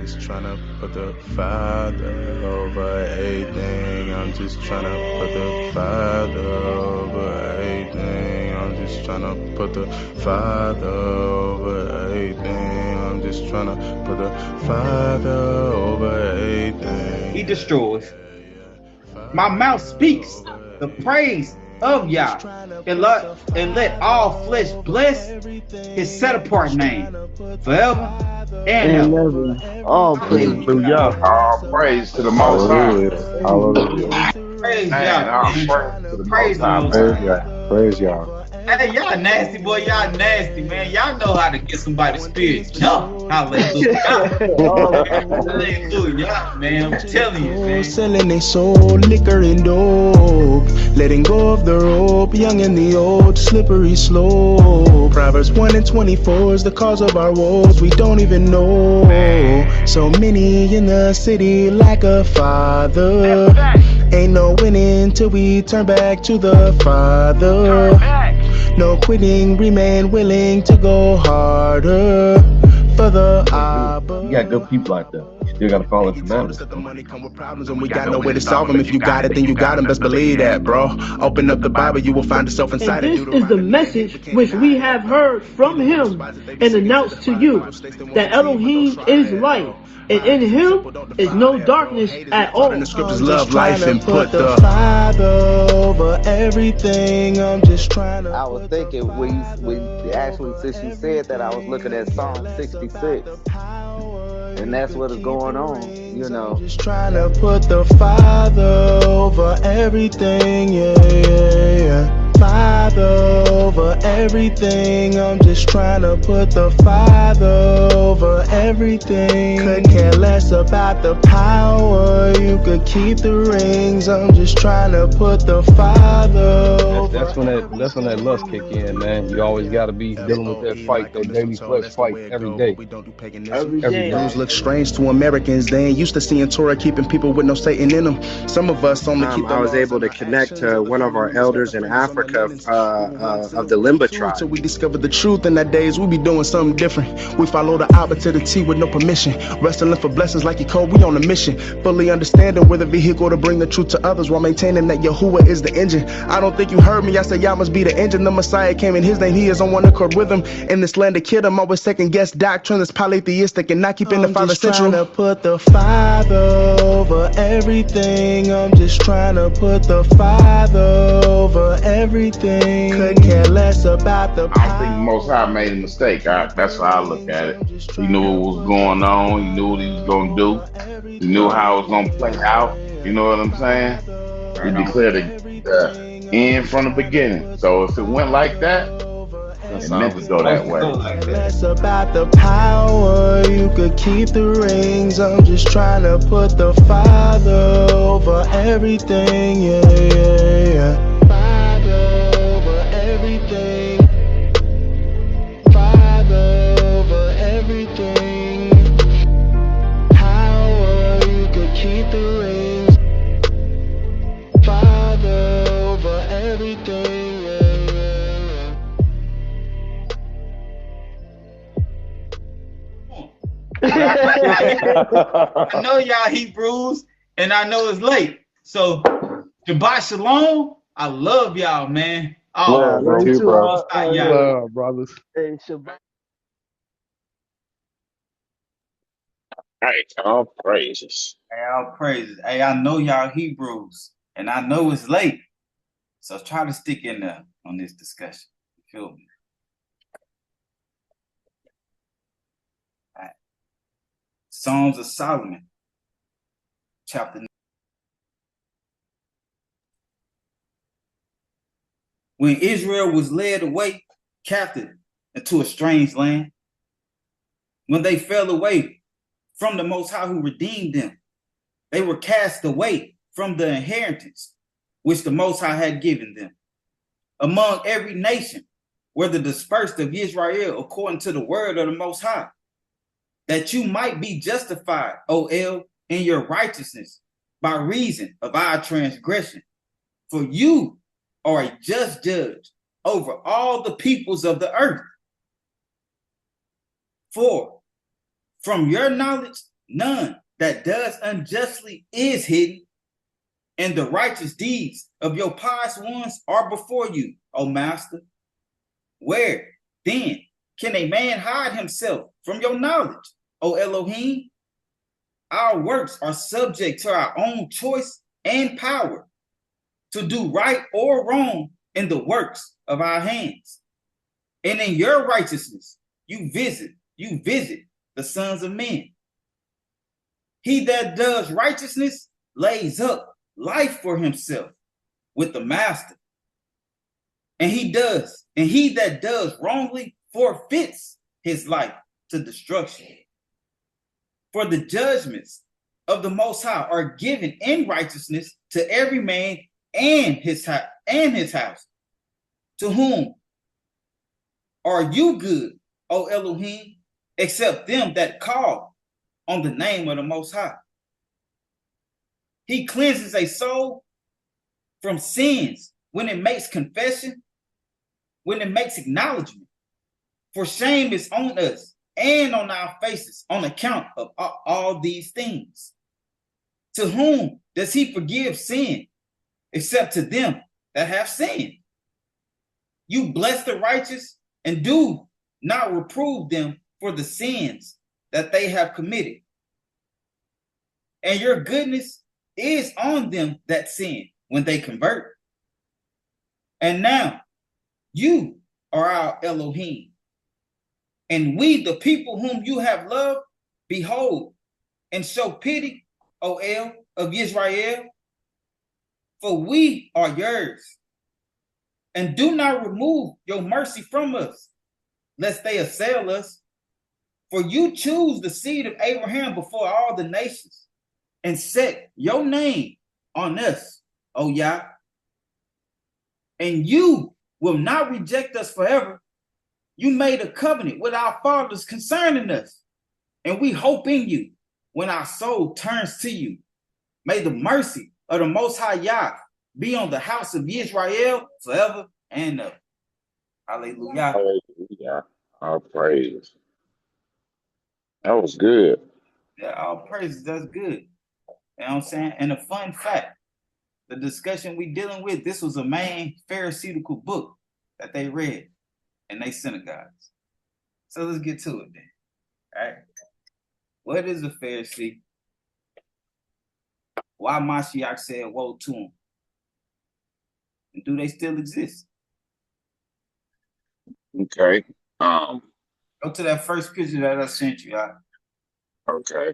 just trying to put the Father over everything. I'm just trying to put the Father over everything. I'm just trying to put the Father over everything. I'm just trying to put the Father over everything. He destroys. My mouth speaks the praise of Yah, and let all flesh bless his set apart name forever and And ever. never. All praise to Hallelujah. Yah. All praise to the Most High. Hallelujah. Hallelujah. Praise Man, Yah, all man. praise to the Most Praise the High, Most Praise man. High. y'all. Praise y'all. Hey, y'all nasty, boy. Y'all nasty, man. Y'all know how to get somebody's spirit jump. Hallelujah. All Hallelujah, man. I'm telling you, man. Selling they soul, liquor and dope. Letting go of the rope, young and the old, slippery slope. Proverbs 1 and 24 is the cause of our woes. We don't even know. So many in the city like a father. Ain't no winning till we turn back to the Father. No quitting, remain willing to go harder for the Abba. You got good people out there. You still got to follow the commandments. The money come with problems and we got no way to solve them. If you got it, then you got them. Best believe that, bro. Open up the Bible, you will find yourself inside And it. this is the message which we have heard from him and announced to you, that Elohim is light, and in him is no darkness at all. In the scriptures, love life and put the Father over everything. I'm just trying to. I was thinking actually, since you said that, I was looking at Psalm 66, and that's what is going on, you know. Just trying to put the Father over everything, yeah. Father over everything. I'm just trying to put the Father over everything. Could care less about the power. You could keep the rings. I'm just trying to put the Father over. That's when that lust kick in, man. You always got to be dealing with that fight, that daily flesh fight every day. Every Every day. day. News looks strange to Americans. They ain't used to seeing Torah keeping people with no Satan in them. Some of us only keep. I was able to connect to one of our elders in Africa of the Limba tribe. Till we discover the truth in that days, we be doing something different. We follow the Abba to the T with no permission. Wrestling for blessings like he called, we on a mission. Fully understanding we're the vehicle to bring the truth to others while maintaining that Yahuwah is the engine. I don't think you heard me, I said y'all must be the engine. The Messiah came in his name, he is on one accord with him. In this land of kid, I'm always second guess doctrine that's polytheistic and not keeping the Father central. I'm just trying to put the Father over everything. I'm just trying to put the Father over everything. Could care less about the I don't think the Most High made a mistake. That's how I look at it. He knew what was going on. He knew what he was going to do. He knew how it was going to play out. You know what I'm saying? He declared the end from the beginning. So if it went like that, it meant to go that way. Less about the power, you could keep the rings. I'm just trying to put the Father over everything, yeah. Father over everything. Father over everything. Power, you could keep the rings. Father over everything, yeah. I know y'all Hebrews, and I know it's late. So, Shabbat Shalom. I love y'all, man. Love, bro. You too, Bro. Y'all. Love, brothers. Hey, Shabbat. Right. All praises. Hey, all praises. Hey, I know y'all Hebrews, and I know it's late. So try to stick in there on this discussion. You feel me? All right. Songs of Solomon, chapter 9. When Israel was led away captive into a strange land, when they fell away from the Most High who redeemed them, they were cast away from the inheritance which the Most High had given them. Among every nation were the dispersed of Israel according to the word of the Most High, that you might be justified, O El, in your righteousness by reason of our transgression. For you are a just judge over all the peoples of the earth. For from your knowledge none that does unjustly is hidden, and the righteous deeds of your pious ones are before you, O Master. Where, then, can a man hide himself from your knowledge, O Elohim? Our works are subject to our own choice and power to do right or wrong in the works of our hands. And in your righteousness, you visit the sons of men. He that does righteousness lays up life for himself with the master. And he that does wrongly forfeits his life to destruction. For the judgments of the Most High are given in righteousness to every man and his house. To whom are you good, O Elohim, except them that call on the name of the Most High? He cleanses a soul from sins when it makes confession, when it makes acknowledgement. For shame is on us and on our faces on account of all these things. To whom does he forgive sin, except to them that have sinned? You bless the righteous and do not reprove them for the sins that they have committed. And your goodness is on them that sin when they convert. And now you are our Elohim, and we, the people whom you have loved, behold, and show pity, O El of Israel, for we are yours. And do not remove your mercy from us, lest they assail us. For you choose the seed of Abraham before all the nations, and set your name on us, O Yah. And you will not reject us forever. You made a covenant with our fathers concerning us, and we hope in you when our soul turns to you. May the mercy of the Most High Yah be on the house of Israel forever and ever. Hallelujah. Hallelujah. All praise. That was good. Yeah, all praises. That's good. You know what I'm saying? And a fun fact, the discussion we dealing with, this was a main Pharisaical book that they read in their synagogues. So let's get to it then. All right. What is a Pharisee? Why Mashiach said woe to them? And do they still exist? Okay. Go to that first picture that I sent you out. Okay.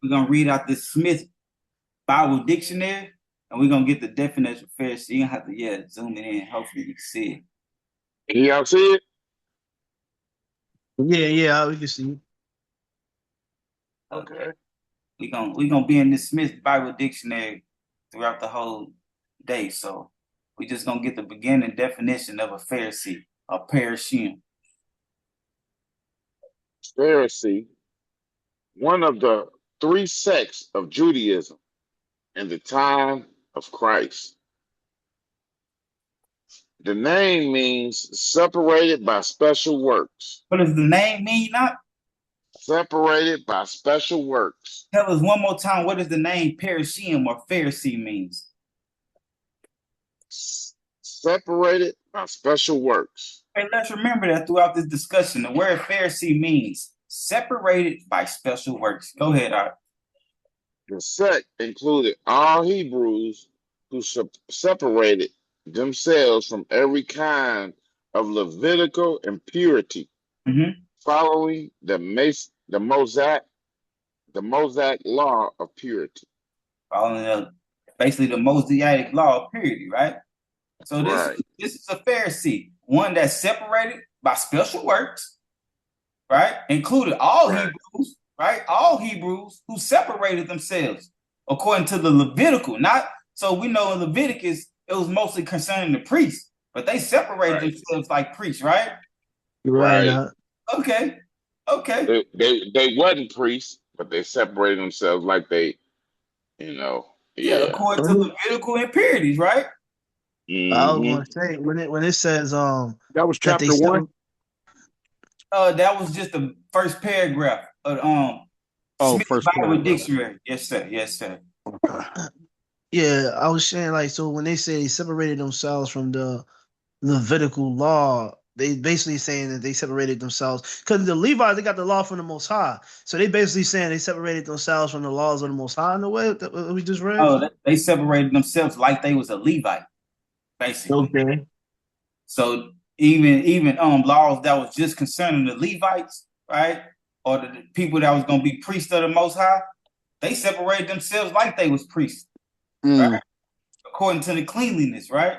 We're gonna read out this Smith Bible Dictionary, and we're gonna get the definition of Pharisee. You're gonna have to zoom it in. Hopefully you can see it. Can y'all see it? Yeah, we can see. Okay. We're gonna be in this Smith Bible Dictionary throughout the whole day. So we just gonna get the beginning definition of a Pharisee, a Pharisee. Pharisee, one of the three sects of Judaism in the time of Christ. The name means separated by special works. What does the name mean now? Separated by special works. Tell us one more time, what does the name Pharisee or Pharisee means? Separated by special works. Hey, let's remember that throughout this discussion, the word Pharisee means separated by special works. Go ahead, Art. The sect included all Hebrews who separated themselves from every kind of Levitical impurity, following the Mosaic law of purity. Following basically the Mosaic law of purity, right? So this is a Pharisee, one that's separated by special works, right? Included all Hebrews, right? All Hebrews who separated themselves according to the Levitical. Not so we know in Leviticus it was mostly concerning the priests, but they separated themselves like priests, right? Right. Okay. They wasn't priests, but they separated themselves like they, according to Levitical impurities, right? I was going to say when it says that was chapter 1. That was just the first paragraph of Oh, Smith first Bible point, brother. Dictionary. Yes, sir. Yes, sir. Okay. Yeah, I was saying like so when they say they separated themselves from the Levitical law, they basically saying that they separated themselves because the Levites they got the law from the Most High, so they basically saying they separated themselves from the laws of the Most High in the way that what we just read. Oh, they separated themselves like they was a Levite, basically. Okay. So even laws that was just concerning the Levites, right, or the people that was gonna be priests of the Most High, they separated themselves like they was priests, right, according to the cleanliness, right.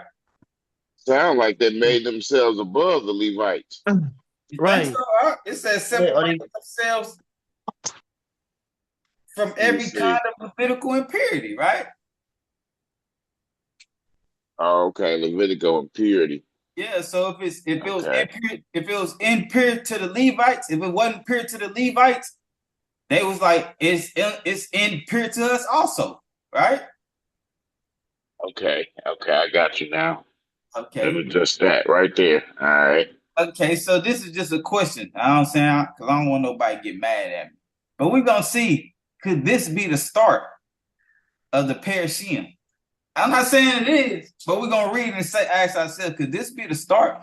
Sound like they made themselves above the Levites. You think Right. so? Huh? It says Are they- separate themselves from Let me every see. kind of Levitical impurity, right? Oh, okay, Levitical impurity. Yeah. So if it was Okay. impure, if it was impure to the Levites, if it wasn't pure to the Levites, they was like it's impure to us also, right? Okay. Okay, I got you now. Okay. Just that right there. All right. Okay. So this is just a question. I don't say because I don't want nobody to get mad at me, but we're gonna see could this be the start of the Pharisee? I'm not saying it is, but we're gonna read and say, ask ourselves, could this be the start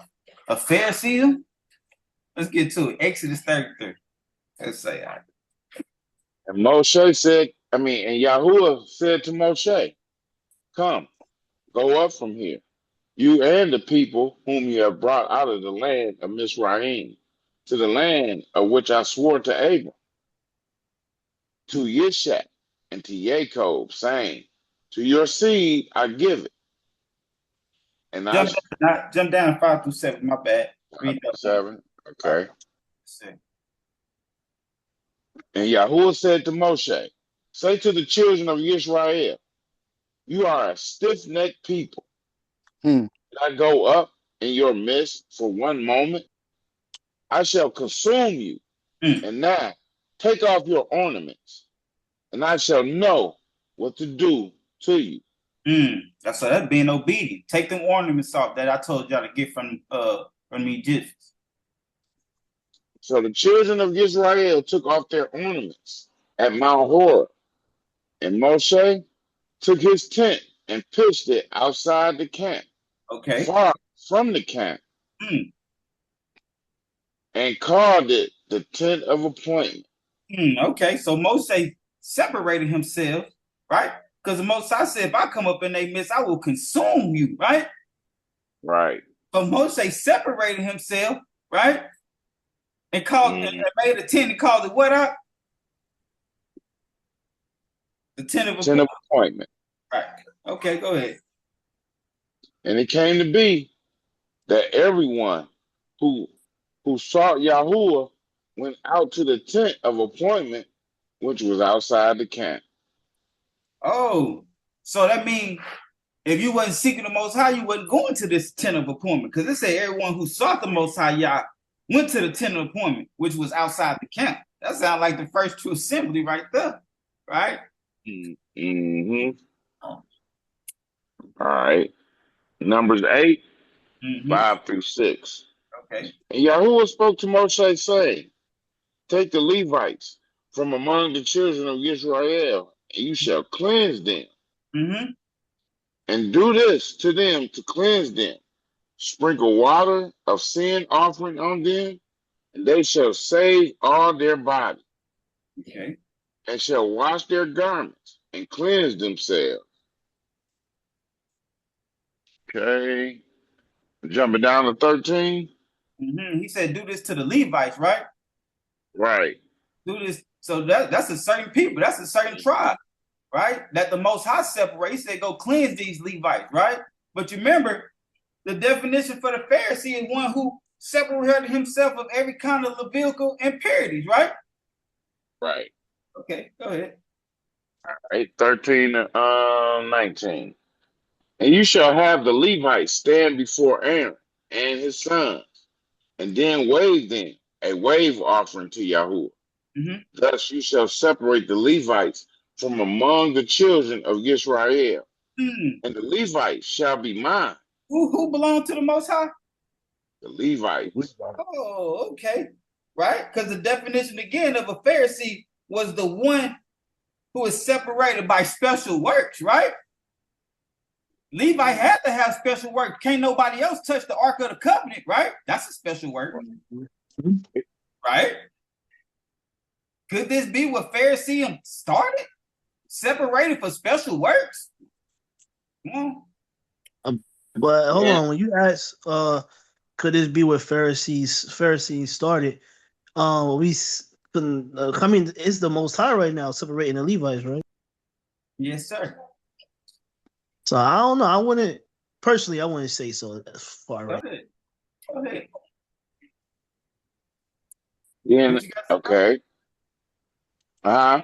of Pharisee? Let's get to it. Exodus 33. Let's say, all right. And Moshe said, and Yahuwah said to Moshe, come, go up from here, you and the people whom you have brought out of the land of Mizraim, to the land of which I swore to Abram, to Yishak and to Jacob, saying, to your seed I give it. And I Jump down 5 through 7. My bad. Read that one. 7. Okay. Right. And Yahuwah said to Moshe, say to the children of Israel, you are a stiff-necked people. Did I go up in your midst for one moment? I shall consume you. And now take off your ornaments, and I shall know what to do to you. That's being obedient. Take them ornaments off that I told y'all to get from the Egyptians. So the children of Israel took off their ornaments at Mount Horeb, and Moshe took his tent and pitched it outside the camp, far from the camp, and called it the tent of appointment. Okay, so Moshe separated himself, right? Because the Most High said, if I come up in their midst, I will consume you, right? Right. But Moshe separated himself, right? And and made a tent and called it what up? The tent of appointment. Right. Okay, go ahead. And it came to be that everyone who sought Yahuwah went out to the tent of appointment, which was outside the camp. Oh, so that means if you wasn't seeking the Most High, you wasn't going to this tent of appointment. Because it said everyone who sought the Most High Yah went to the tent of appointment, which was outside the camp. That sounds like the first true assembly right there, right? All right. Numbers 8, 5 through 6. Okay. And Yahuwah spoke to Moshe, saying, take the Levites from among the children of Israel, and you shall cleanse them. And do this to them to cleanse them. Sprinkle water of sin offering on them, and they shall save all their body. Okay. And shall wash their garments and cleanse themselves. Okay. Jumping down to 13. He said, do this to the Levites, right? Right. Do this. So that's a certain people. That's a certain tribe, right? That the Most High separates. They go cleanse these Levites, right? But you remember, the definition for the Pharisee is one who separated himself of every kind of Levitical impurities, right? Right. Okay, go ahead. All right, 13 to 19. And you shall have the Levites stand before Aaron and his sons, and then wave them a wave offering to Yahuwah. Thus you shall separate the Levites from among the children of Israel, and the Levites shall be mine. Who belong to the Most High? The Levites. Oh, okay. Right? Because the definition again of a Pharisee was the one who is separated by special works, right? Levi had to have special work. Can't nobody else touch the Ark of the Covenant, right? That's a special work, right? Could this be what Pharisee started? Separated for special works? But hold on, when you ask, could this be what Pharisees started? I mean, it's the Most High right now separating the Levites, right? Yes, sir. So I don't know. I wouldn't say so. That's far right. Go ahead. Yeah. Okay. I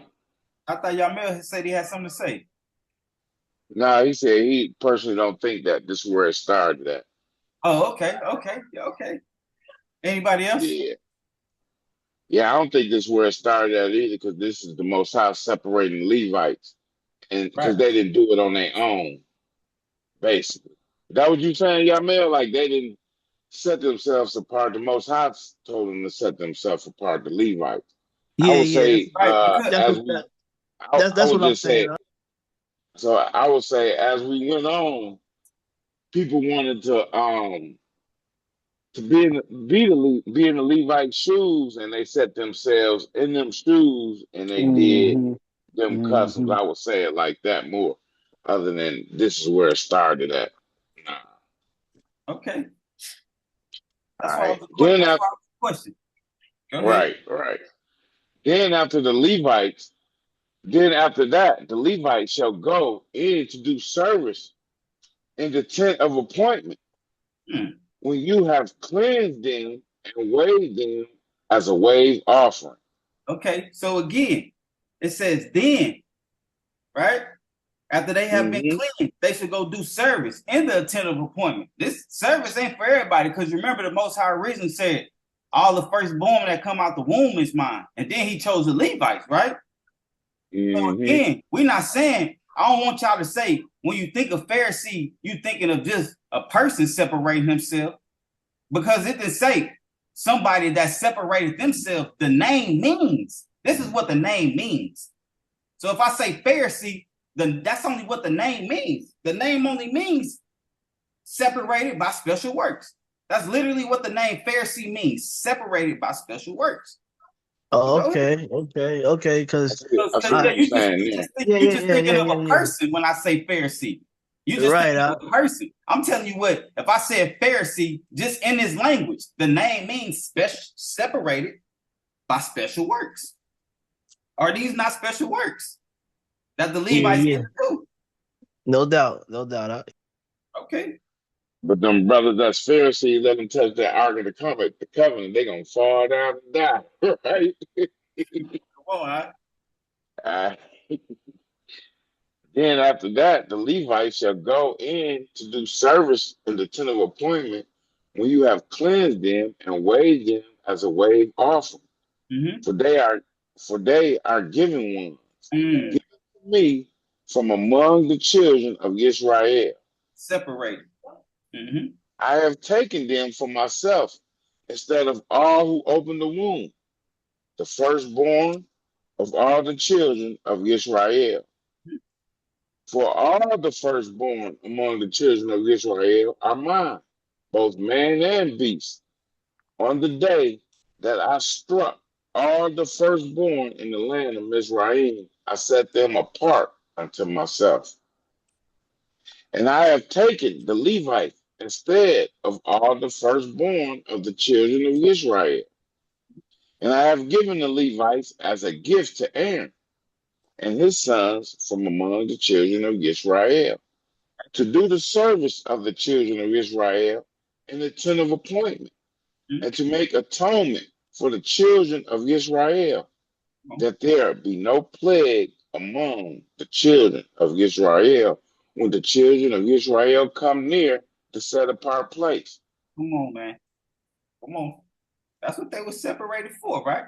thought Yamil said he had something to say. No, he said he personally don't think that this is where it started at. Oh, okay. Anybody else? Yeah, I don't think this is where it started at either, because this is the Most High separating Levites, and because they didn't do it on their own, basically. Is that what you saying, Yamil? Like they didn't set themselves apart. The Most High told them to set themselves apart, the Levites. I would say, That's what I'm saying. So I would say, as we went on, people wanted to be in the Levite shoes, and they set themselves in them shoes, and they did them customs. I would say it like that more, other than this is where it started at. Nah. Okay. That's why the question. Right. Then after the Levites, after that, the Levites shall go in to do service in the tent of appointment. When you have cleansed them and weighed them as a wave offering. Okay, so again, it says then, right? After they have been cleansed, they should go do service in the tent of appointment. This service ain't for everybody, because remember the Most High reason said, all the firstborn that come out the womb is mine. And then he chose the Levites, right? So again, we're not saying, I don't want y'all to say, when you think of Pharisee, you thinking of just a person separating himself, because it didn't say somebody that separated themselves. The name means, this is what the name means. So if I say Pharisee, then that's only what the name means. The name only means separated by special works. That's literally what the name Pharisee means, separated by special works. Oh, okay. Because you just thinking of a person when I say Pharisee. You just thinking of a person. I'm telling you what, if I said Pharisee, just in this language, the name means separated by special works. Are these not special works that the Levites didn't do? No doubt. Okay. But them brothers that's Pharisee, let them touch that Ark of the Covenant, they gonna fall down and die, right? Come on, Then after that, the Levites shall go in to do service in the tent of appointment when you have cleansed them and weighed them as a wave offering. For they are given ones, given to me from among the children of Israel. Separated. I have taken them for myself instead of all who open the womb, the firstborn of all the children of Israel. For all the firstborn among the children of Israel are mine, both man and beast. On the day that I struck all the firstborn in the land of Israel, I set them apart unto myself. And I have taken the Levites instead of all the firstborn of the children of Israel. And I have given the Levites as a gift to Aaron and his sons from among the children of Israel, to do the service of the children of Israel in the tent of appointment, and to make atonement for the children of Israel, that there be no plague among the children of Israel when the children of Israel come near the set apart place. Come on, man. Come on. That's what they were separated for, right?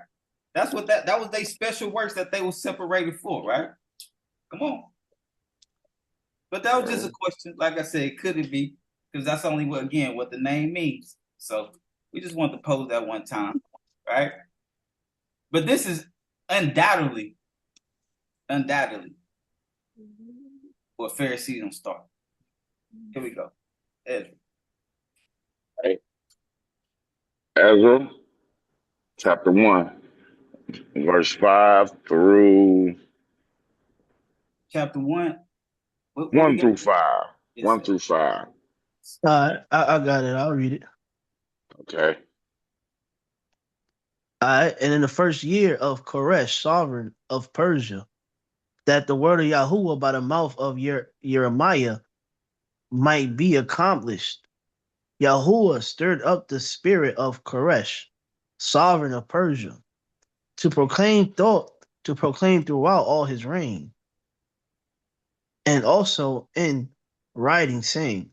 That's what that was their special works that they were separated for, right? Come on. But that was just a question. Like I said, could it be? Because that's only what the name means. So we just want to pose that one time, right? But this is undoubtedly, what Pharisees don't start. Here we go. Ezra. Right. Ezra, chapter 1, verse 5 through Chapter 1. What we 1 got? through 5. Yes, 1 sir. through 5. I got it. I'll read it. Okay. All right. And in the first year of Koresh, sovereign of Persia, that the word of Yahuwah by the mouth of Jeremiah might be accomplished, Yahuwah stirred up the spirit of Koresh, sovereign of Persia, to proclaim throughout all his reign, and also in writing, saying,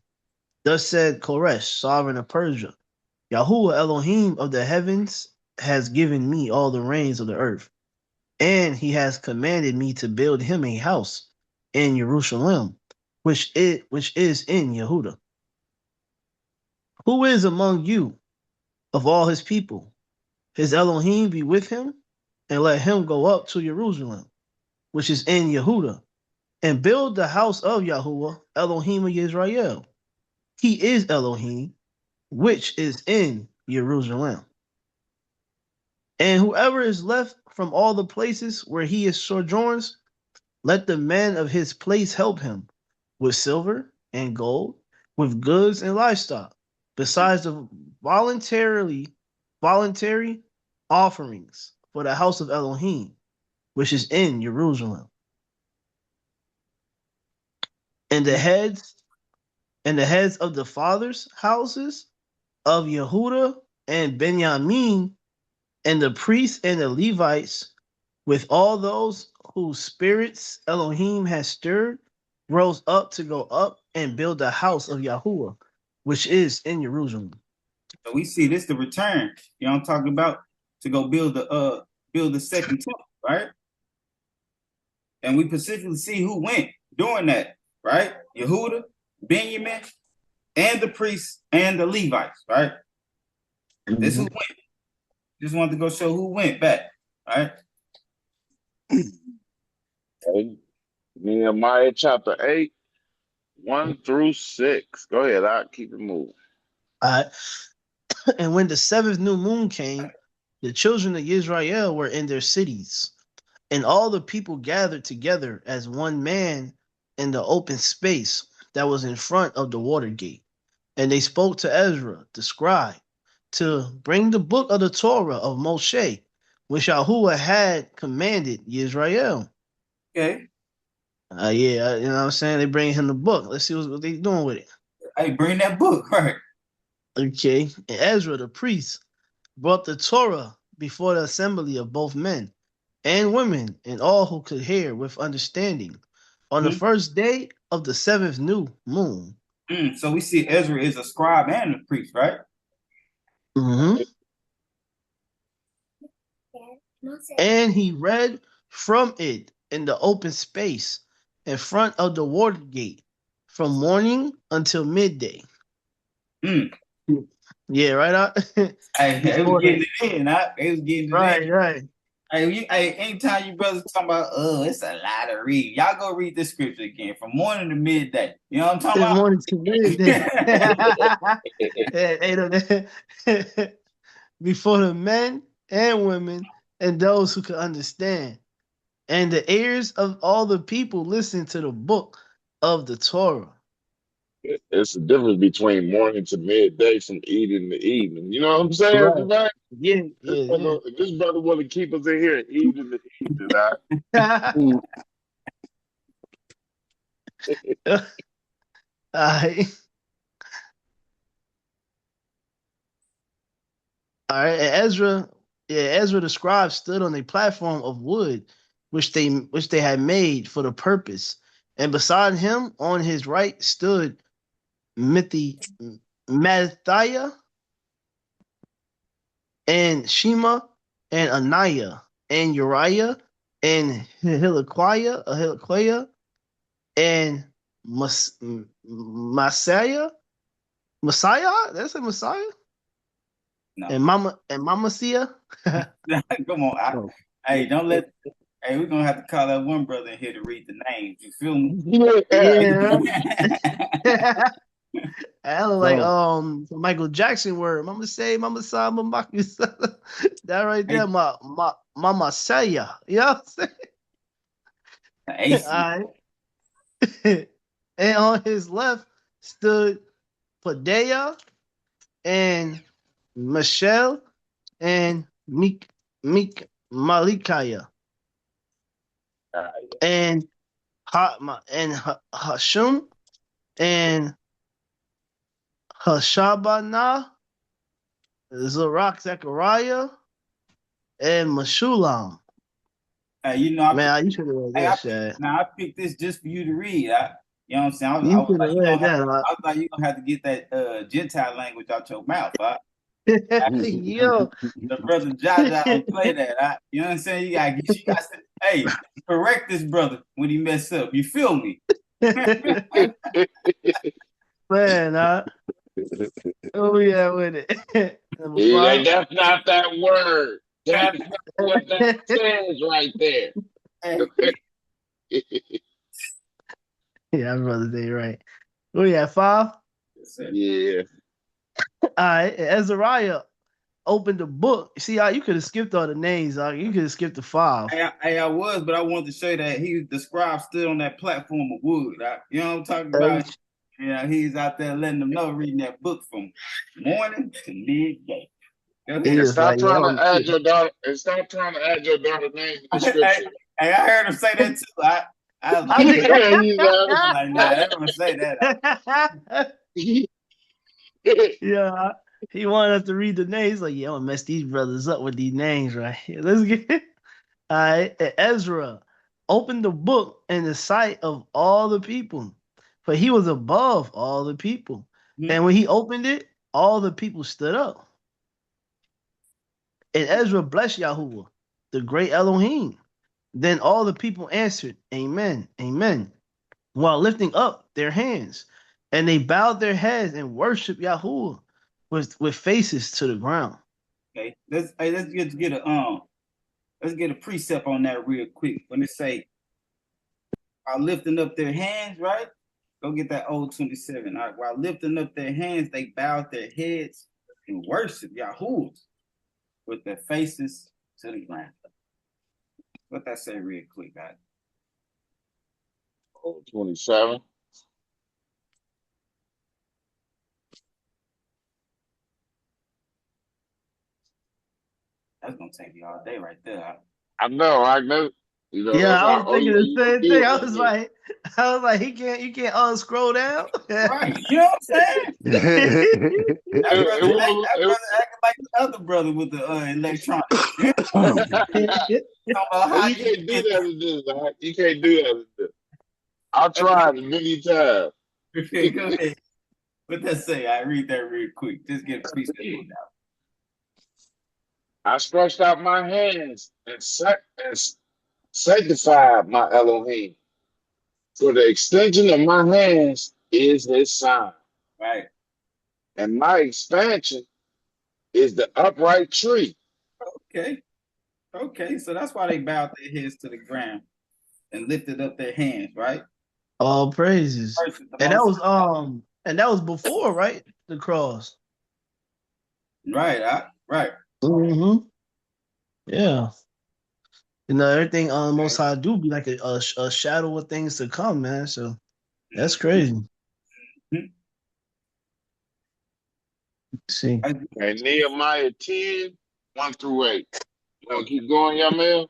Thus said Koresh, sovereign of Persia, Yahuwah Elohim of the heavens has given me all the reins of the earth, and he has commanded me to build him a house in Jerusalem, which is in Yehuda. Who is among you of all his people? His Elohim be with him, and let him go up to Jerusalem, which is in Yehuda, and build the house of Yahuwah, Elohim of Israel. He is Elohim, which is in Jerusalem. And whoever is left from all the places where he is sojourns, let the men of his place help him with silver and gold, with goods and livestock, besides the voluntary offerings for the house of Elohim, which is in Jerusalem. And the heads of the fathers' houses of Yehuda and Benjamin, and the priests and the Levites, with all those whose spirits Elohim has stirred, rose up to go up and build the house of Yahuwah, which is in Jerusalem. So we see this the return. You know what I'm talking about? To go build the second temple, right? And we specifically see who went doing that, right? Yehuda, Benjamin, and the priests and the Levites, right? This who went. Just wanted to go show who went back, right? Okay. Nehemiah chapter 8, 1 through 6. Go ahead, I'll keep it moving. And when the seventh new moon came, the children of Israel were in their cities, and all the people gathered together as one man in the open space that was in front of the water gate. And they spoke to Ezra, the scribe, to bring the book of the Torah of Moshe, which Yahuwah had commanded Israel. Okay. Yeah, you know what I'm saying? They bring him the book. Let's see what they doing with it. Hey, bring that book, right? Okay. And Ezra, the priest, brought the Torah before the assembly of both men and women and all who could hear with understanding on the first day of the seventh new moon. So we see Ezra is a scribe and a priest, right? Mm-hmm. And he read from it in the open space in front of the water gate from morning until midday. Yeah, right out. It was getting it in. It was getting it right, in. Right. Hey, anytime you brothers talking about, it's a lot to read. Y'all go read this scripture again from morning to midday. You know what I'm talking about? Morning to midday. Before the men and women and those who could understand. And the ears of all the people listened to the book of the Torah. It's the difference between morning to midday from eating to evening. You know what I'm saying, Right. man? Yeah. This brother want to keep us in here eating to evening. All right. And Ezra the scribe stood on a platform of wood, which they had made for the purpose. And beside him, on his right, stood Mattathiah and Shema and Ananiah and Uriah and Hilkiah and Messiah. That's a Messiah. No. And Mama Sia. Come on. Hey, don't let. Hey, we're gonna have to call that one brother in here to read the names. You feel me? Yeah. Yeah. I look like No. Michael Jackson word. Mama say, Mama sa, Mama that right Hey, there, Mama Saya. You know what I'm saying? AC. All right. And on his left stood Padea and Michelle and Meek Malikaya and Hashum and Hashabana, Zarak Zechariah, and Meshulam. Hey, you know, Man, you should have read hey, that shit. I picked this just for you to read. You know what I'm saying? I You was should like, have read that. I was like, you gonna have to get that Gentile language out your mouth. Yo. The brother Jaja don't play that. You know what I'm saying? You got to, hey, correct this brother when he mess up. You feel me? Man, oh yeah, with it. Number Yeah, five. that's not that word. That's not what that says right there. Hey, Yeah, I'd rather say right. Oh yeah, five. Yeah. All right, Azariah opened the book. See how you could have skipped all the names. You could have skipped the five. I was, but I wanted to show that the scribe stood on that platform of wood. You know what I'm talking Uh, about? Yeah, he's out there letting them know, reading that book from morning to midday. Go he And ahead. was like, stop yeah, trying to add your daughter. And stop trying to add your daughter name to the Hey, scripture. I heard him say that too. I was I like, think. He's I'm like, nah, I don't say that. Yeah, he wanted us to read the names. Like, yeah, I'm gonna mess these brothers up with these names right here. Let's get all right. Ezra opened the book in the sight of all the people, for he was above all the people. Hmm. And when he opened it, all the people stood up. And Ezra blessed Yahuwah, the great Elohim. Then all the people answered, Amen, Amen, while lifting up their hands. And they bowed their heads and worshiped Yahuwah with faces to the ground. Okay, let's get a precept on that real quick. When they say while lifting up their hands, right? Go get that old 27. All right, while lifting up their hands, they bowed their heads and worshiped Yahuwah with their faces to the ground. Let that say real quick, guys. 27. That's gonna take you all day right there. I know. You know, Yeah, that's I how was only thinking way the you can same thing. do it like this. I was like, you can't scroll down. Right, you know what I'm saying? That It, brother, it that was, brother acting like the other brother with the electronics. You know? Talking about well, how you you can't do get that in this, man. You can't do that in this. I tried it many times. Go ahead. What that say? I read that real quick. Just get a precept on that. I stretched out my hands and sanctified my Elohim. For the extension of my hands is his sign, Right. and my expansion is the upright tree. Okay. Okay. So that's why they bowed their heads to the ground and lifted up their hands, right? All praises. First, the And that most was before, right? The cross. right, right. Mm-hmm. Yeah. You know, everything Okay. Most High do be like a shadow of things to come, man. So that's crazy. Mhm. Let's see. And Nehemiah 10, 1 through 8. You want to keep going, Yamil?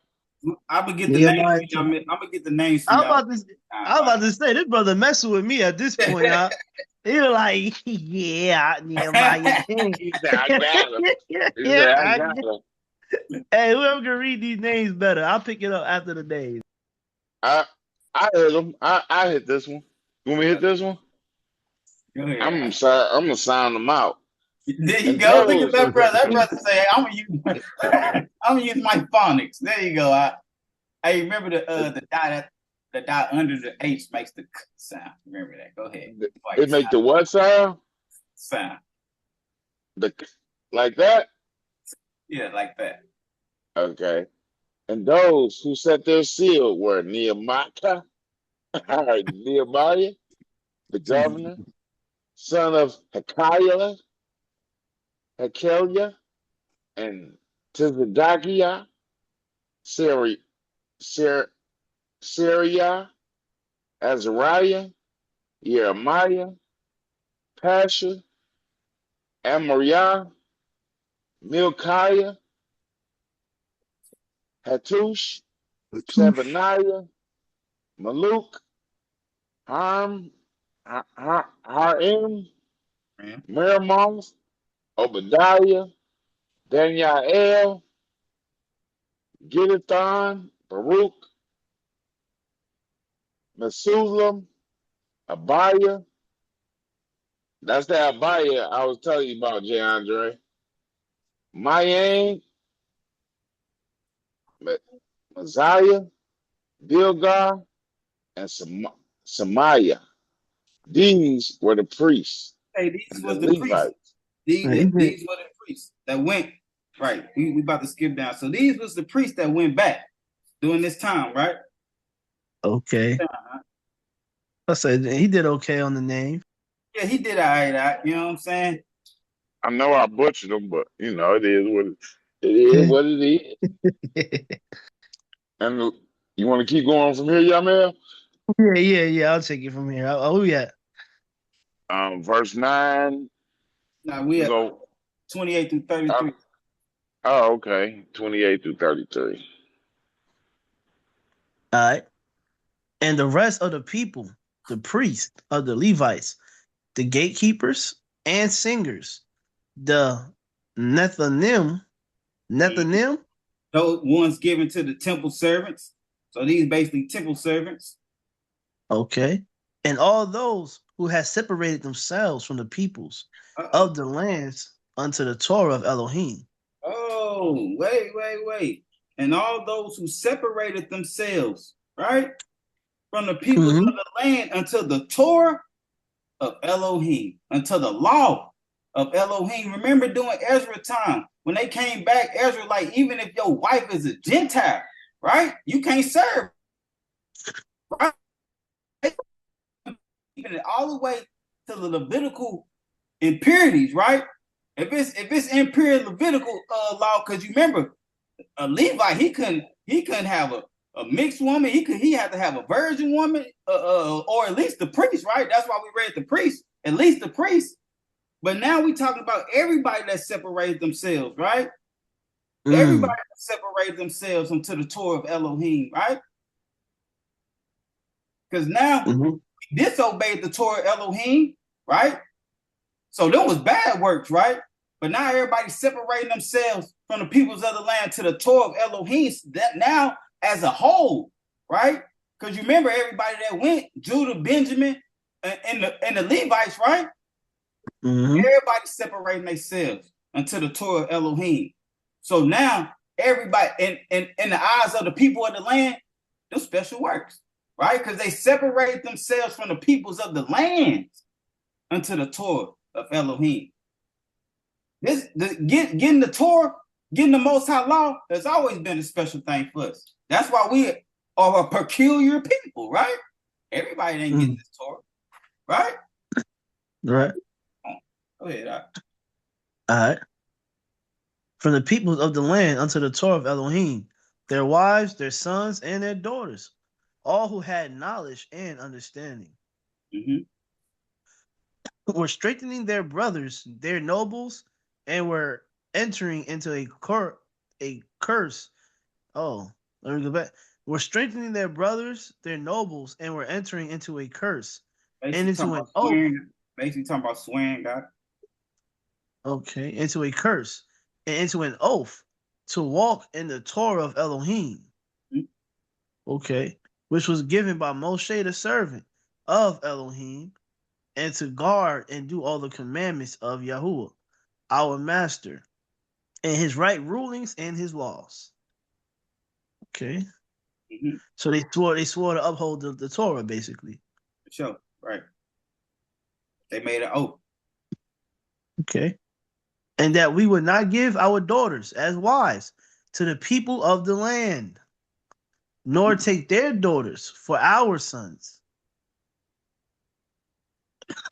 I'm gonna get the names Nehemiah for 10. y'all. I'm gonna get the names for I was y'all. about to I was about to say this brother messing with me at this point. He was like, yeah, Nehemiah 10. He said, I got him. He said, Yeah, I got him. hey, whoever can read these names better, I'll pick it up after the days. I, I heard him. I hit this one. You want me to hit this one? Go I'm ahead. gonna sound them out. There you And go. Look at those, that brother. That brother say, "I'm gonna use, I'm gonna use my phonics." There you go. I remember the dot under the H makes the k sound. Remember that. Go ahead. it make the what sound? Sound. The like that? Yeah, like that. Okay. And those who set their seal were Nehemiah, Nehemiah, the governor, son of Hekeliah, and Tizadakiah, Syria, Azariah, Jeremiah, Pasha, Amariah, Milkiah, Hattush, Shebaniah, Maluk, Harim, Miramoth, Obadiah, Daniel, Gideon, Baruch, Mesulam, Abiah. That's the Abiah I was telling you about, J. Andre. Mayan, Messiah, Bilgah, and Samaiah. These were the priests Hey, these and the was the priests. Levites. These were the priests that went, right. We about to skip down. So these was the priests that went back during this time, right? Okay. I said he did okay on the name. Yeah, he did all right, you know what I'm saying? I know I butchered them, but you know it is what it is. And you want to keep going from here, Yamel? Yeah. I'll take it from here. Oh, yeah. Verse 9. Now we have 28 through 33. Okay. 28 through 33. All right. And the rest of the people, the priests of the Levites, the gatekeepers and singers, the Nethanim, Those ones given to the temple servants. So these basically temple servants. okay, and all those who had separated themselves from the peoples of the lands unto the Torah of Elohim. Oh, wait. And all those who separated themselves, right, from the peoples of the land until the Torah of Elohim, until the law of Elohim. Remember during Ezra time, when they came back, Ezra, like, even if your wife is a Gentile, right, you can't serve, right? Even all the way to the Levitical impurities, right? If it's impure Levitical law, because you remember a Levite, he couldn't have a mixed woman. He had to have a virgin woman, or at least the priest, right? That's why we read the priest, at least the priest. But now we talking about everybody that separated themselves, right? Everybody that separated themselves into the Torah of Elohim, right? Because now we disobeyed the Torah of Elohim, right? So there was bad works, right? But now everybody's separating themselves from the peoples of the land to the Torah of Elohim, that now as a whole, right? Because you remember everybody that went, Judah, Benjamin, and the Levites, right? Everybody separating themselves unto the Torah of Elohim. So now everybody, in the eyes of the people of the land, those special works, right? Because they separate themselves from the peoples of the land unto the Torah of Elohim. Getting the Torah, getting the Most High law has always been a special thing for us. That's why we are a peculiar people, right? Everybody ain't getting this Torah, right? Right. Go ahead. All right. From the peoples of the land unto the Torah of Elohim, their wives, their sons, and their daughters, all who had knowledge and understanding, were strengthening their brothers, their nobles, and were entering into a curse. Oh, let me go back. Were strengthening their brothers, their nobles, and were entering into a curse. Basically and into an oath. Basically talking about swearing, God. Okay, into a curse and into an oath to walk in the Torah of Elohim. Okay, which was given by Moshe the servant of Elohim, and to guard and do all the commandments of Yahuwah, our master, and his right rulings and his laws. Okay. So they swore to uphold the Torah, basically. Sure, right. They made an oath. Okay. And that we would not give our daughters as wives to the people of the land. nor take their daughters for our sons.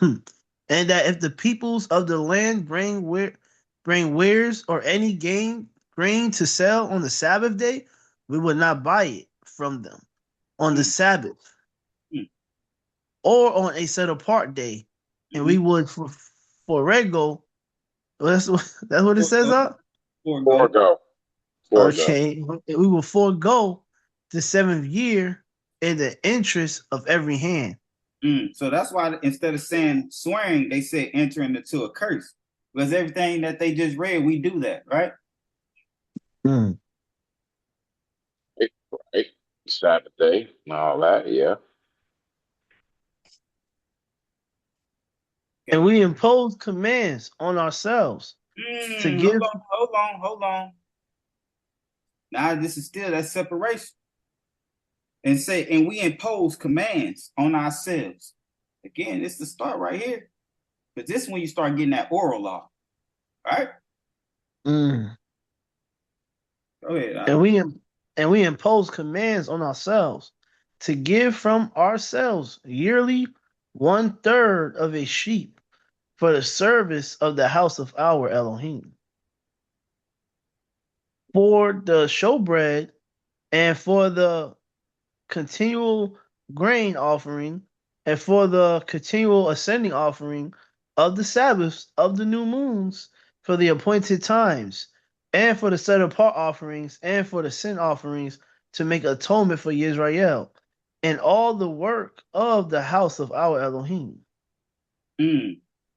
And that if the peoples of the land bring wares or any grain to sell on the Sabbath day, we would not buy it from them on the Sabbath Mm. or on a set apart day, and we would for rego. That's what it says, huh? Forego. Okay, we will forego the 7th year in the interest of every hand. So that's why instead of saying swearing, they say entering into a curse. Because everything that they just read, we do that, right? Mm. Right. Sabbath day and all that, yeah. And we impose commands on ourselves to give. Hold on. Now this is still that separation. And we impose commands on ourselves. Again, it's the start right here. But this is when you start getting that oral law, right? Mm. Go ahead. And we impose commands on ourselves to give from ourselves yearly 1/3 of a sheep for the service of the house of our Elohim, for the showbread, and for the continual grain offering, and for the continual ascending offering of the Sabbaths of the new moons, for the appointed times, and for the set apart offerings, and for the sin offerings, to make atonement for Israel, and all the work of the house of our Elohim.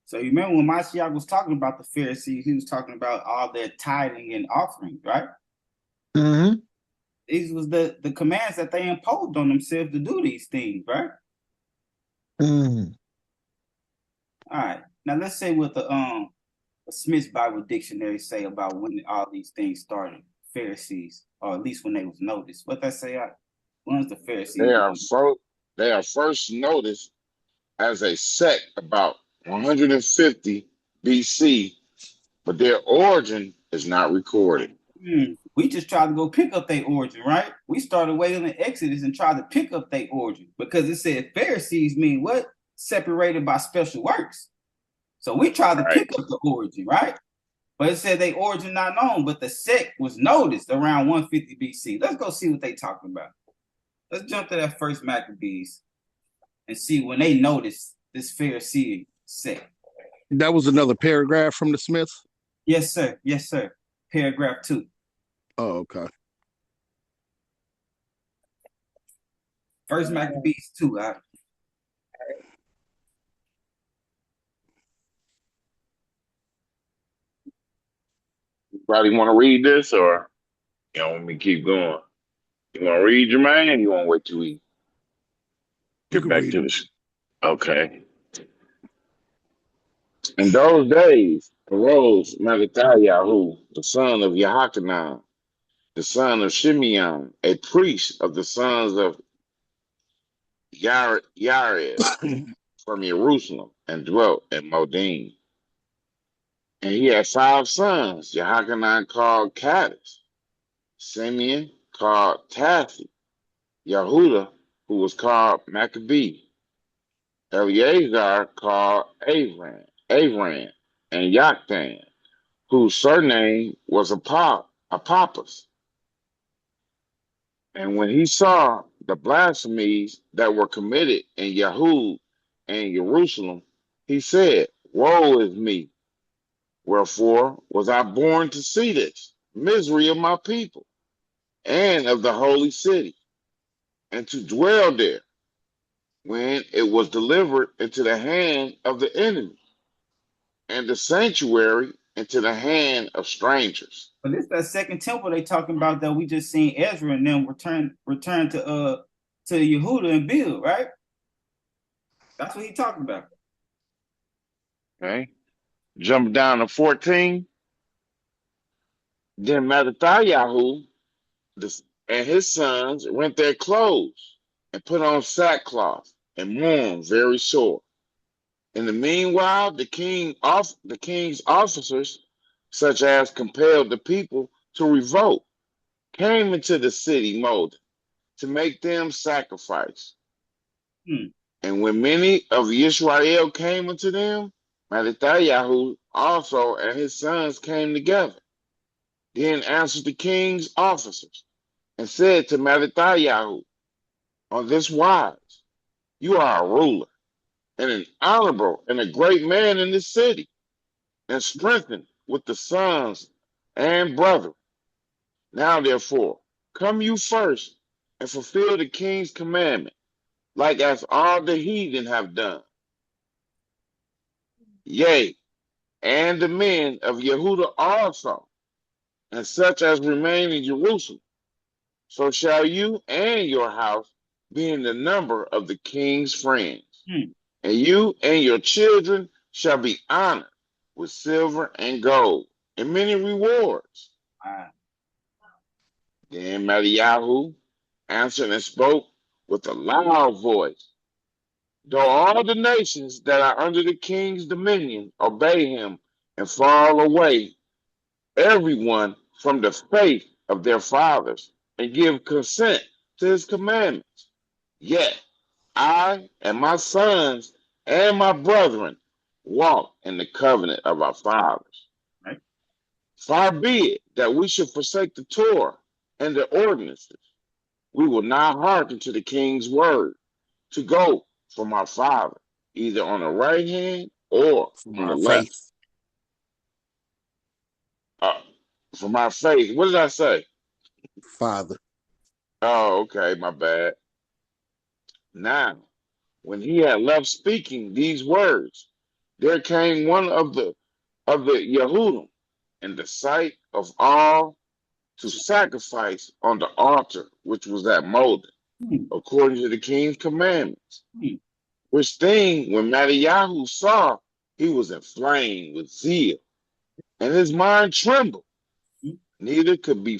So you remember when Mashiach was talking about the Pharisees, he was talking about all their tithing and offerings, right? Mm-hmm. These was the commands that they imposed on themselves to do these things, right? Mm. All right. Now let's say what the Smith's Bible Dictionary say about when all these things started. Pharisees, or at least when they was noticed. What that say? When was the Pharisees? They are first noticed as a sect about 150 BC, but their origin is not recorded. We just tried to go pick up their origin, right? We started waiting in Exodus and tried to pick up their origin because it said Pharisees mean what? Separated by special works. So we tried to pick up the origin, right? But it said they origin not known, but the sect was noticed around 150 BC. Let's go see what they talking about. Let's jump to that first Maccabees and see when they noticed this Pharisee sect. That was another paragraph from the Smiths? Yes, sir. Yes, sir. Paragraph 2. Oh, okay. First Maccabees 2. Anybody want to read this, or you want me to keep going? You want to read, Jermaine, or you want to wait till we get back to this? Okay. In those days arose Mattathiah, the son of Yahachanan, the son of Shimeon, a priest of the sons of Yared from Jerusalem, and dwelt in Modin. And he had 5 sons, Yahachanan called Cadis, Simeon called Tathi, Yehuda, who was called Maccabee, Eleazar called Avran, and Yoktan, whose surname was Apophis. And when he saw the blasphemies that were committed in Yahud and Jerusalem, he said, Woe is me! Wherefore was I born to see this misery of my people and of the holy city, and to dwell there, when it was delivered into the hand of the enemy, and the sanctuary into the hand of strangers. But this that second temple they talking about that we just seen Ezra and them return to Yehuda and build, right? That's what he talking about. Okay. Jump down to 14. Then Mattathiah and his sons rent their clothes and put on sackcloth and mourn very sore. In the meanwhile, the king's officers, such as compelled the people to revolt, came into the city Modin to make them sacrifice. Hmm. And when many of Israel came unto them, Mattathiah also and his sons came together. Then answered the king's officers and said to Mattathiah, on this wise, you are a ruler and an honorable and a great man in this city, and strengthened with the sons and brethren. Now, therefore, come you first and fulfill the king's commandment, like as all the heathen have done. Yea, and the men of Yehuda also, and such as remain in Jerusalem. So shall you and your house be in the number of the king's friends. Hmm. And you and your children shall be honored with silver and gold and many rewards. Then Mattathiah answered and spoke with a loud voice. Though all the nations that are under the king's dominion obey him and fall away, everyone from the faith of their fathers, and give consent to his commandments, yet I and my sons and my brethren walk in the covenant of our fathers. Right. Far be it that we should forsake the Torah and the ordinances. We will not hearken to the king's word to go from our father, either on the right hand or From on the our left. faith. From our faith. What did I say? Father. Oh, okay, my bad. Now, when he had left speaking these words, there came one of the Yehudim in the sight of all to sacrifice on the altar which was at Molden, according to the king's commandments. Which thing, when Mattathiah saw, he was inflamed with zeal, and his mind trembled. Neither could he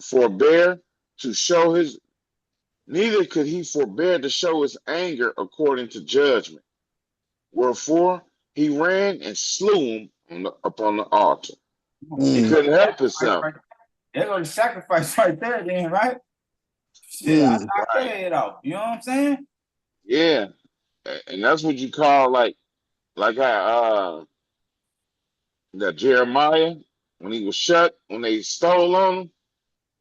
forbear to show his anger according to judgment. Wherefore he ran and slew him upon the altar. He couldn't help himself. They're going to sacrifice right there, then, right? Shit, I knocked Right. their head off. You know what I'm saying? Yeah, and that's what you call like how that Jeremiah when he was shut when they stole on him.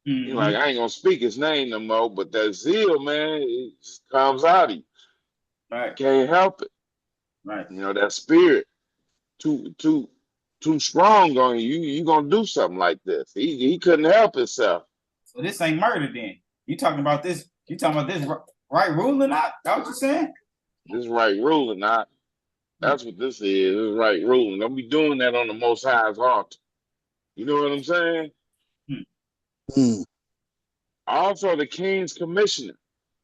He like, I ain't gonna speak his name no more, but that zeal, man, it just comes out of you. Right. Can't help it. Right. You know, that spirit too strong on you. You gonna do something like this. He couldn't help himself. So this ain't murder then. You talking about this right ruling out? That what you saying? This right ruling, not. That's what this is. This is right ruling. Don't be doing that on the Most High's altar. You know what I'm saying? Also, the king's commissioner,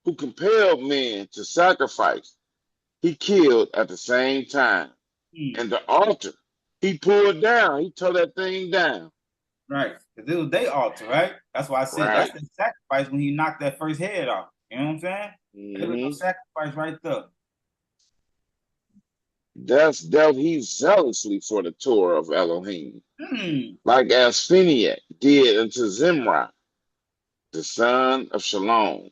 who compelled men to sacrifice, he killed at the same time. And the altar, he pulled down. He tore that thing down. Right. Because it was their altar, right? That's why I said that's the sacrifice when he knocked that first head off. You know what I'm saying? There was no sacrifice right there. Thus dealt he zealously for the Torah of Elohim, like as Phinehas did unto Zimri, the son of Shalom.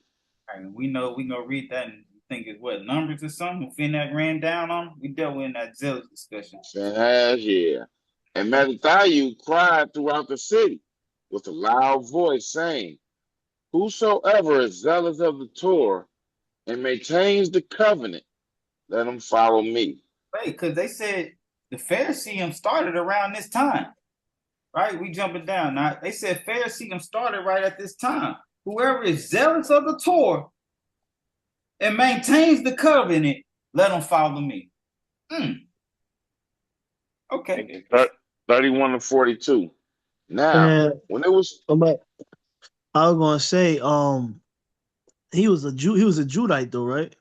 And we know we gonna read that and think it's what, Numbers or something? Phinehas ran down on him. We dealt with in that zealous discussion. Yeah. And Mattathiah cried throughout the city with a loud voice, saying, whosoever is zealous of the Torah and maintains the covenant, let him follow me. Right, because they said the Pharisee started around this time. Right? We jumping down. Now they said Pharisee started right at this time. Whoever is zealous of the Torah and maintains the covenant, let him follow me. Okay. 31 to 42. Now, when it was, I was gonna say, he was a Jew. He was a Judite, though, right?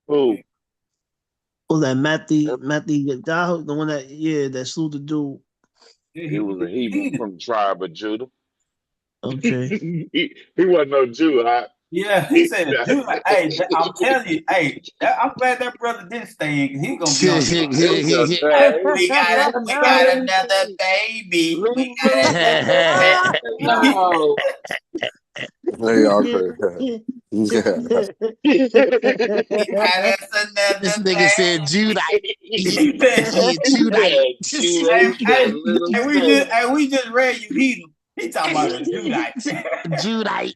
Who? Was that Matthew, the one that slew the dude? He was a heathen from the tribe of Judah. Okay. he wasn't no Jew, huh? Yeah, he said a Judite. Hey, I'm telling you, hey, I'm glad that brother didn't stay in because he's gonna be on the It was your dad. we got another baby. We got another baby. No. They are crazy. Yeah. We got us This another nigga said Judite. baby. He a Judite. Shoot, he said little baby. We just read you heathen. He talking about a Judite. Judite.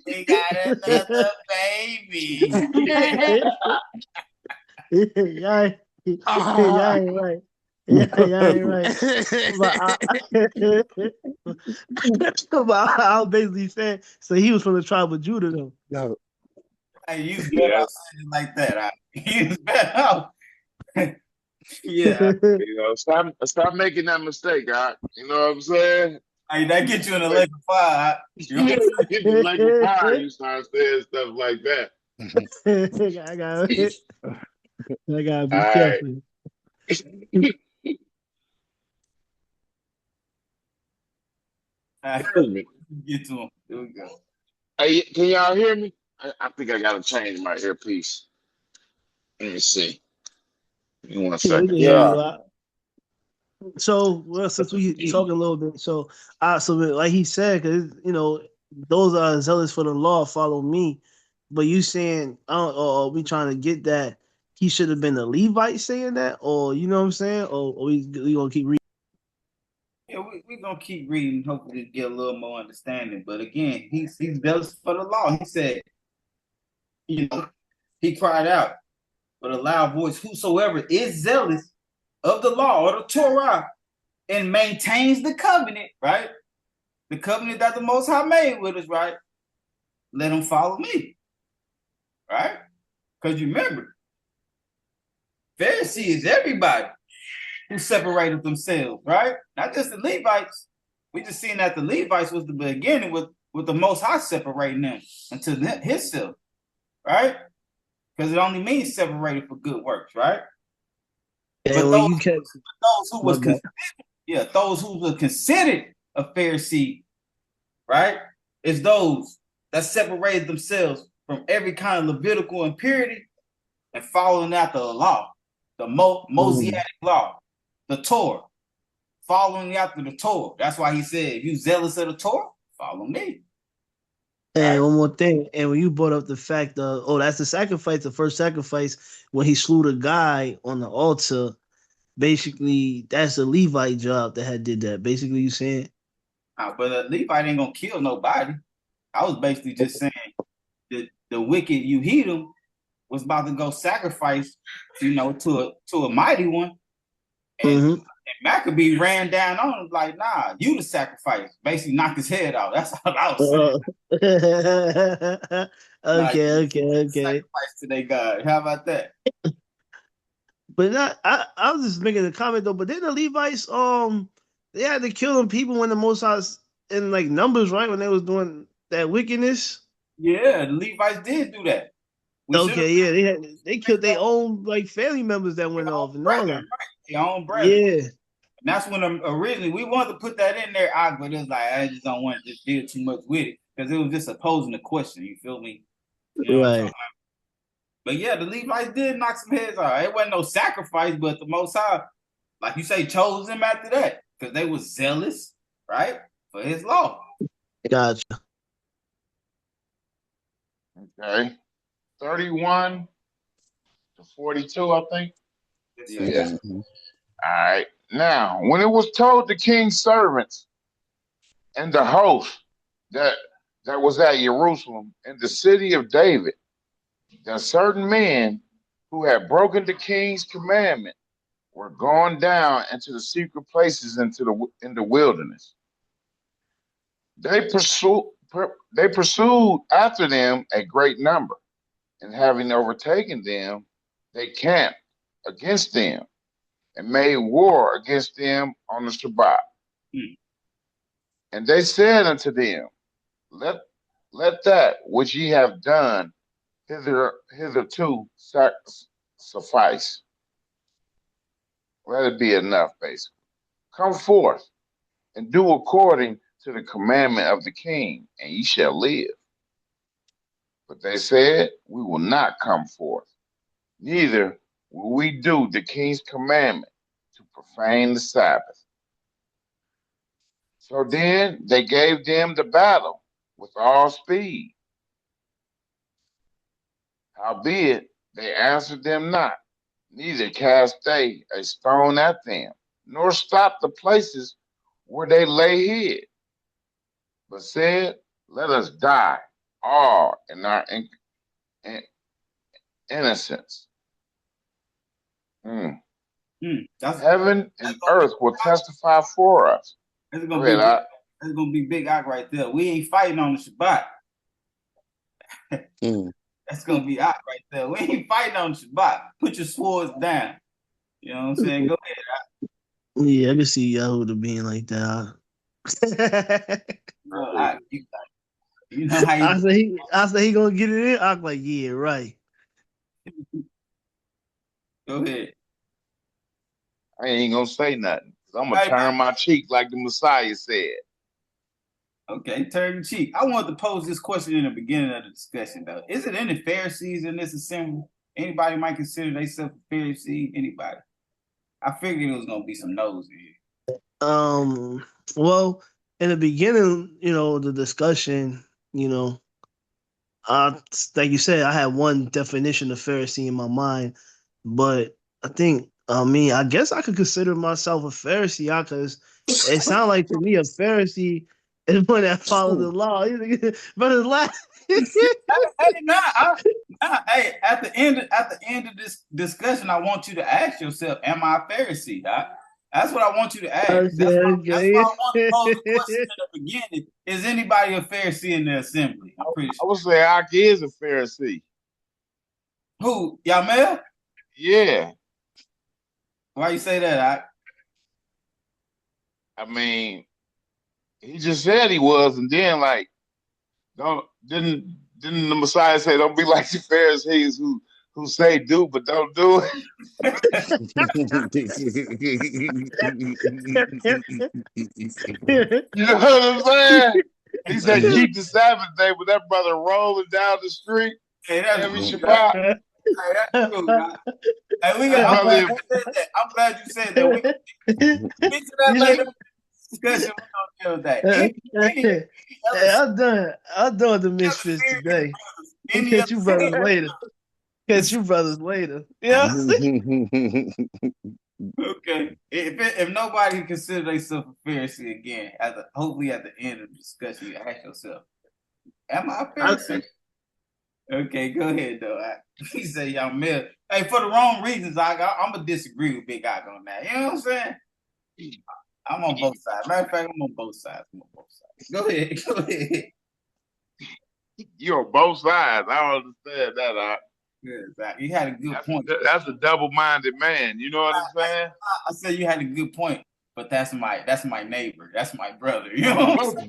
We got another baby. Y'all ain't right. Y'all ain't right. But I was basically saying, so he was from the tribe of Judah, though. No. Hey, you better off saying it like that. Right? You was better off. Yeah. Stop making that mistake, right? You know what I'm saying? Hey, that get you in the lake of fire. You get the lake of fire, you start saying stuff like that. I gotta be All careful. Right. Get to him. There we go. Hey, can y'all hear me? I think I gotta change my earpiece. Let me see. Give me 1 Yeah, we second. can hear Yeah. you out. So, well, since we talking a little bit, so like he said, because those are zealous for the law follow me, but you saying, or we trying to get that he should have been a Levite saying that, or you know what I'm saying, or we gonna keep reading. Yeah, we're gonna keep reading, hopefully get a little more understanding. But again, he's zealous for the law. He said, he cried out with a loud voice, whosoever is zealous of the law or the Torah and maintains the covenant, right? The covenant that the Most High made with us, right? Let him follow me, right? Because you remember, Pharisee is everybody who separated themselves, right? Not just the Levites. We just seen that the Levites was the beginning with the Most High separating them unto himself, right? Because it only means separated for good works, right? And but when those, you kept, those who was those who were considered a Pharisee, right? Is those that separated themselves from every kind of Levitical impurity and following after the law, the Mosaic law, the Torah, following after the Torah. That's why he said, if you zealous of the Torah, follow me. And Right? one more thing, and when you brought up the fact of, that's the sacrifice, the first sacrifice when he slew the guy on the altar. Basically, that's a Levite job that had did that. Basically, you saying? But a Levite ain't gonna kill nobody. I was basically just saying that the wicked you heat him was about to go sacrifice, to a mighty one, and Maccabee ran down on him like, nah, you the sacrifice. Basically, knocked his head out. That's all I was saying. Okay. Sacrifice to their God. How about that? But I was just making a comment though. But then the Levites, they had to kill them people when the Most High in like Numbers, right? When they was doing that wickedness. Yeah, the Levites did do that. They killed their own like family members that went off and all that. Right? Their own brother. Yeah. And that's when originally we wanted to put that in there, but it was like I just don't want to just deal too much with it because it was just opposing the question. You feel me? You know what I'm talking about? But yeah, the Levites did knock some heads off. It wasn't no sacrifice, but the Most High, like you say, chose them after that because they were zealous, right, for His law. Gotcha. Okay. 31 to 42, I think. Yeah. All right. Now, when it was told the king's servants and the host that was at Jerusalem in the city of David, that certain men who had broken the king's commandment were gone down into the secret places in the wilderness. They pursued after them a great number, and having overtaken them, they camped against them and made war against them on the Shabbat. And they said unto them, Let that which ye have done hitherto suffice. Let it be enough, basically. Come forth and do according to the commandment of the king, and ye shall live. But they said, we will not come forth, neither will we do the king's commandment to profane the Sabbath. So then they gave them the battle with all speed. Howbeit, they answered them not, neither cast they a stone at them, nor stopped the places where they lay hid, but said, let us die, all in our in- innocence. Mm. Heaven and earth will testify for us. That's Go gonna ahead, be I, that's gonna be big out right there. We ain't fighting on the Shabbat. That's gonna be out right there. We ain't fighting on the Shabbat. Put your swords down. You know what I'm saying? Go ahead. Yeah, I can see Yahuda being like that. You know how you I say he gonna get it in. I'm like, yeah, right. go ahead. I ain't gonna say nothing. I'm gonna Hey, turn my cheek like the Messiah said. okay, turn your cheek. I wanted to pose this question in the beginning of the discussion, though. Is it any Pharisees in this assembly? Anybody might consider themselves a Pharisee? Anybody? I figured it was gonna be some no's in here. Well, in the beginning, the discussion, you know, like you said, I had one definition of Pharisee in my mind, but I think, I guess I could consider myself a Pharisee because it sounds like to me a Pharisee is one that follows the law. But it's like, Hey, at the end of this discussion, I want you to ask yourself, "Am I a Pharisee?" Doc? That's what I want you to ask. That's why I want to pose the question in the beginning. Is anybody a Pharisee in the assembly? I'm pretty I sure. would say Ak is a Pharisee. Who? Yamel? Yeah. Why you say that, Doc? I mean, he just said he was, and then like, didn't the Messiah say, don't be like the Pharisees who say do but don't do it? You know what I'm saying? He said keep the Sabbath day, but that brother rolling down the street every Shabbat. Hey, that's true, Doc. Hey, I'm glad you said that. We get to that later discussion. We gonna deal with that. I'm done with the misfits today. We'll catch you brothers later. Catch you brothers later. Yeah. Okay. If nobody consider themselves a Pharisee again, hopefully at the end of the discussion, you ask yourself, "Am I a Pharisee?" Okay, go ahead though. He said, "Y'all male." Hey, for the wrong reasons, I'm gonna disagree with Big Eye on that. You know what I'm saying? I'm on both sides. Matter of fact, I'm on both sides. Go ahead. Go ahead. You're on both sides. I don't understand that. Yeah, you had a good point. That's a double-minded man. You know what I'm saying? I said you had a good point, but that's my neighbor. That's my brother. You know what I'm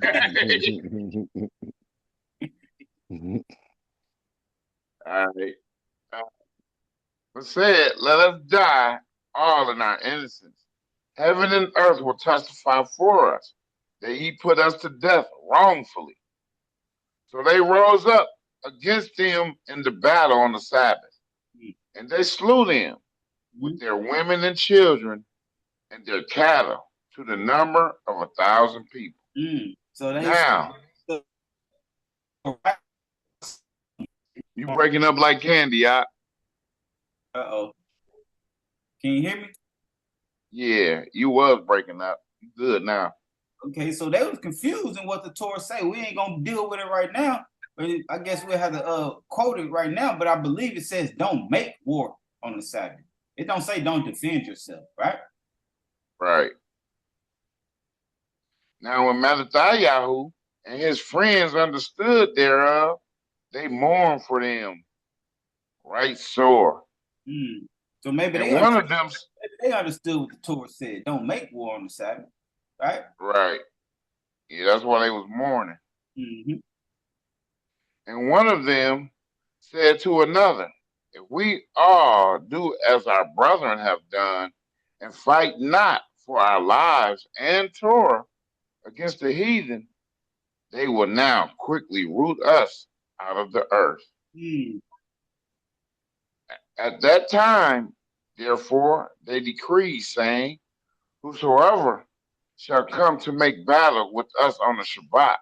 saying? All right. But said, let us die all in our innocence. Heaven and earth will testify for us that ye put us to death wrongfully. So they rose up against them in the battle on the Sabbath, and they slew them with their women and children and their cattle to the number of 1,000 people. So now, you breaking up like candy, Out. Uh-oh. Can you hear me? Yeah, you was breaking up. You good now. Okay, so they was confused in what the Torah say. We ain't gonna deal with it right now, but I guess we'll have to quote it right now. But I believe it says don't make war on the Sabbath. It don't say don't defend yourself, right? Right. Now when Mattathiyahu and his friends understood thereof, they mourned for them right sore. So maybe they understood what the Torah said. Don't make war on the Sabbath, right? Right. Yeah, that's why they was mourning. Mm-hmm. And one of them said to another, if we all do as our brethren have done and fight not for our lives and Torah, against the heathen, they will now quickly root us out of the earth. Mm. At that time, therefore, they decreed, saying, whosoever shall come to make battle with us on the Shabbat,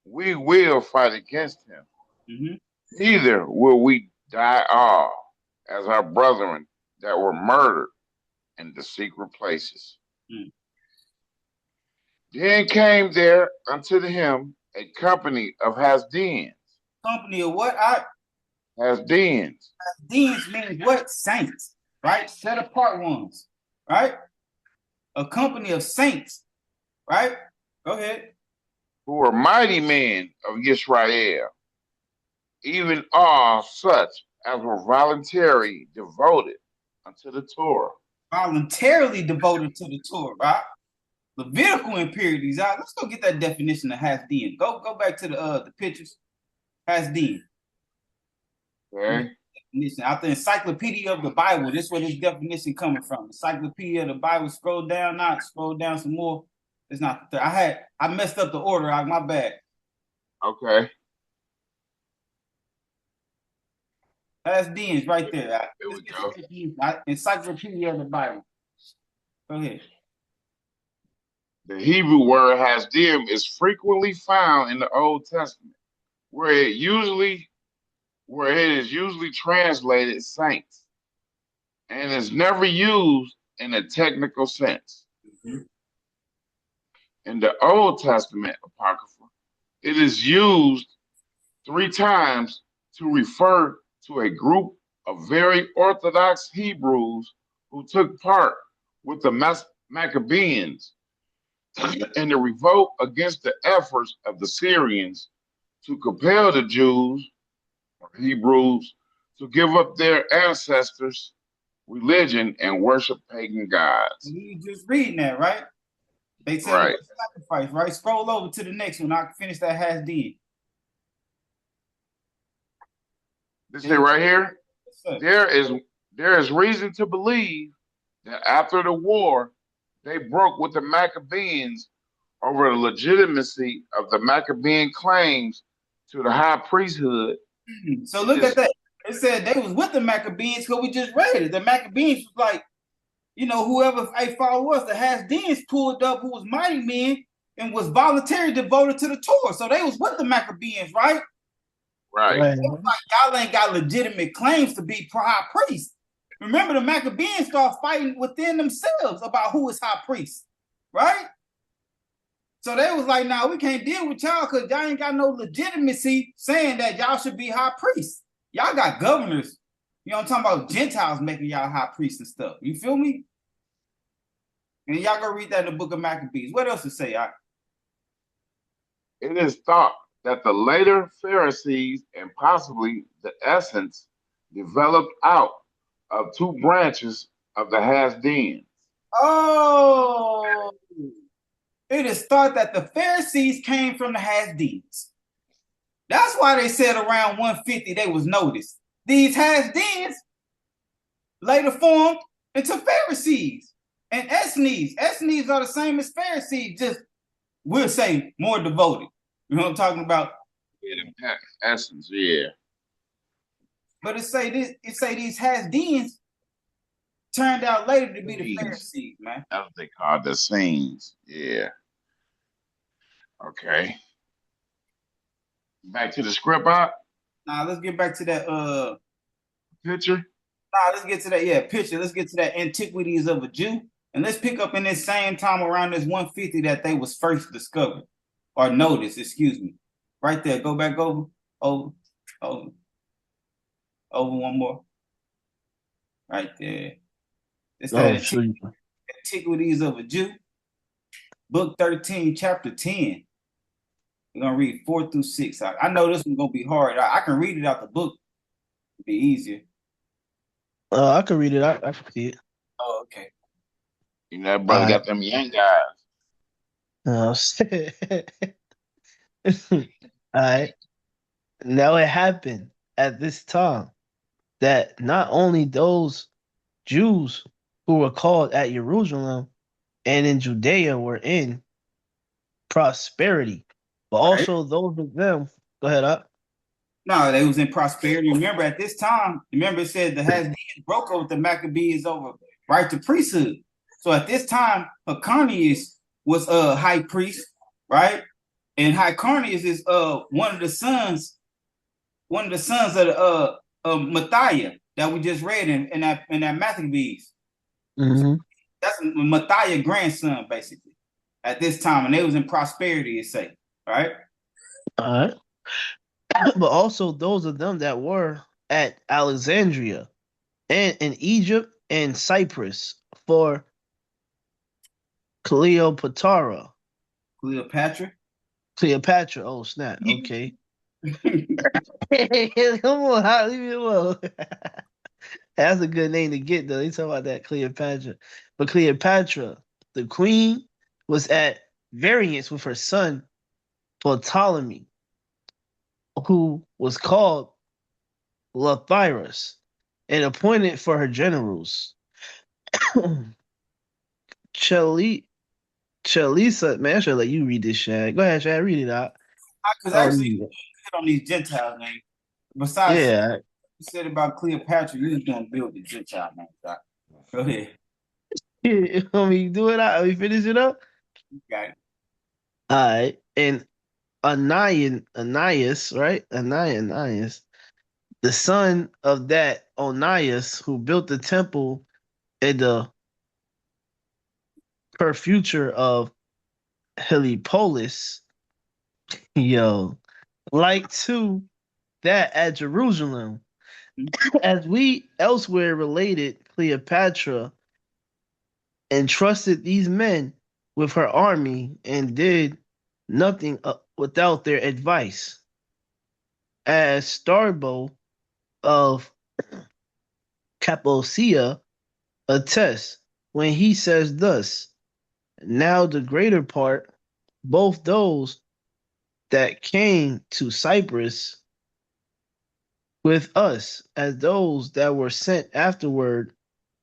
we will fight against him. Mm-hmm. Neither will we die all, as our brethren that were murdered in the secret places. Mm. Then came there unto him a company of Hasdeans. Company of what? Hasdeans, Deans means what? Saints, right? Set apart ones, right? A company of saints, right? Go ahead. who were mighty men of Israel, even all such as were voluntarily devoted unto the Torah. Voluntarily devoted to the Torah, right? Levitical impurities. Right? Let's go get that definition of Hasdin. Go back to the pictures. Hasdin. Okay. Definition. Out the Encyclopedia of the Bible. This is where this definition coming from. Encyclopedia of the Bible. Scroll down, scroll down some more. It's not the third. I messed up the order. My bad. Okay. Hasdin is right there. Right? There we go. Encyclopedia of the Bible. Go ahead. The Hebrew word Hasdim is frequently found in the Old Testament, where it is usually translated saints, and is never used in a technical sense. Mm-hmm. In the Old Testament Apocrypha, it is used 3 times to refer to a group of very Orthodox Hebrews who took part with the Maccabees in the revolt against the efforts of the Syrians to compel the Jews or Hebrews to give up their ancestors' religion and worship pagan gods. You just reading that, right? They said Right. sacrifice, right? Scroll over to the next one. I can finish that Hasdin. This is right here. There is reason to believe that after the war, they broke with the Maccabees over the legitimacy of the Maccabean claims to the high priesthood. So look at that. It said they was with the Maccabees because we just read it. The Maccabees was like, whoever follow us, the Hasdeans pulled up who was mighty men and was voluntarily devoted to the Torah. So they was with the Maccabees, right? Right. Like, y'all ain't got legitimate claims to be high priest. Remember, the Maccabees start fighting within themselves about who is high priest, right? So they was like, nah, we can't deal with y'all because y'all ain't got no legitimacy saying that y'all should be high priests. Y'all got governors. I'm talking about Gentiles making y'all high priests and stuff. You feel me? And y'all go read that in the book of Maccabees. What else to say? It is thought that the later Pharisees and possibly the essence developed out of 2 branches of the Hasdeans. Oh, it is thought that the Pharisees came from the Hasdeans. That's why they said around 150 they was noticed. These Hasdeans later formed into Pharisees and Essenes. Essenes are the same as Pharisees, just we'll say more devoted. You know what I'm talking about? Yeah, essence, yeah. But it say these Hasdeans turned out later to be the Pharisees, man. That's what they call the scenes. Yeah. Okay. Back to the script out. Nah, let's get back to that picture. Nah, let's get to that, picture. Let's get to that Antiquities of a Jew. And let's pick up in this same time around this 150 that they was first discovered. Or noticed, excuse me. Right there. Go back over one more. Right there. It's that Antiquities of a Jew. Book 13, chapter 10. We're going to read 4 through 6. I know this one's going to be hard. I can read it out the book. It'll be easier. I can read it. I can see it. Oh, okay. That brother got them young guys. All right. Now it happened at this time that not only those Jews who were called at Jerusalem and in Judea were in, prosperity. But Right? also those of them, go ahead up. No, they was in prosperity. Remember, at this time, remember it said the Hasmoneans broke over the Maccabees over right to priesthood. So at this time, Hyrcanus was a high priest, right? And Hyrcanus is one of the sons of the Matthias that we just read in that Maccabees. Mm-hmm. That's Matthias' grandson, basically, at this time, and they was in prosperity, it say, right? All right. But also those of them that were at Alexandria and in Egypt and Cyprus for Cleopatra. Cleopatra. Cleopatra. Oh snap. Okay. Come on, leave me alone. That's a good name to get though. You talk about that Cleopatra. But Cleopatra, the queen, was at variance with her son Ptolemy, who was called Lathyrus, and appointed for her generals. Chalisa, man, I should let you read this, Shad. Go ahead, Shad, read it out. Because Oh, actually, you hit on these Gentile names. Besides, yeah. you said about Cleopatra, you was going to build the Gentile names. Doc. Go ahead. You want me to do it out? We finish it up? You got it. All right. And Onias, right? Onias, the son of that Onias who built the temple in the per future of Heliopolis, yo, like to that at Jerusalem, as we elsewhere related, Cleopatra entrusted these men with her army and did nothing without their advice. As Strabo of Cappadocia attests when he says thus, now the greater part, both those that came to Cyprus with us as those that were sent afterward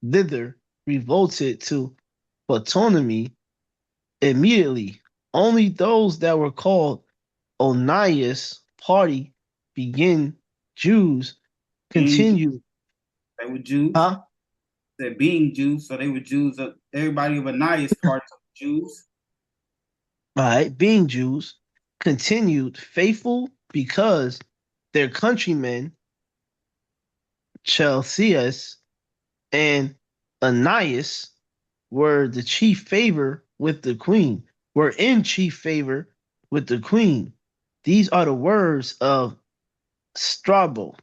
thither, revolted to Ptolemy immediately. Only those that were called Onias party begin Jews continue. They were Jews. Huh? They're being Jews, so they were Jews. Everybody of Anias part of Jews. All right, being Jews continued faithful because their countrymen Chelseas and Anias were the chief favor with the queen, were in chief favor with the queen. These are the words of Strabo.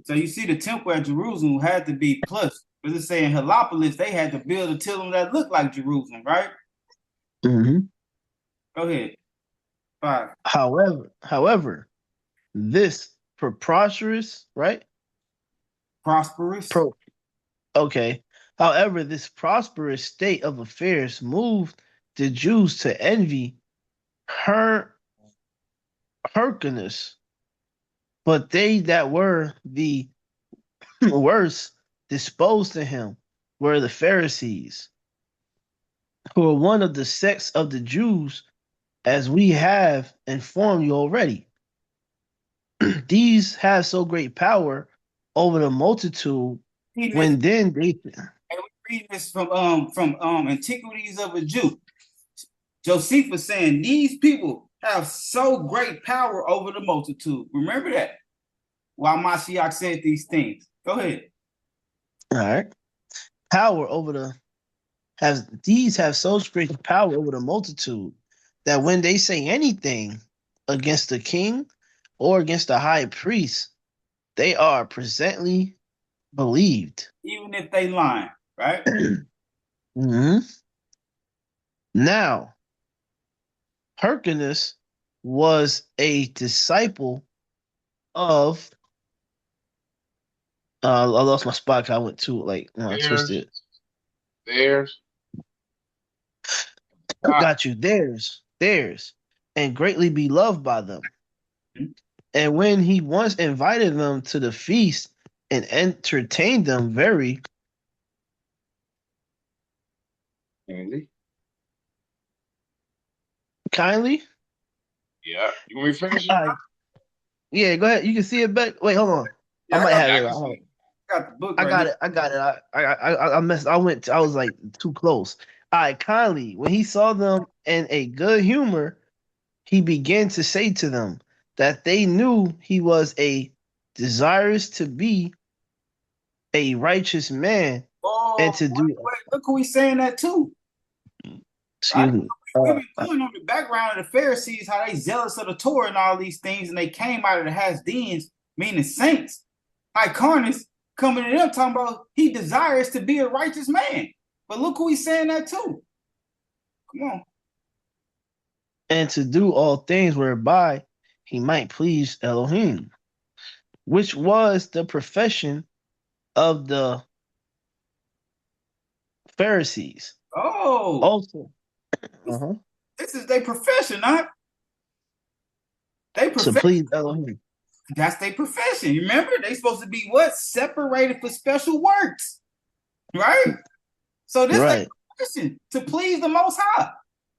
So you see the temple at Jerusalem had to be plus. But it's saying Heliopolis, they had to build a temple that looked like Jerusalem, right? Mm-hmm. Go ahead. 5. However, this preposterous, right? Prosperous. Okay. However, this prosperous state of affairs moved the Jews to envy Hyrcanus, but they that were the worse disposed to him were the Pharisees, who were one of the sects of the Jews, as we have informed you already. These have so great power over the multitude when then they. And we read this from Antiquities of a Jew. Josephus saying these people have so great power over the multitude. Remember that. While Mashiach said these things. Go ahead. All right. Power over the have so great power over the multitude that when they say anything against the king or against the high priest, they are presently believed. Even if they lying, right? Mm-hmm. Now, Hyrcanus was a disciple of I lost my spot. I went to I twisted. Theirs. Got you. Theirs, and greatly beloved by them. And when he once invited them to the feast and entertained them very kindly. Yeah. You want me to finish it? All right. Yeah, go ahead. You can see it back. Wait, hold on. I Yeah, might have Yeah, it. I can Right. see it. I got the book I right got here. it. I got it. I messed. I was like too close. All right, kindly. When he saw them in a good humor, he began to say to them that they knew he was a desirous to be a righteous man Oh, and to do. wait, look who he's saying that to. Right? Excuse me. We've been going on the background of the Pharisees, how they zealous of the Torah and all these things, and they came out of the Hasdeans, meaning saints. Icarnus coming to them talking about he desires to be a righteous man. But look who he's saying that to. Come on. And to do all things whereby he might please Elohim, which was the profession of the Pharisees. Oh, Also, uh-huh, this is their profession, huh? They to profession. please Elohim. That's their profession. You remember? They supposed to be what? Separated for special works. Right? So this is their Right. profession, to please the Most High.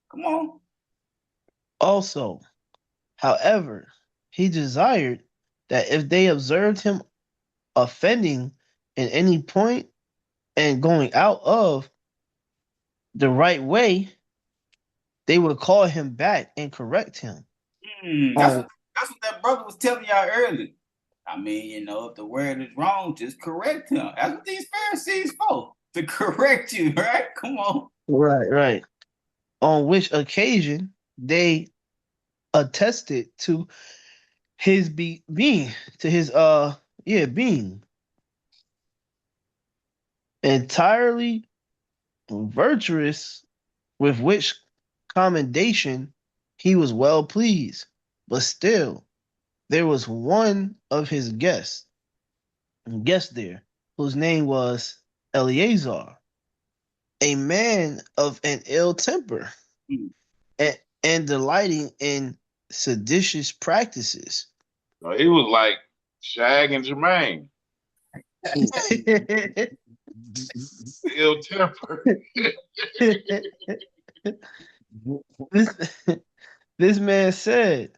Come on. Also, however, he desired that if they observed him offending in any point and going out of the right way, they would call him back and correct him. That's what that brother was telling y'all earlier. I mean, you know, if the word is wrong, just correct him. That's what these Pharisees for, to correct you, right? Come on. Right. On which occasion they attested to his being, to his being entirely virtuous, with which commendation he was well pleased. But still, there was one of his guests there, whose name was Eleazar, a man of an ill temper, Mm. and delighting in seditious practices. So he was like Shag and Jermaine, ill temper. this, this man said,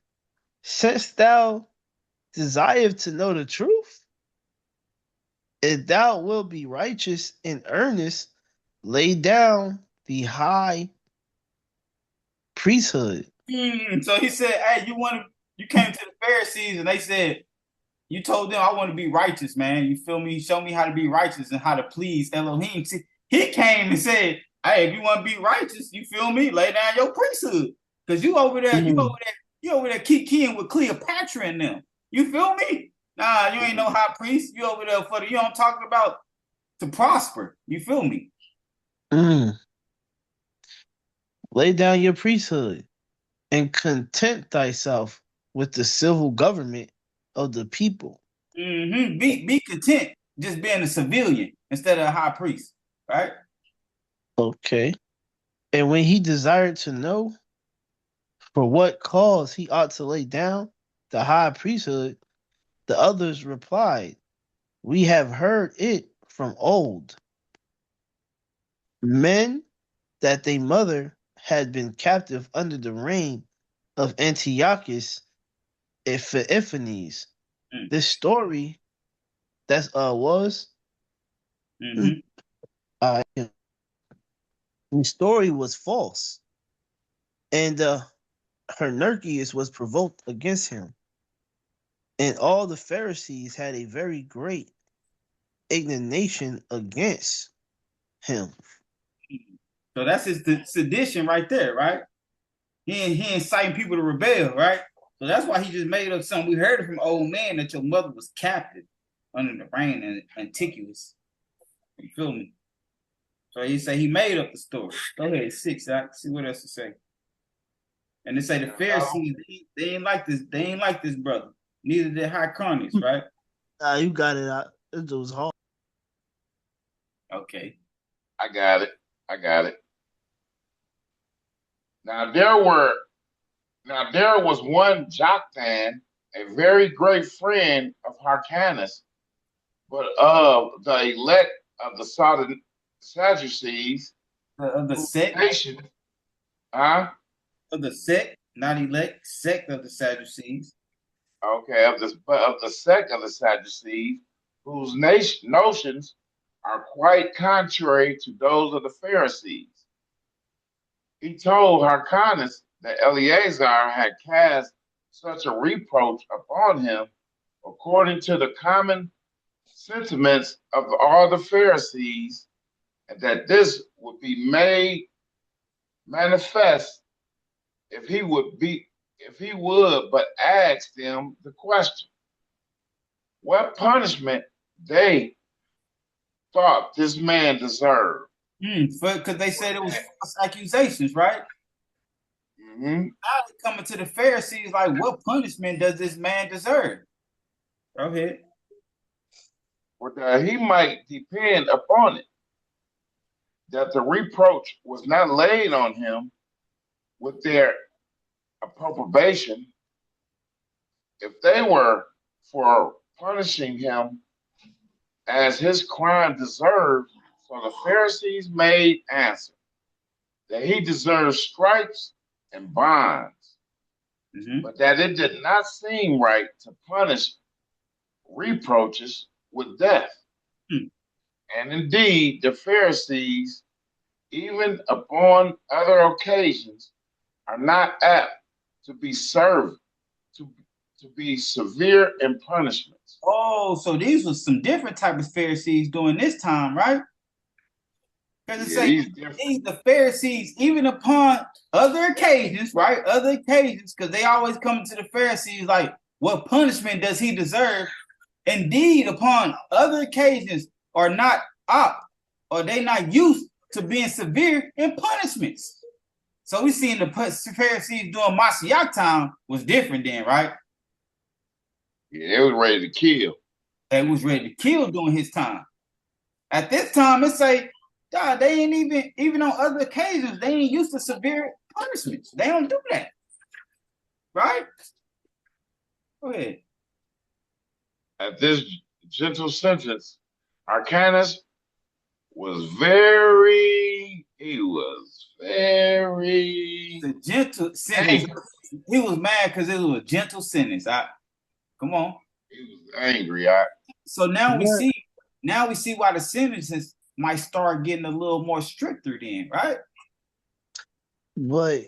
since thou desire to know the truth, if thou wilt be righteous and earnest, lay down the high priesthood. So he said, hey, you came to the Pharisees and they said, you told them I want to be righteous, man. You feel me? Show me how to be righteous and how to please Elohim. See, he came and said, hey, if you want to be righteous, you feel me? Lay down your priesthood. Because you over there kikiing with Cleopatra and them. You feel me? Nah, you ain't no high priest. You over there you know what I'm talking about? To prosper. You feel me? Lay down your priesthood and content thyself with the civil government of the people. Be content just being a civilian instead of a high priest, right? Okay. And when he desired to know for what cause he ought to lay down the high priesthood, the others replied, we have heard it from old men that their mother had been captive under the reign of Antiochus Epiphanes. This story the story was false, and Hernerchius was provoked against him, and all the Pharisees had a very great indignation against him. So that's his sedition right there, right? He inciting people to rebel, right? So that's why he just made up something. We heard it from old man that your mother was captive under the reign of Antiochus. You feel me? So he said he made up the story. Go ahead, 6. See what else to say. And they say the Pharisees, they ain't like this. They ain't like this brother. Neither did Hyrcanus, right? You got it out. It was hard. Okay. I got it. Now there was one Joktan, a very great friend of Hyrcanus, but of the elect of the Sadducees, Of the sect? Of Of the sect? not elect, sect of the Sadducees. Okay, of the sect of the Sadducees, whose notions are quite contrary to those of the Pharisees. He told Hyrcanus that Eleazar had cast such a reproach upon him according to the common sentiments of all the Pharisees, and that this would be made manifest if he would but ask them the question, what punishment they thought this man deserved. Because they said it was false accusations, right? Mm-hmm. Now they coming to the Pharisees like, what punishment does this man deserve? Go ahead. But that he might depend upon it, that the reproach was not laid on him with their approbation, if they were for punishing him as his crime deserved. So the Pharisees made answer that he deserved stripes and bonds, but that it did not seem right to punish reproaches with death. And indeed, the Pharisees, even upon other occasions, are not apt to be to be severe in punishments. Oh, so these were some different type of Pharisees during this time, right? Because it's saying the Pharisees, even upon other occasions, right? Other occasions, because they always come to the Pharisees like, what punishment does he deserve? Indeed, upon other occasions, are not up, or they not used to being severe in punishments. So we seeing the Pharisees during Mashiach time was different then, right? Yeah, they was ready to kill. They was ready to kill during his time. At this time, it's like, God, they ain't even on other occasions, they ain't used to severe punishments. They don't do that. Right? Go ahead. At this gentle sentence, Hyrcanus was very the gentle sentence. He was mad because it was a gentle sentence. Come on. He was angry. So now we see why the sentences might start getting a little more stricter then, right? But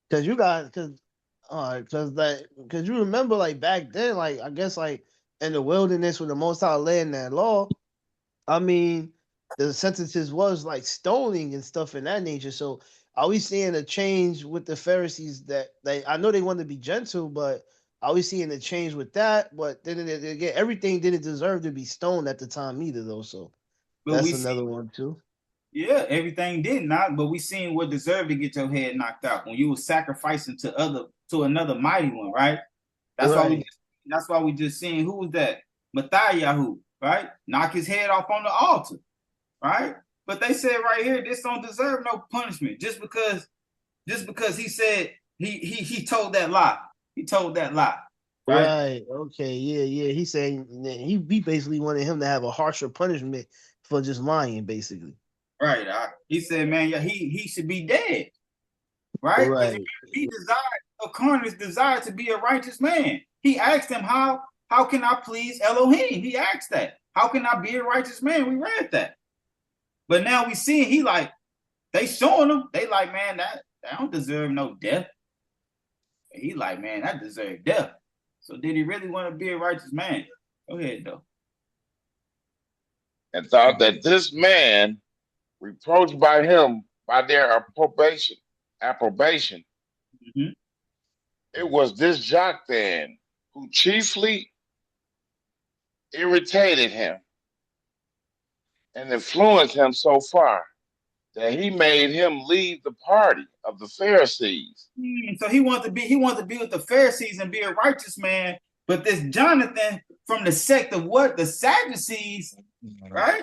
because you remember like back then, like I guess like in the wilderness with the Most High laying that law, I mean the sentences was like stoning and stuff in that nature. So are we seeing a change with the Pharisees that I know they want to be gentle, but are we seeing a change with that? But then again, everything didn't deserve to be stoned at the time either, though. So that's another one too. Yeah, everything did not, but we seen what deserved to get your head knocked out when you were sacrificing to another mighty one, right? That's why we just seen who was that? Mathayahu, right? Knock his head off on the altar, right? But they said right here, this don't deserve no punishment just because he said he told that lie. He told that lie. Right. Okay. Yeah. He's saying he basically wanted him to have a harsher punishment for just lying, basically. Right. He said, man, yeah, he should be dead. Right? Because he desired, Carnage desired to be a righteous man. He asked him, how can I please Elohim? He asked that. How can I be a righteous man? We read that. But now we see he like, they showing him, they like, man, that don't deserve no death. And he like, man, that deserved death. So did he really want to be a righteous man? Go ahead, though. And thought that this man, reproached by him by their approbation, it was this Joktan who chiefly irritated him and influenced him so far that he made him leave the party of the Pharisees. So he wanted to be with the Pharisees and be a righteous man. But this Jonathan from the sect of what? The Sadducees, right?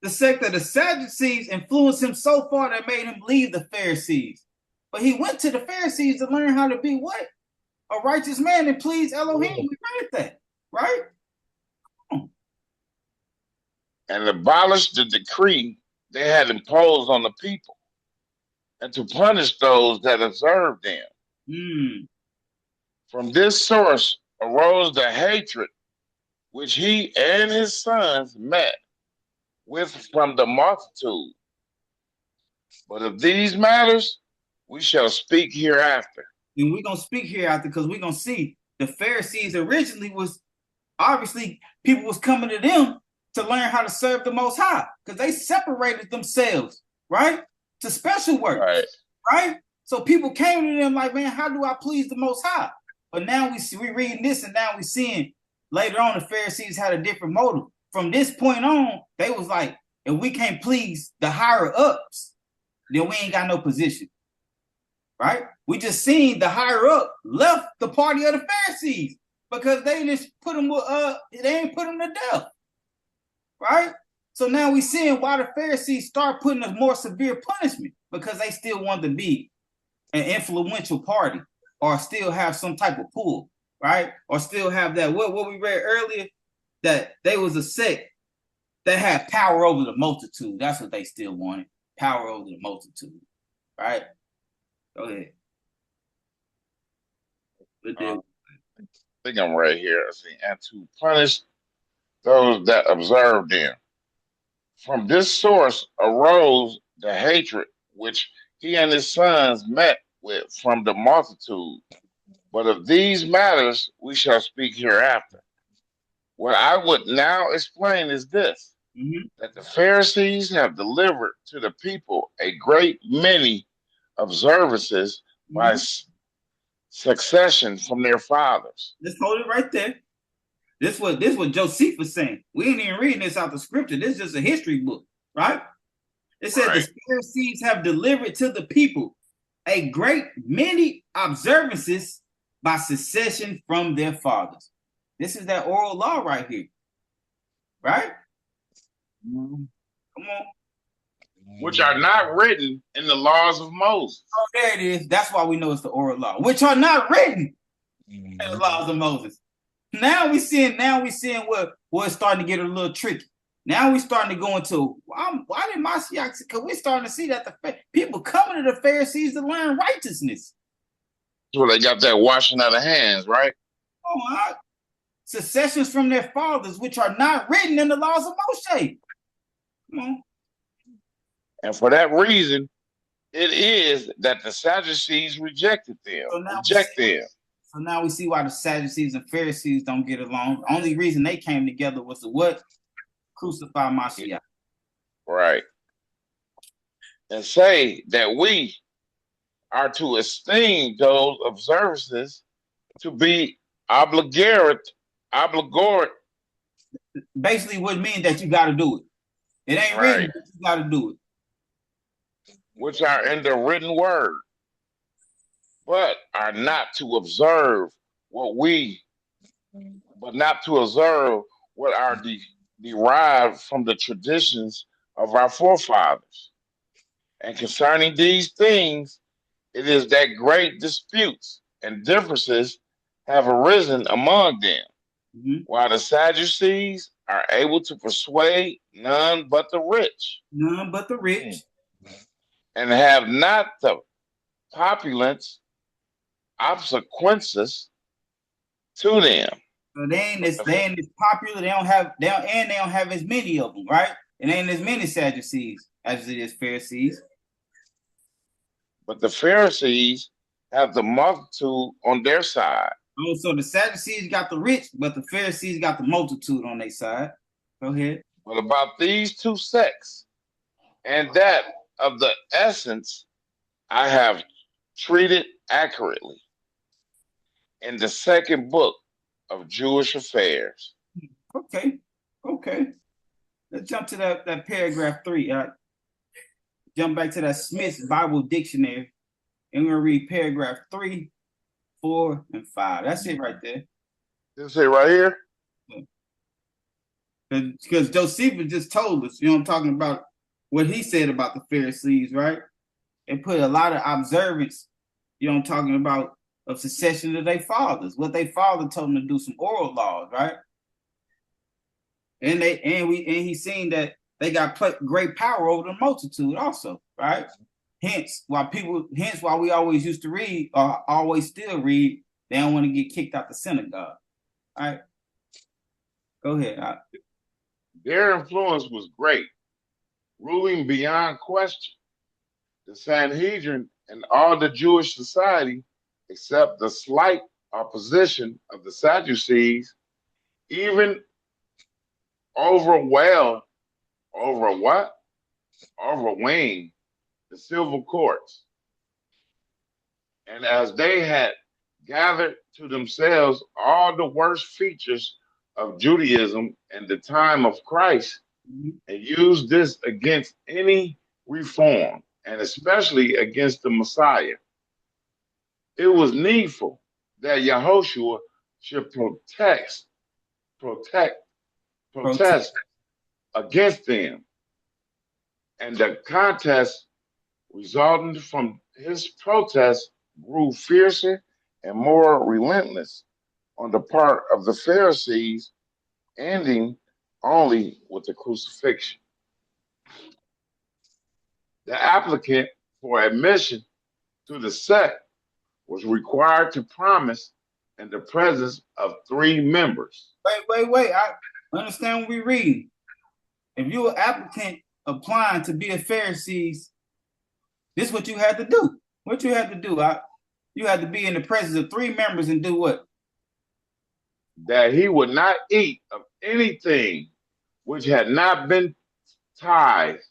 The sect of the Sadducees influenced him so far that made him leave the Pharisees. But he went to the Pharisees to learn how to be what? A righteous man and please Elohim. We read that, right? And abolished the decree they had imposed on the people, and to punish those that observe them. Mm. From this source arose the hatred which he and his sons met with from the multitude. But of these matters we shall speak hereafter. And we're going to speak hereafter because we're going to see the Pharisees originally was obviously people was coming to them to learn how to serve the Most High because they separated themselves, right, to special works, right? So people came to them like, man, how do I please the Most High? But now we reading this, and now we seeing later on the Pharisees had a different motive. From this point on, they was like, if we can't please the higher ups, then we ain't got no position, right? We just seen the higher up left the party of the Pharisees because they just put them they ain't put them to death, right? So now we seeing why the Pharisees start putting a more severe punishment because they still want to be an influential party or still have some type of pull, right? Or still have that what we read earlier, that they was a sect that had power over the multitude. That's what they still wanted, power over the multitude, right? Go ahead. I think I'm right here. I see, and to punish those that observe them. From this source arose the hatred which he and his sons met with from the multitude. But of these matters we shall speak hereafter. What I would now explain is this, that the Pharisees have delivered to the people a great many observances by succession from their fathers. Let's hold it right there. This what Josephus saying. We ain't even reading this out the scripture. This is just a history book, right? It said the Pharisees have delivered to the people a great many observances by succession from their fathers. This is that oral law right here, right? Come on. Which are not written in the laws of Moses. Oh, there it is. That's why we know it's the oral law, which are not written in the laws of Moses. Now we seeing what's starting to get a little tricky. Now we starting to go into why did Mashiach? Because we're starting to see that the people coming to the Pharisees to learn righteousness. So they got that washing of the hands, right? Oh, successions from their fathers, which are not written in the laws of Moshe. Come on. And for that reason, it is that the Sadducees rejected them. So now we see why the Sadducees and Pharisees don't get along. The only reason they came together was to what? Crucify Mashiach. Right. And say that we are to esteem those observances to be obligatory. Basically would mean that you got to do it. It ain't written, but you got to do it. Which are in the written word, but are not to observe what are derived from the traditions of our forefathers. And concerning these things, it is that great disputes and differences have arisen among them, while the Sadducees are able to persuade none but the rich. None but the rich. And have not the populace obsequences to them. So they ain't as popular. They don't have as many of them, right? It ain't as many Sadducees as it is Pharisees. But the Pharisees have the multitude on their side. Oh, so the Sadducees got the rich, but the Pharisees got the multitude on their side. Go ahead. But about these two sects, and that of the essence, I have treated accurately in the second book of Jewish affairs. Okay. Let's jump to that paragraph 3. Jump back to that Smith's Bible Dictionary, and we're gonna read paragraph 3, 4, and 5. That's it right there. This it right here? Because Josephus just told us, I'm talking about what he said about the Pharisees, right? They put a lot of observance, I'm talking about, of succession to their fathers. What their father told them to do, some oral laws, right? And he's seen that they got great power over the multitude also, right? Hence why we always used to read, or always still read, they don't want to get kicked out the synagogue. All right. Go ahead. Their influence was great, ruling beyond question. The Sanhedrin and all the Jewish society, except the slight opposition of the Sadducees, even overwhelmed, overwhelmed the civil courts. And as they had gathered to themselves all the worst features of Judaism in the time of Christ, and used this against any reform, and especially against the Messiah, it was needful that Yahushua should protest against them. And the contest resulting from his protest grew fiercer and more relentless on the part of the Pharisees, ending only with the crucifixion. The applicant for admission to the sect was required to promise in the presence of 3 members. Wait. I understand what we read. If you're an applicant applying to be a Pharisee, this is what you had to do. What you had to do, you had to be in the presence of 3 members and do what? That he would not eat of anything which had not been tithed,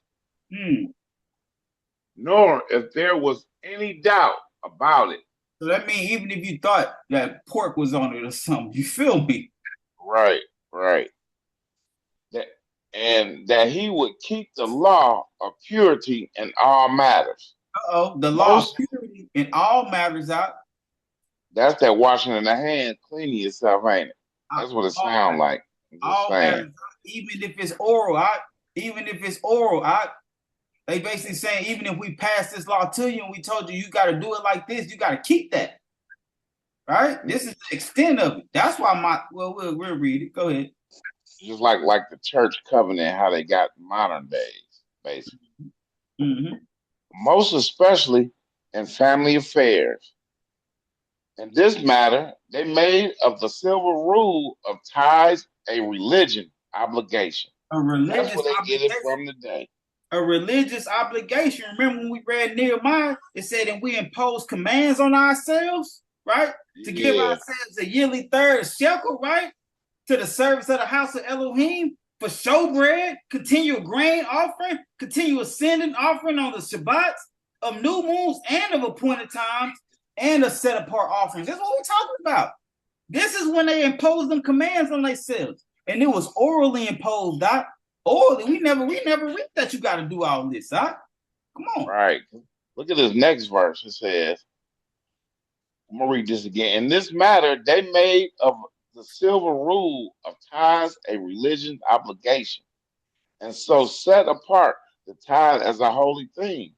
nor if there was any doubt about it. So that means even if you thought that pork was on it or something, you feel me? Right. And that he would keep the law of purity in all matters. The law of purity in all matters out. That's that washing in the hand, cleaning yourself, ain't it? That's what it sounds like. All matters, even if it's oral, they basically saying, even if we pass this law to you and we told you got to do it like this, you got to keep that. Right? This is the extent of it. That's why we'll read it. Go ahead. Just like the church covenant, how they got modern days, basically. Mm-hmm. Most especially in family affairs. In this matter, they made of the silver rule of tithes a religion obligation. A religious That's where they obligation. get it from today. A religious obligation. Remember when we read Nehemiah, it said, and we impose commands on ourselves, right? To give ourselves a yearly third shekel, right? To the service of the house of Elohim, for showbread, continual grain offering, continual sending offering on the Shabbats, of new moons and of appointed times, and of set apart offerings. That's what we're talking about. This is when they imposed them commands on themselves. And it was orally imposed, Doc. Orally. We never read that you got to do all this, Doc. Come on. Right. Look at this next verse. It says, I'm going to read this again. In this matter, they made of the silver rule of tithes a religious obligation, and so set apart the tithe as a holy thing,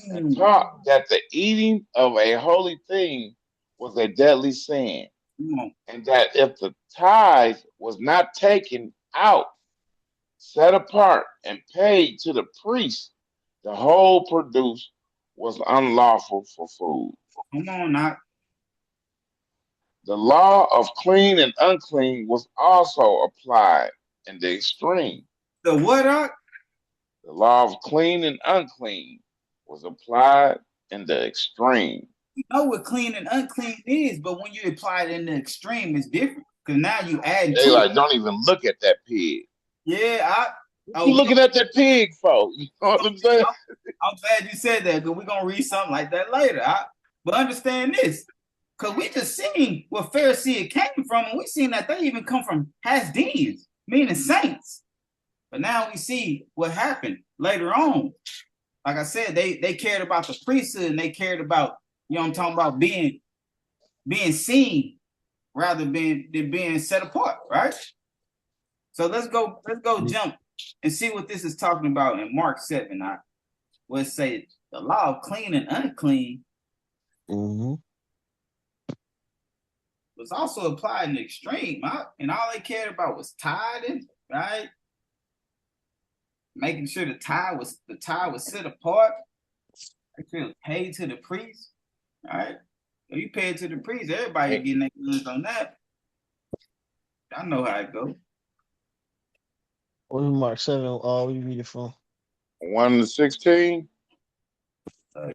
and taught that the eating of a holy thing was a deadly sin, and that if the tithe was not taken out, set apart, and paid to the priest, the whole produce was unlawful for food. Come on, now. The law of clean and unclean was also applied in the extreme. The what? The law of clean and unclean was applied in the extreme. You know what clean and unclean is, but when you apply it in the extreme, it's different. Because now you add. They like don't even look at that pig. Yeah, you looking at that pig for? You know what I'm saying? I'm glad you said that, because we're gonna read something like that later. But understand this. Because we just seen where Pharisee came from, and we seen that they even come from Hasdians, meaning saints. But now we see what happened later on. Like I said, they cared about the priesthood, and they cared about, you know what I'm talking about, being seen rather than being set apart, right? So let's go jump and see what this is talking about in Mark 7. Where it say the law of clean and unclean. Mm-hmm. Was also applied in the extreme, and all they cared about was tithing, right? Making sure the tithe was set apart. It feels paid to the priest. All right. If you pay it to the priest, everybody And getting their goods on that. I know how it goes. What is Mark 7? Oh, we read it from. 1-16.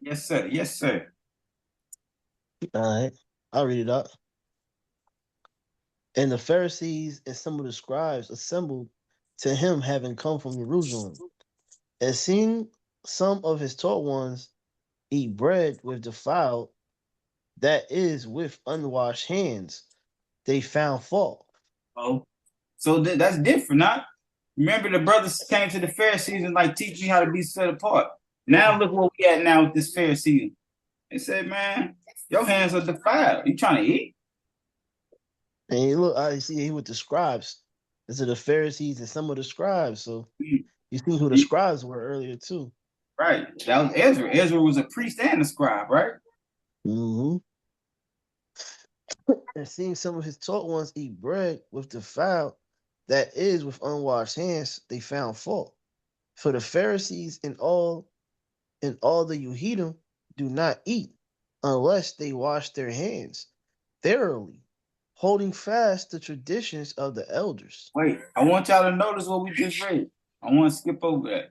Yes, sir. Yes, sir. All right. I'll read it up. And the Pharisees and some of the scribes assembled to him, having come from Jerusalem. And seeing some of his taught ones eat bread with defiled, that is, with unwashed hands, they found fault. Oh, so that's different, not? Remember, the brothers came to the Pharisees and like teach you how to be set apart. Now look where we at now with this Pharisee. They said, man, your hands are defiled. You trying to eat? And he look, I see he with the scribes. This are the Pharisees and some of the scribes. So you see who the scribes were earlier too. Right. That was Ezra. Ezra was a priest and a scribe, right? Mm-hmm. And seeing some of his taught ones eat bread with defiled, that is, with unwashed hands, they found fault. For the Pharisees and all the Yehudim do not eat unless they wash their hands thoroughly, holding fast the traditions of the elders. Wait, I want y'all to notice what we just read. I want to skip over that.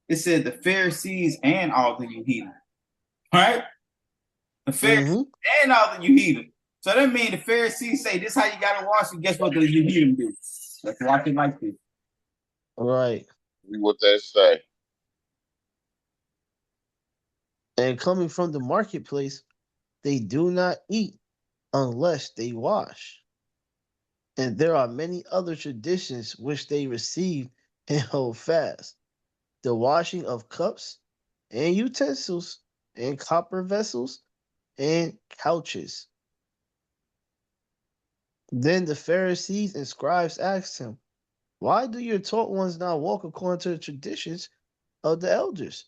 It said the Pharisees and all the Yehudim. Right? The Pharisees and all the Yehudim. So that means the Pharisees say this is how you gotta wash it. Guess what the Yehudim do? Let's wash it like this. Right. What they say. And coming from the marketplace, they do not eat unless they wash. And there are many other traditions which they receive and hold fast. The washing of cups and utensils and copper vessels and couches. Then the Pharisees and scribes asked him, why do your taught ones not walk according to the traditions of the elders,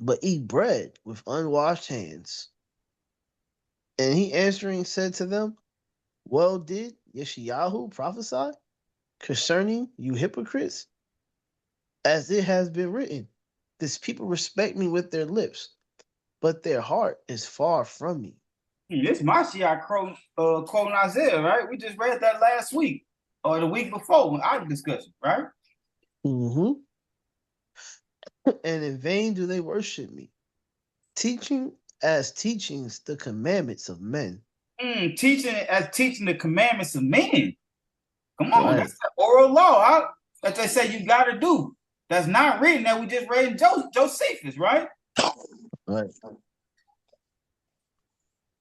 but eat bread with unwashed hands? And he answering said to them, well did Yeshayahu prophesy concerning you hypocrites, as it has been written, this people respect me with their lips, but their heart is far from me. This Mashiach quoting Isaiah, right? We just read that last week or the week before when our discussion, right? Mm-hmm. And in vain do they worship me, teaching as teachings the commandments of men. Teaching as teaching the commandments of men. Come on, Right. That's the oral law that they say you got to do. That's not written that we just read in Josephus, right? Right.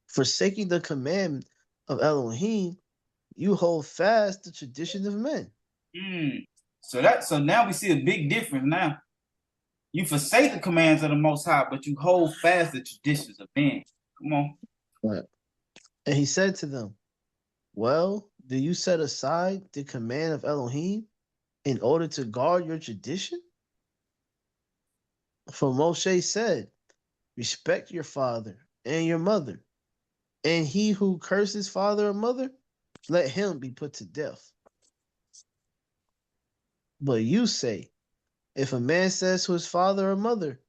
Forsaking the commandment of Elohim, you hold fast the tradition of men. So now we see a big difference now. You forsake the commands of the Most High, but you hold fast the traditions of men. Come on. Right. And he said to them, well, do you set aside the command of Elohim in order to guard your tradition? For Moshe said, respect your father and your mother, and he who curses father or mother, let him be put to death. But you say, if a man says to his father or mother,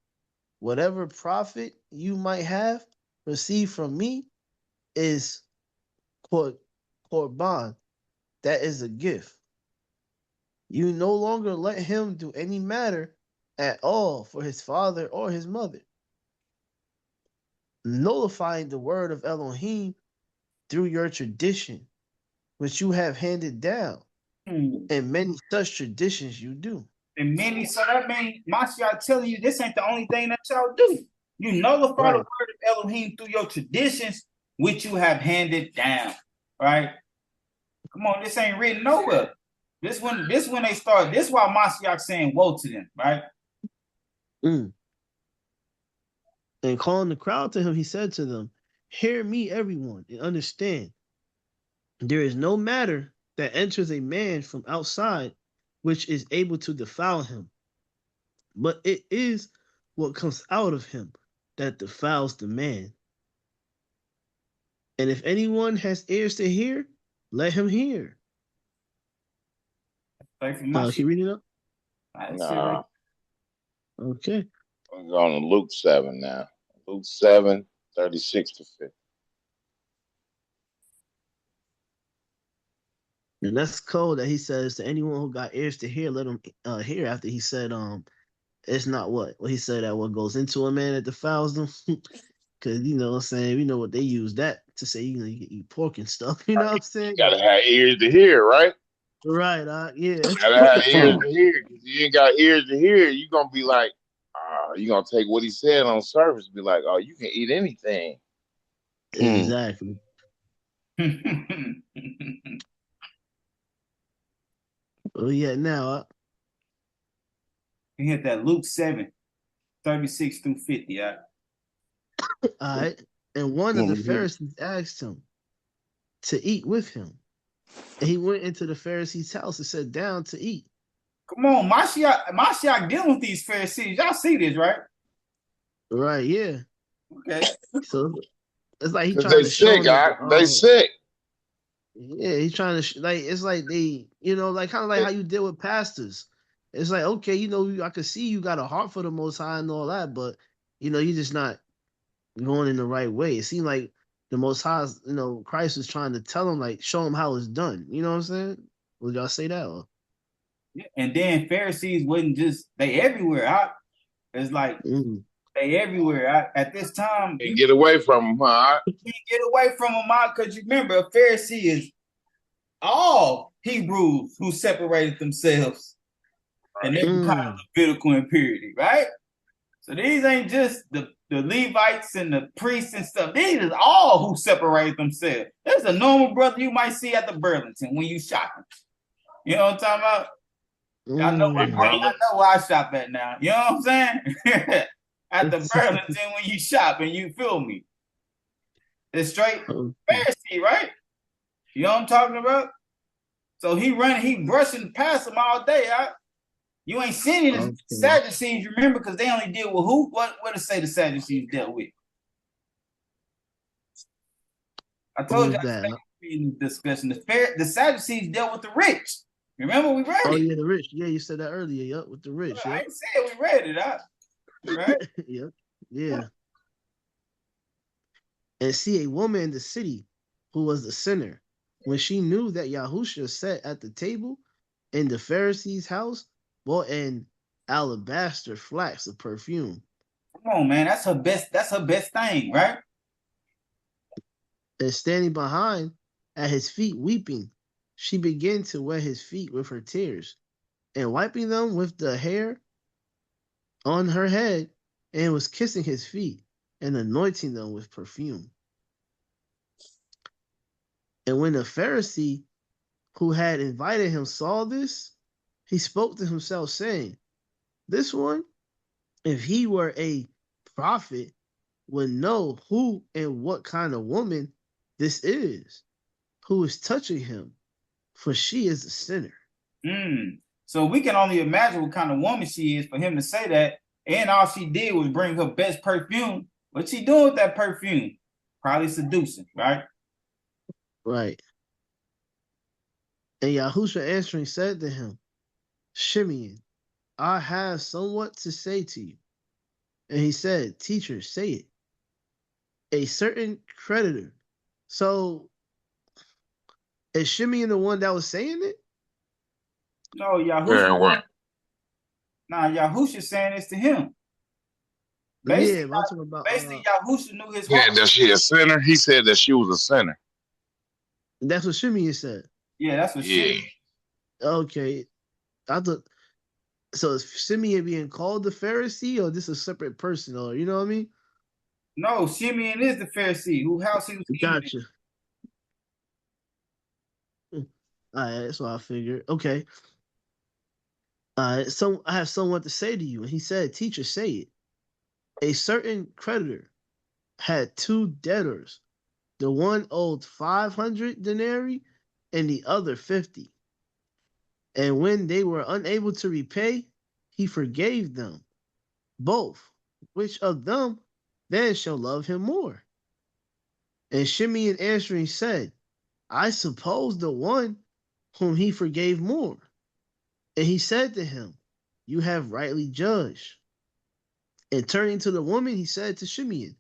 whatever profit you might have received from me is korban, that is a gift. You no longer let him do any matter at all for his father or his mother, nullifying the word of Elohim through your tradition, which you have handed down, and many such traditions you do. And many, so that means Mashiach telling you this ain't the only thing that y'all do. You nullify the word of Elohim through your traditions, which you have handed down. Right? Come on, this ain't written nowhere. This when they start. This why Mashiach saying woe to them, right? And calling the crowd to him, he said to them, hear me, everyone, and understand. There is no matter that enters a man from outside which is able to defile him, but it is what comes out of him that defiles the man. And if anyone has ears to hear, let him hear. Can you read it up? Nah. Okay. We're going to Luke 7 now. Luke 7, 36 to 50. And that's cold that he says to anyone who got ears to hear, let them hear. After he said, it's not what he said that what goes into a man that defiles them. Because you know what I'm saying, we know what they use that to say, you know, you can eat pork and stuff. You know what I'm You saying? got to have ears to hear, right? Right, yeah. Got to have ears to hear. Because you ain't got ears to hear, you're going to be like, you're going to take what he said on surface and be like, oh, you can eat anything. Exactly. Well, yeah, now You hit that Luke 7, 36 through 50. all right. And one of the Pharisees asked him to eat with him. And he went into the Pharisee's house and sat down to eat. Come on, Mashiach dealing with these Pharisees. Y'all see this, right? Right, yeah. Okay. So it's like he Because trying they to show sick, them they sick. Yeah, he's trying to like it's like they, you know, like kind of like how you deal with pastors. It's like, okay, you know, I can see you got a heart for the Most High and all that, but you know, you're just not going in the right way. It seemed like the Most High, you know, Christ was trying to tell him, like, show him how it's done. You know what I'm saying? Would y'all say that? Or? Yeah. And then Pharisees wasn't just they everywhere. It's like they everywhere. At this time, And get away from them, huh? You can't get away from them because you remember a Pharisee is all Hebrews who separated themselves and they were kind of Levitical impurity, right? So these ain't just the Levites and the priests and stuff. These is all who separate themselves. There's a normal brother you might see at the Burlington when you shopping. You know what I'm talking about? I know where I shop at now. You know what I'm saying? At the Burlington when you shop and you feel me. It's straight Pharisee, right? You know what I'm talking about? So he brushing past them all day. You ain't seen the Sadducees, remember, because they only deal with who? What to say the Sadducees dealt with? I told you I in the discussion. The Sadducees dealt with the rich. Remember we read it. Oh yeah, the rich. Yeah, you said that earlier. Yep, with the rich. I ain't said we read it, right? Yep. Yeah. And see a woman in the city who was a sinner, when she knew that Yahusha sat at the table in the Pharisee's house, bought an alabaster flask of perfume. Come on, man. That's her best thing, right? And standing behind at his feet weeping, she began to wet his feet with her tears, and wiping them with the hair on her head, and was kissing his feet and anointing them with perfume. And when the Pharisee who had invited him saw this, he spoke to himself, saying, this one, if he were a prophet, would know who and what kind of woman this is, who is touching him, for she is a sinner. So we can only imagine what kind of woman she is for him to say that. And all she did was bring her best perfume. What she doing with that perfume? Probably seducing, right? Right. And Yahusha answering said to him, Shimeon, I have somewhat to say to you. And he said, teacher, say it. A certain creditor. So is Shimeon the one that was saying it? No, Yahusha. Yahusha saying this to him. Basically, I'm talking about, Yahusha knew his heart. Yeah, that she a sinner. He said that she was a sinner. That's what Shimeon said. Yeah, that's what Shimeon. Okay. I thought so. Is Shimeon being called the Pharisee, or this a separate person, or you know what I mean? No, Shimeon is the Pharisee who house he was. Gotcha. All right, that's what I figured. Okay. So I have somewhat to say to you. And he said, teacher, say it. A certain creditor had two debtors. The one owed 500 denarii and the other 50. And when they were unable to repay, he forgave them both. Which of them then shall love him more? And Shimeon answering said, I suppose the one whom he forgave more. And he said to him, you have rightly judged. And turning to the woman, he said to Shimeon,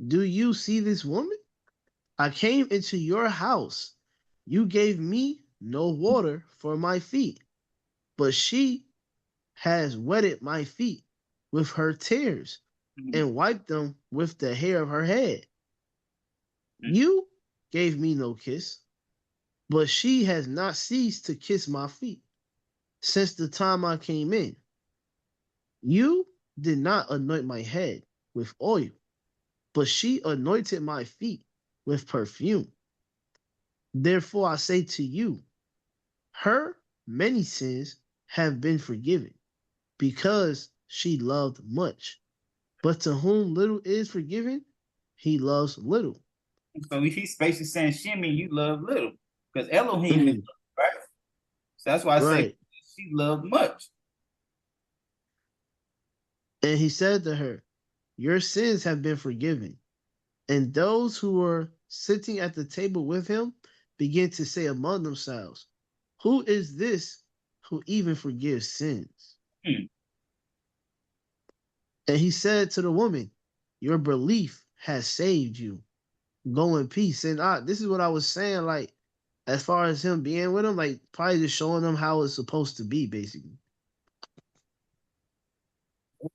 do you see this woman? I came into your house. You gave me no water for my feet, but she has wetted my feet with her tears and wiped them with the hair of her head. You gave me no kiss, but she has not ceased to kiss my feet since the time I came in. You did not anoint my head with oil, but she anointed my feet with perfume. Therefore I say to you, her many sins have been forgiven, because she loved much. But to whom little is forgiven, he loves little. So he's basically saying, Shimmy, you love little. Because Elohim is little, right? So that's why I say she loved much. And he said to her, your sins have been forgiven. And those who were sitting at the table with him began to say among themselves, who is this who even forgives sins? And he said to the woman, your belief has saved you. Go in peace. And this is what I was saying, like, as far as him being with him, like, probably just showing them how it's supposed to be, basically.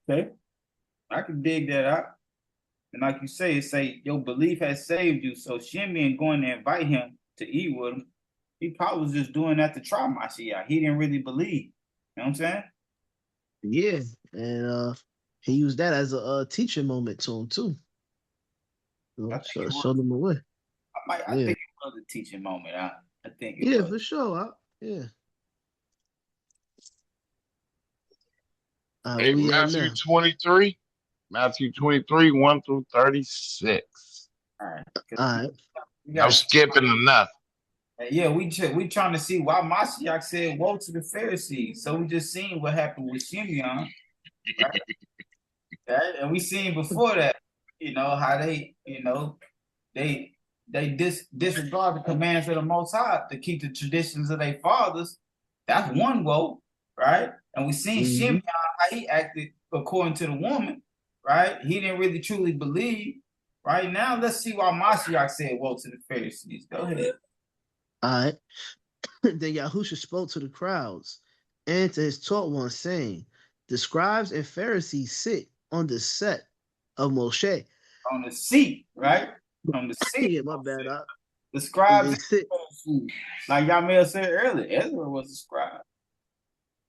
Okay. I can dig that out. And like you say, your belief has saved you. So Shimeon going to invite him to eat with him, he probably was just doing that to try Mashiach. He didn't really believe. You know what I'm saying? Yeah. And he used that as a teaching moment to him, too. So show them the way. I think it was a teaching moment. I think it was. For sure. Yeah. Hey, Matthew 23. Matthew 23, 1 through 36. All right. No skipping or nothing. Yeah, we trying to see why Mashiach said, woe to the Pharisees. So we just seen what happened with Shimeon. Right? Right? And we seen before that, how they disregard the commands of the Most High to keep the traditions of their fathers. That's one woe, right? And we seen Shimeon, how he acted according to the woman, right? He didn't really truly believe. Right now, let's see why Mashiach said woe to the Pharisees. Go ahead. All right. Then Yahusha spoke to the crowds and to his taught ones, saying, the scribes and Pharisees sit on the seat of Moshe. On the seat, right? On the seat. Yeah, my bad. The scribes and Pharisees. Like Yamil said earlier, Ezra was a scribe.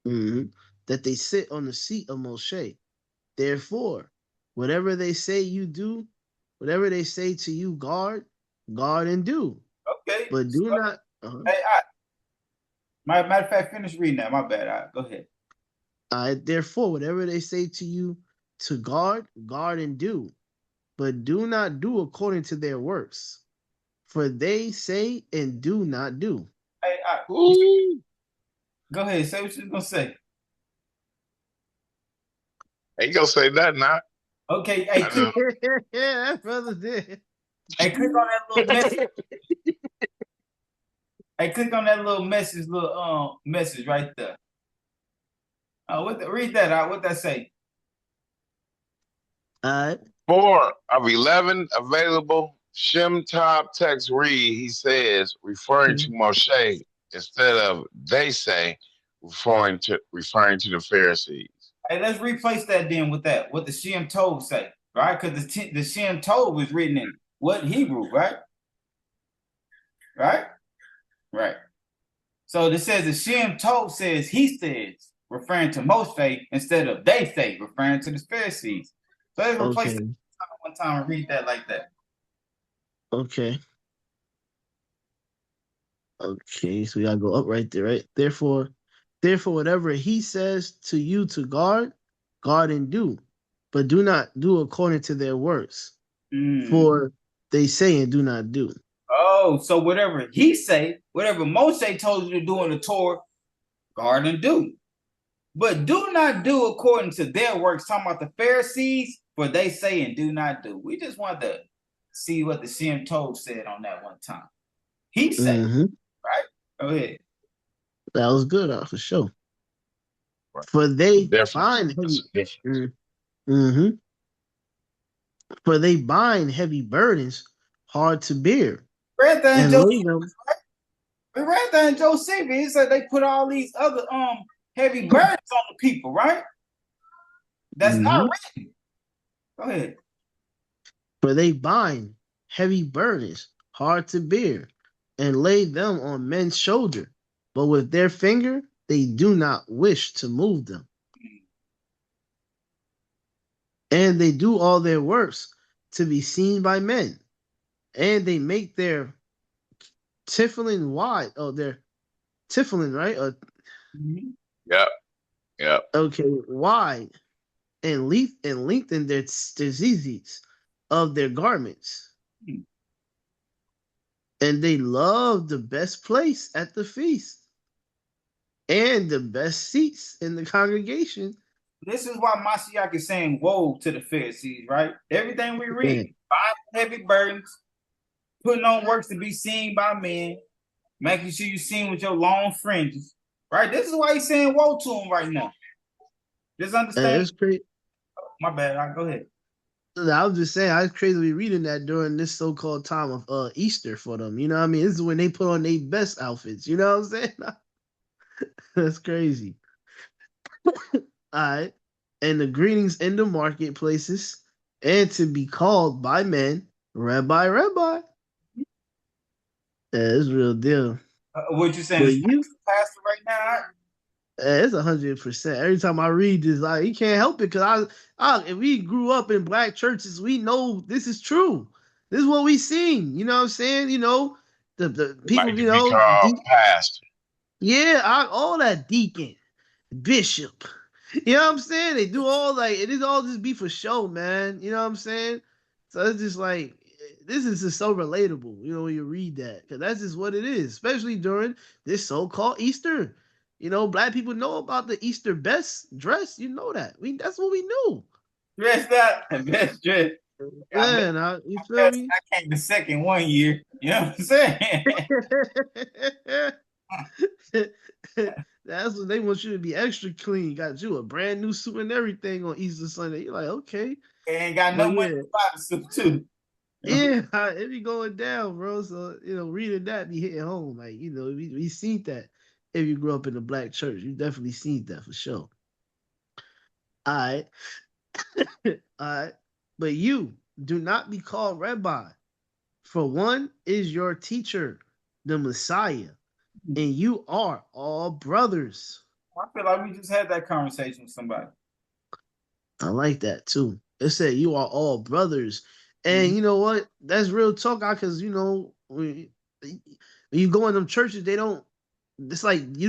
That they sit on the seat of Moshe. Therefore, whatever they say you do, whatever they say to you, guard and do. Okay. But do not. Hey, matter of fact, finish reading that. My bad. Go ahead. Therefore, whatever they say to you to guard and do. But do not do according to their works. For they say and do not do. Hey, go ahead. Say what you're going to say. Ain't going to say nothing now. Okay. Hey, yeah, that brother did. Hey, click on that little message. Hey, click on that little message right there. Read that out. What that say? 4 of 11 available. Shem Top text read, he says, referring to Moshe instead of they say, referring to the Pharisees. Hey, let's replace that then with that. What the Shem Tov say, right? Because the Shem Tov was written in what Hebrew, right? Right. So this says the Shem Tov says he says, referring to Moshe instead of they say, referring to the Pharisees. So let's replace it one time and read that like that. Okay, so we gotta go up right there, right? Therefore, whatever he says to you to guard and do, but do not do according to their works. For they say and do not do. Oh, so whatever he say, whatever Moshe told you to do in the Torah, guard and do. But do not do according to their works. Talking about the Pharisees, for they say and do not do. We just want to see what the Shem Tov said on that one time. He said, right? Go ahead. That was good, for sure. Right. For they find heavy. Mm-hmm. For they bind heavy burdens hard to bear Read that in and lay Josephus, them. right? We read that in Josephus. He said they put all these other heavy burdens on the people, right? That's not Mm-hmm. written. Go ahead. For they bind heavy burdens hard to bear and lay them on men's shoulder, but with their finger they do not wish to move them. And they do all their works to be seen by men. And they make their tiffling wide. Oh, their tiffling, right? Yep. Yep. Okay, wide and lengthen their diseases of their garments. And they love the best place at the feast and the best seats in the congregation. This is why Mashiach is saying woe to the Pharisees, right? Everything we read, buying heavy burdens, putting on works to be seen by men, making sure you're seen with your long fringes, right? This is why he's saying woe to them right now. Just understand. It's crazy. My bad. Go ahead. I was just saying, I was crazy reading that during this so-called time of Easter for them. You know what I mean? This is when they put on their best outfits. You know what I'm saying? That's crazy. All right. And the greetings in the marketplaces, and to be called by men, Rabbi, Rabbi. Yeah, it's real deal. What you saying? But Is you, pastor right now? it's 100%. Every time I read this, like you can't help it because if we grew up in black churches, we know this is true. This is what we seen. You know what I'm saying? You know, the people. Like to You be know, called pastor. yeah, all that deacon, bishop. You know what I'm saying? They do all like it is all just be for show, man. You know what I'm saying? So it's just like this is just so relatable, you know, when you read that. Because that's just what it is, especially during this so-called Easter. You know, black people know about the Easter best dress. You know that. That's what we knew. Dressed up, best dress. You feel me? I came the second one year. You know what I'm saying? That's what they want you to be extra clean. Got you a brand new suit and everything on Easter Sunday. You're like, okay. And got no money to buy the suit too. Yeah, it be going down, bro. So, you know, reading that be hitting home. Like, you know, we seen that if you grew up in a black church. You definitely seen that for sure. All right. All right. But you do not be called rabbi, for one is your teacher, the Messiah, and you are all brothers. I feel like we just had that conversation with somebody. I like that too. It said you are all brothers. And you know what? That's real talk, because you know, when you go in them churches, they don't, it's like you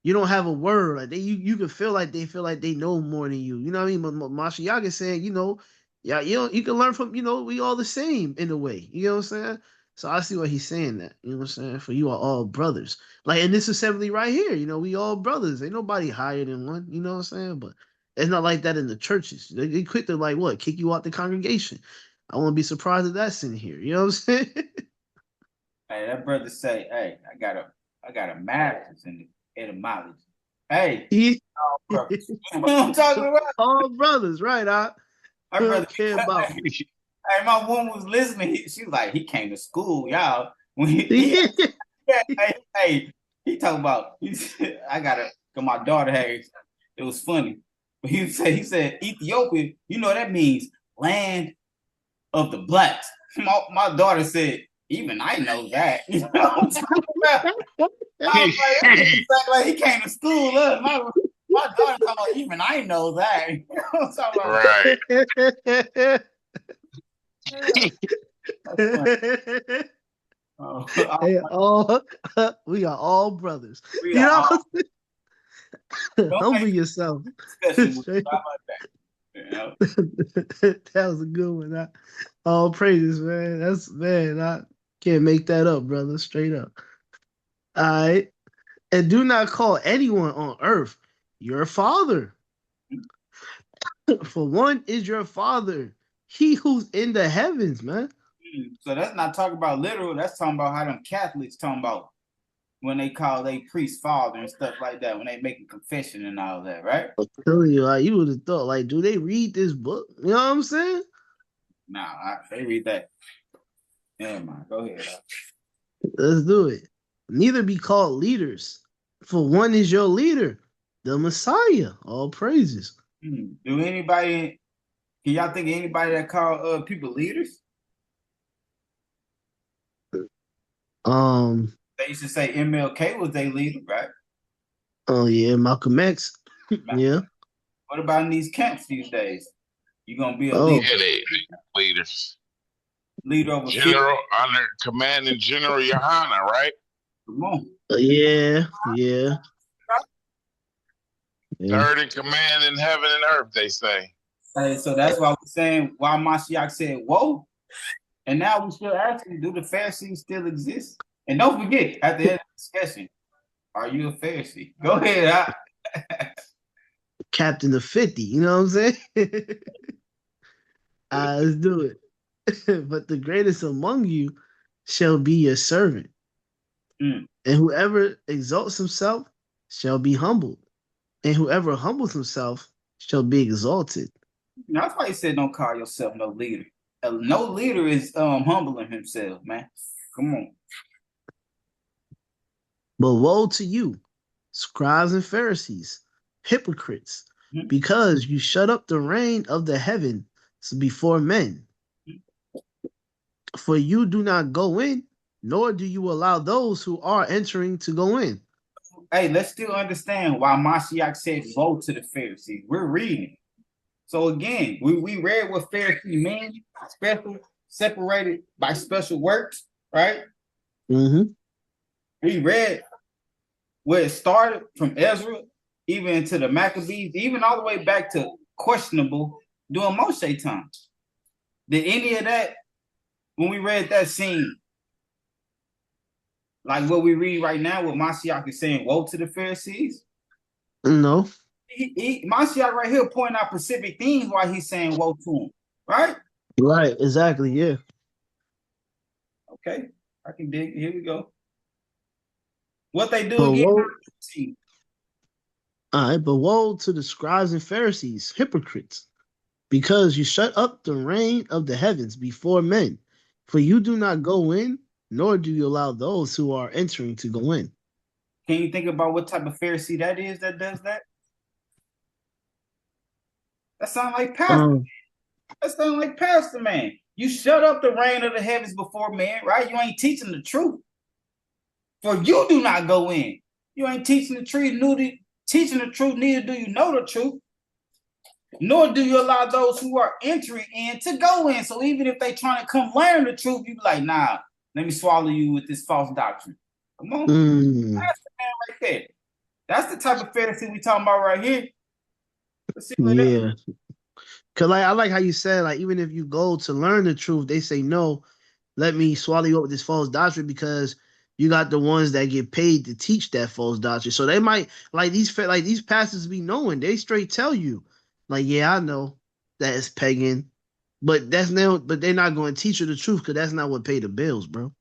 don't have a word. Like you can feel like they know more than you. You know what I mean? But Mashiach is saying, you know, yeah, you can learn from, you know, we all the same in a way. You know what I'm saying? So I see what he's saying that. You know what I'm saying? For you are all brothers. Like in this assembly right here, you know, we all brothers. Ain't nobody higher than one. You know what I'm saying? But it's not like that in the churches. They quick to like what? Kick you out the congregation. I wouldn't be surprised if that's in here. You know what I'm saying? Hey, that brother say, hey, I got a master's in etymology. Hey, all brothers. You know what I'm talking about? All brothers, right? I brother care about. Hey, my woman was listening. She was like, he came to school, y'all. When he talking about. He said, cause my daughter had. It was funny, but he said Ethiopia. You know what that means? Land of the blacks. My daughter said, even I know that. You know what I'm talking about? I was like he came to school. Look, my daughter talking about, even I know that. You know what I'm talking about? Right. Hey, we are all brothers. You know, don't be yourself. That was a good one. All praises, man. I can't make that up, brother. Straight up. All right. And do not call anyone on earth your father. For one is your father, he who's in the heavens, man. So that's not talking about literal. That's talking about how them Catholics talking about when they call their priest father and stuff like that, when they making confession and all that, right? Tell you, like, you would have thought, like, do they read this book? You know what I'm saying? Nah, they read that. Never mind. Go ahead. Let's do it. Neither be called leaders, for one is your leader, the Messiah. All praises. Do anybody? Can y'all think of anybody that call people leaders? They used to say MLK was their leader, right? Oh yeah, Malcolm X. Yeah. What about in these camps these days? You gonna be a Oh. leader? Yeah, they leaders. Leader over General under commanding General Yohana, right? Come on. Yeah. Third in command in heaven and earth, they say. Hey, so that's why we're saying why Mashiach said, whoa. And now we still asking, do the Pharisees still exist? And don't forget, at the end of the discussion, are you a Pharisee? Go ahead. Captain of 50, you know what I'm saying? Let's do it. But the greatest among you shall be your servant. And whoever exalts himself shall be humbled. And whoever humbles himself shall be exalted. That's why he said don't call yourself no leader. No leader is humbling himself, man. Come on. But woe to you, scribes and Pharisees, hypocrites, because you shut up the rain of the heavens before men. For you do not go in, nor do you allow those who are entering to go in. Hey, let's still understand why Mashiach said woe to the Pharisees. We're reading. So again, we read what Pharisee means, special, separated by special works, right? We read where it started from Ezra, even into the Maccabees, even all the way back to questionable during Moshe time. Did any of that, when we read that scene, like what we read right now, what Mashiach is saying, woe to the Pharisees? No. Mashiach right here pointing out specific things why he's saying woe to them, right? Right, exactly, yeah. Okay, I can dig it. Here we go. What they do But again? All right, but woe to the scribes and Pharisees, hypocrites, because you shut up the rain of the heavens before men, for you do not go in, nor do you allow those who are entering to go in. Can you think about what type of Pharisee that is that does that? That sounds like pastor. That sounds like pastor, man. You shut up the rain of the heavens before men, right? You ain't teaching the truth. For you do not go in. You ain't teaching the truth, neither do you know the truth. Nor do you allow those who are entering in to go in. So even if they trying to come learn the truth, you be like, nah, let me swallow you with this false doctrine. Come on. That's the man right there. That's the type of Pharisee we talking about right here. Yeah. Cause I like how you said, like, even if you go to learn the truth, they say, no, let me swallow you up with this false doctrine, because you got the ones that get paid to teach that false doctrine. So they might, like these pastors be knowing, they straight tell you, like, yeah, I know that it's pagan, but they're not going to teach you the truth, because that's not what pay the bills, bro.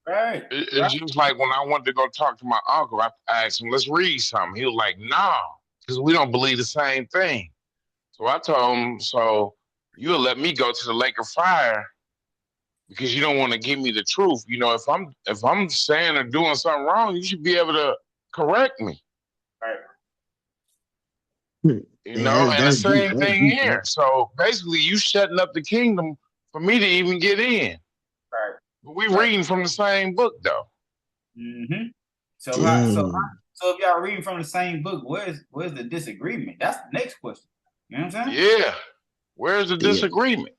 Right. It's just like when I wanted to go talk to my uncle, I asked him, let's read something. He was like, no, because we don't believe the same thing. So I told him, so you'll let me go to the lake of fire because you don't want to give me the truth. You know, if I'm saying or doing something wrong, you should be able to correct me. Right. You know, and the same thing here. So basically, you shutting up the kingdom for me to even get in. Right. But we reading from the same book, though. So if y'all reading from the same book, where's the disagreement? That's the next question. You know what I'm saying? Yeah. Where's the disagreement?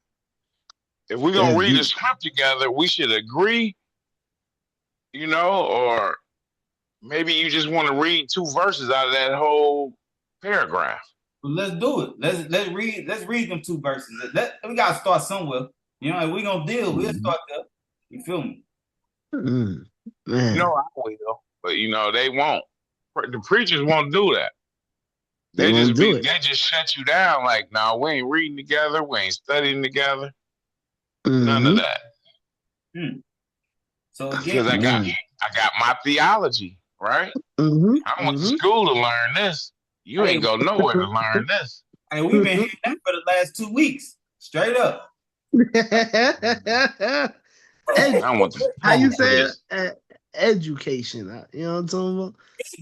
If we're going to read the script together, we should agree, you know, or maybe you just want to read 2 verses out of that whole paragraph. Well, let's do it. Let's read them 2 verses. We gotta start somewhere. You know, if we're gonna deal, we'll start there. You feel me? Man. You know, I will, but you know, they won't. The preachers won't do that. They just shut you down like, no, we ain't reading together, we ain't studying together. None of that. So again, because I got my theology, right? Mm-hmm. I went to school to learn this. You Hey, ain't go nowhere to learn this. hey, we've been hearing that for the last 2 weeks. Straight up. I went to How you school for say it? this. Education. You know what I'm talking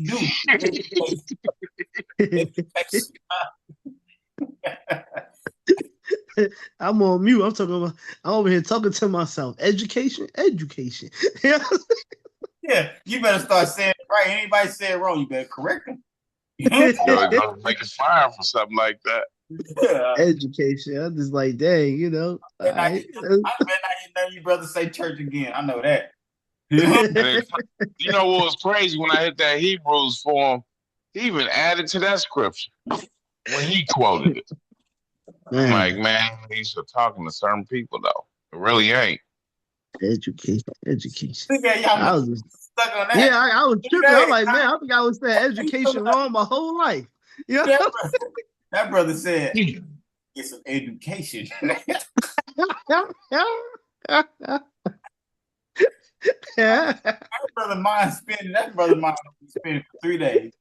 Do. about? I'm on mute. I'm over here talking to myself. Education. Yeah, you better start saying it right. Anybody say it wrong, you better correct them. You're gonna make a fire for something like that. Yeah. Education. I'm just like, dang, you know. I bet not hear none of you brothers say church again. I know that. You know? And you know what was crazy when I hit that Hebrews for him? He even added to that scripture when he quoted it. I'm like, man, he's talking to certain people though. It really ain't. Education. Look at y'all I was just, stuck on that. yeah, I was tripping. I'm like, man, I think I was saying education wrong my whole life. Yeah. That brother said, get some education. That brother mind spinning for 3 days.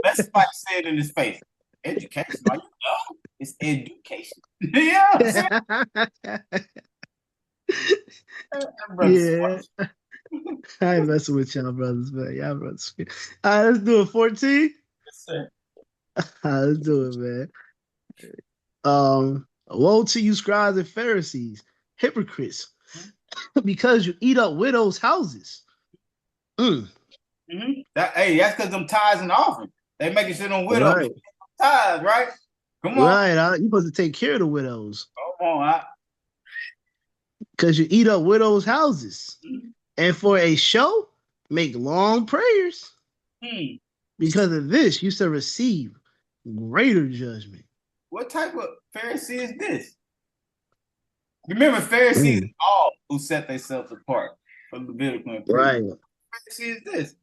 That's somebody say it in his face. Education, are you dumb? It's education. Yeah. Yeah. I ain't messing with y'all brothers, man. Y'all brothers. All right, let's do it. 14. Yes, sir. All right, let's do it, man. Woe to you, scribes and Pharisees, hypocrites, because you eat up widows' houses. Mm-hmm. That's because them tithes and offering. They making sure them widows Right. tithes, right? Come on. Right, you supposed to take care of the widows. Come on, because you eat up widows' houses. And for a show, make long prayers. Because of this, you shall receive greater judgment. What type of Pharisee is this? Remember, Pharisees all who set themselves apart from the biblical and right. What Pharisee is this?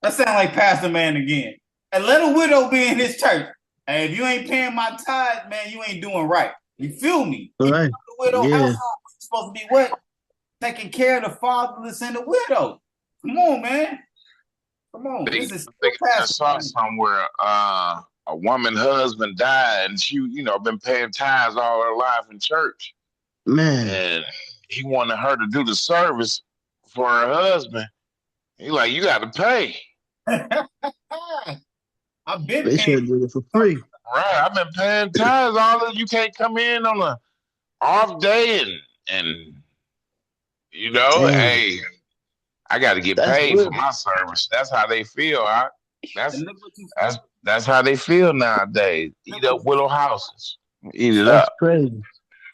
That sound like Pastor Man again. And let a widow be in his church. Hey, if you ain't paying my tithe, man, you ain't doing right. You feel me? Right. The widow household is supposed to be what? Taking care of the fatherless and the widow. Come on, man. Come on. I think I just saw somewhere a woman husband died and she, been paying tithes all her life in church. Man. And he wanted her to do the service for her husband. He like, you got to pay. I've been they should do it for free. Right. I've been paying tithes all of you can't come in on an off day and hey, I got to get paid for my service. That's how they feel. That's how they feel nowadays. Eat up widow houses. Eat it up. Crazy. You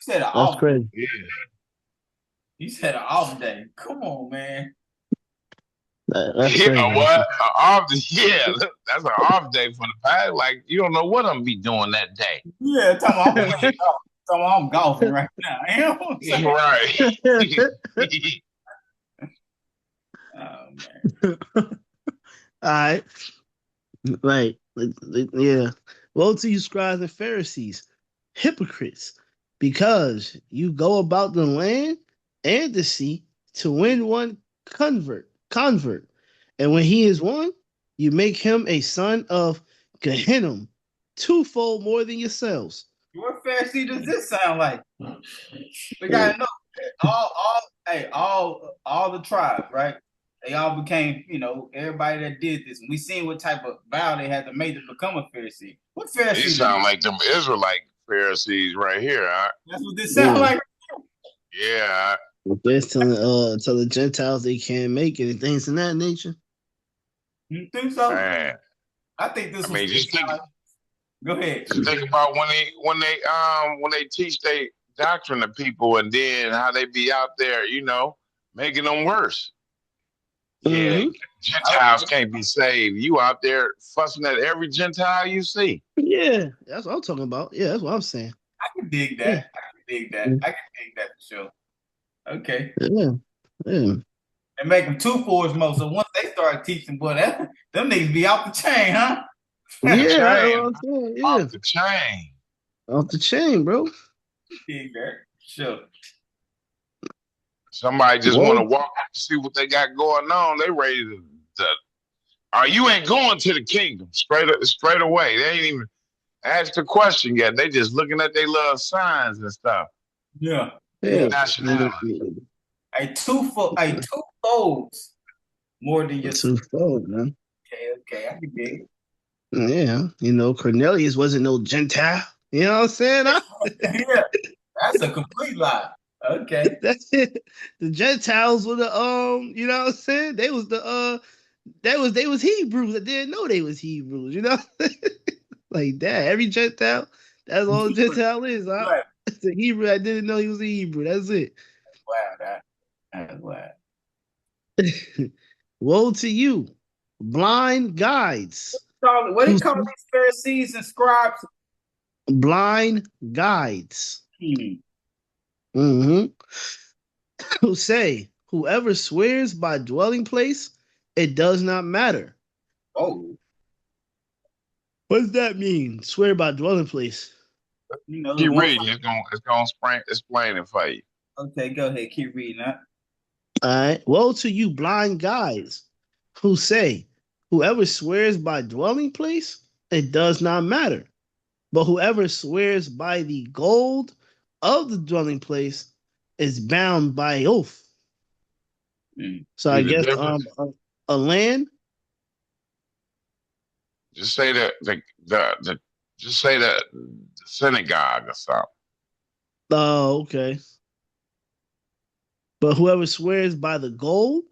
said an That's crazy. Yeah. You said an off day. Come on, man. That's you crazy. know what? That's an off day for the past. Like, you don't know what I'm be doing that day. Yeah, I'm golfing right now. Right. Oh, man. All right. Right. Yeah. Woe to you, scribes and Pharisees, hypocrites, because you go about the land and the sea to win one convert. And when he is won, you make him a son of Gehenna, twofold more than yourselves. What Pharisee does this sound like? We gotta know all the tribes, right? They all became, everybody that did this. And we seen what type of vow they had to make to become a Pharisee. What Pharisee? These sound like them Israelite Pharisees right here, huh? That's what this sound like. Yeah. They're telling the Gentiles they can't make it and things in that nature. You think so? Man. I think this. Go ahead. Just think about when they teach their doctrine to people and then how they be out there, making them worse. Yeah, Gentiles can't be saved. You out there fussing at every Gentile you see. Yeah, that's what I'm talking about. Yeah, that's what I'm saying. I can dig that. Yeah. I can dig that for sure. Okay. Yeah. And make them two fours more. So once they start teaching, boy, them niggas be off the chain, huh? Yeah, off the chain. Off the chain, bro. Dig that. Sure. Somebody just want to walk up to see what they got going on. They ready to you ain't going to the kingdom straight away. They ain't even asked the question yet. They just looking at their little signs and stuff. Yeah. The Yeah. nationality. A two folds more than your sister. Twofold, man. Okay, I can dig Yeah. Cornelius wasn't no Gentile. You know what I'm saying? Huh? it. Yeah, that's a complete lie. Okay. That's it. The Gentiles were the you know what I'm saying? They was the they was Hebrews that didn't know they was Hebrews, you know? Like that. Every Gentile, that's all a Gentile is, huh? Right. It's a Hebrew that didn't know he was a Hebrew. That's it. Wow, that's wow. Woe to you, blind guides. What do you call these Pharisees and scribes? Blind guides. Mm-hmm. Who say, whoever swears by dwelling place, it does not matter. Oh. What does that mean? Swear by dwelling place. Keep reading. It's gonna explain it for you. Okay, go ahead. Keep reading that. All right. Woe to you, blind guides, who say, whoever swears by dwelling place, it does not matter. But whoever swears by the gold of the dwelling place is bound by oath. So I guess a land. Just say the synagogue or something. Oh, okay. But whoever swears by the gold,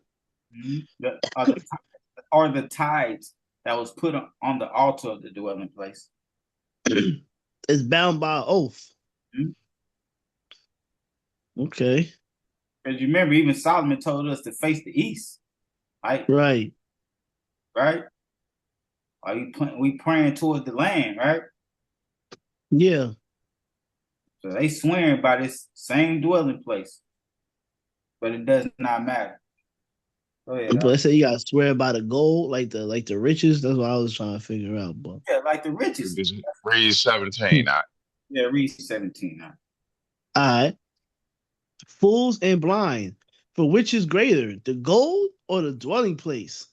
or the tithes that was put on the altar of the dwelling place, is bound by oath. Okay. Because you remember, even Solomon told us to face the east, right? Right. Right. Are we praying toward the land, right? Yeah. So they swearing by this same dwelling place, but it does not matter. Go ahead. But let's say you gotta swear by the gold, like the riches. That's what I was trying to figure out. But yeah, like the riches. Read 17. Yeah, read 17. All right. Fools and blind, for which is greater, the gold or the dwelling place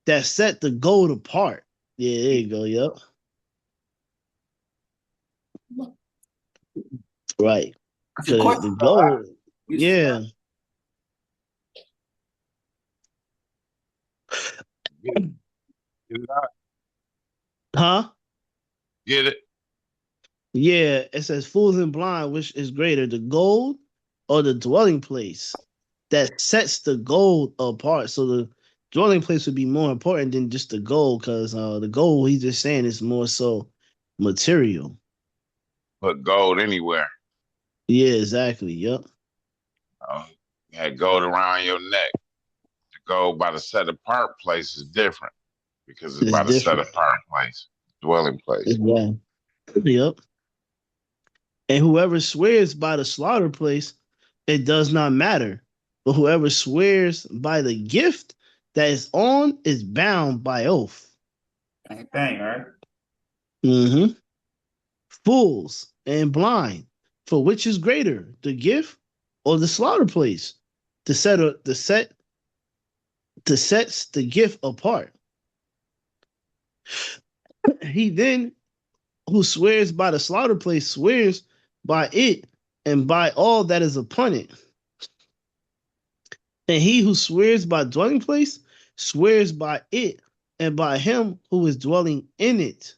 that set the gold apart? Yeah, there you go. Yep. Right. The gold. Yeah. Get it out. Huh? Get it? Yeah, it says fools and blind, which is greater, the gold or the dwelling place that sets the gold apart. So the dwelling place would be more important than just the gold, because the gold, he's just saying, is more so material. Put gold anywhere. Yeah, exactly. Yep. You had gold around your neck. The gold by the set apart place is different because it's by the set apart place, dwelling place. Yeah. Yep. And whoever swears by the slaughter place, it does not matter. But whoever swears by the gift that is on is bound by oath. Same thing, right? Mm-hmm. Fools and blind, for which is greater, the gift or the slaughter place? To sets the gift apart. He then who swears by the slaughter place swears by it and by all that is upon it. And he who swears by dwelling place swears by it and by him who is dwelling in it.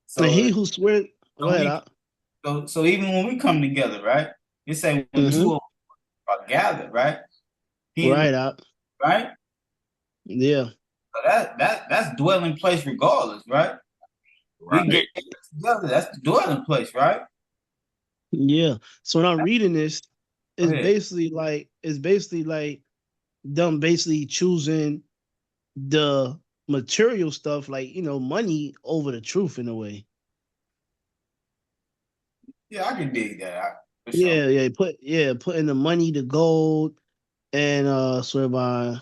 So and he who swears, go ahead. So even when we come together, right? You say when two are gathered, right? Right? Yeah. So that's dwelling place regardless, right? We get together, that's the dwelling place, right? Yeah. So when I'm reading this, it's basically like them basically choosing the material stuff, like, money over the truth in a way. Yeah, I can dig that. Yeah, putting the money, the gold, and swear by,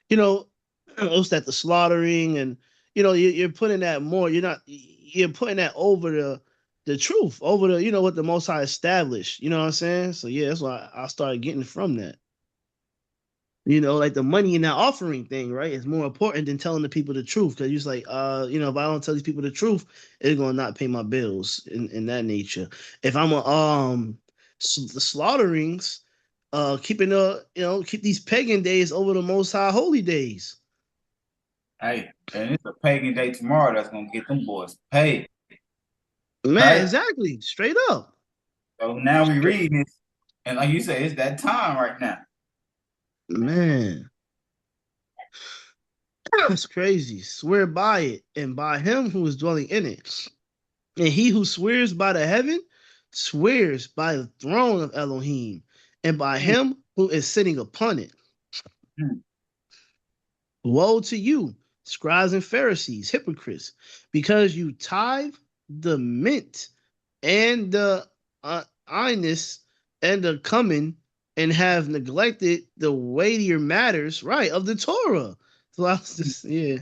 it's that the slaughtering, and you're putting that more. You're putting that over the truth, over the what the Most High established. You know what I'm saying? So yeah, that's why I started getting from that. Like the money in that offering thing, right? Is more important than telling the people the truth. Because you're like, if I don't tell these people the truth, it's gonna not pay my bills in that nature. If I'm the slaughterings, keeping keep these pagan days over the most high holy days. Hey, and it's a pagan day tomorrow that's gonna get them boys paid. Man, Right? exactly. Straight up. So now we read this, and like you say, it's that time right now. Man. That's crazy. Swear by it and by him who is dwelling in it. And he who swears by the heaven swears by the throne of Elohim and by Mm, him who is sitting upon it. mm, Woe to you, scribes and Pharisees, hypocrites, because you tithe the mint and the inus and the cumin and have neglected the weightier matters, right, of the Torah. So I was just, yeah.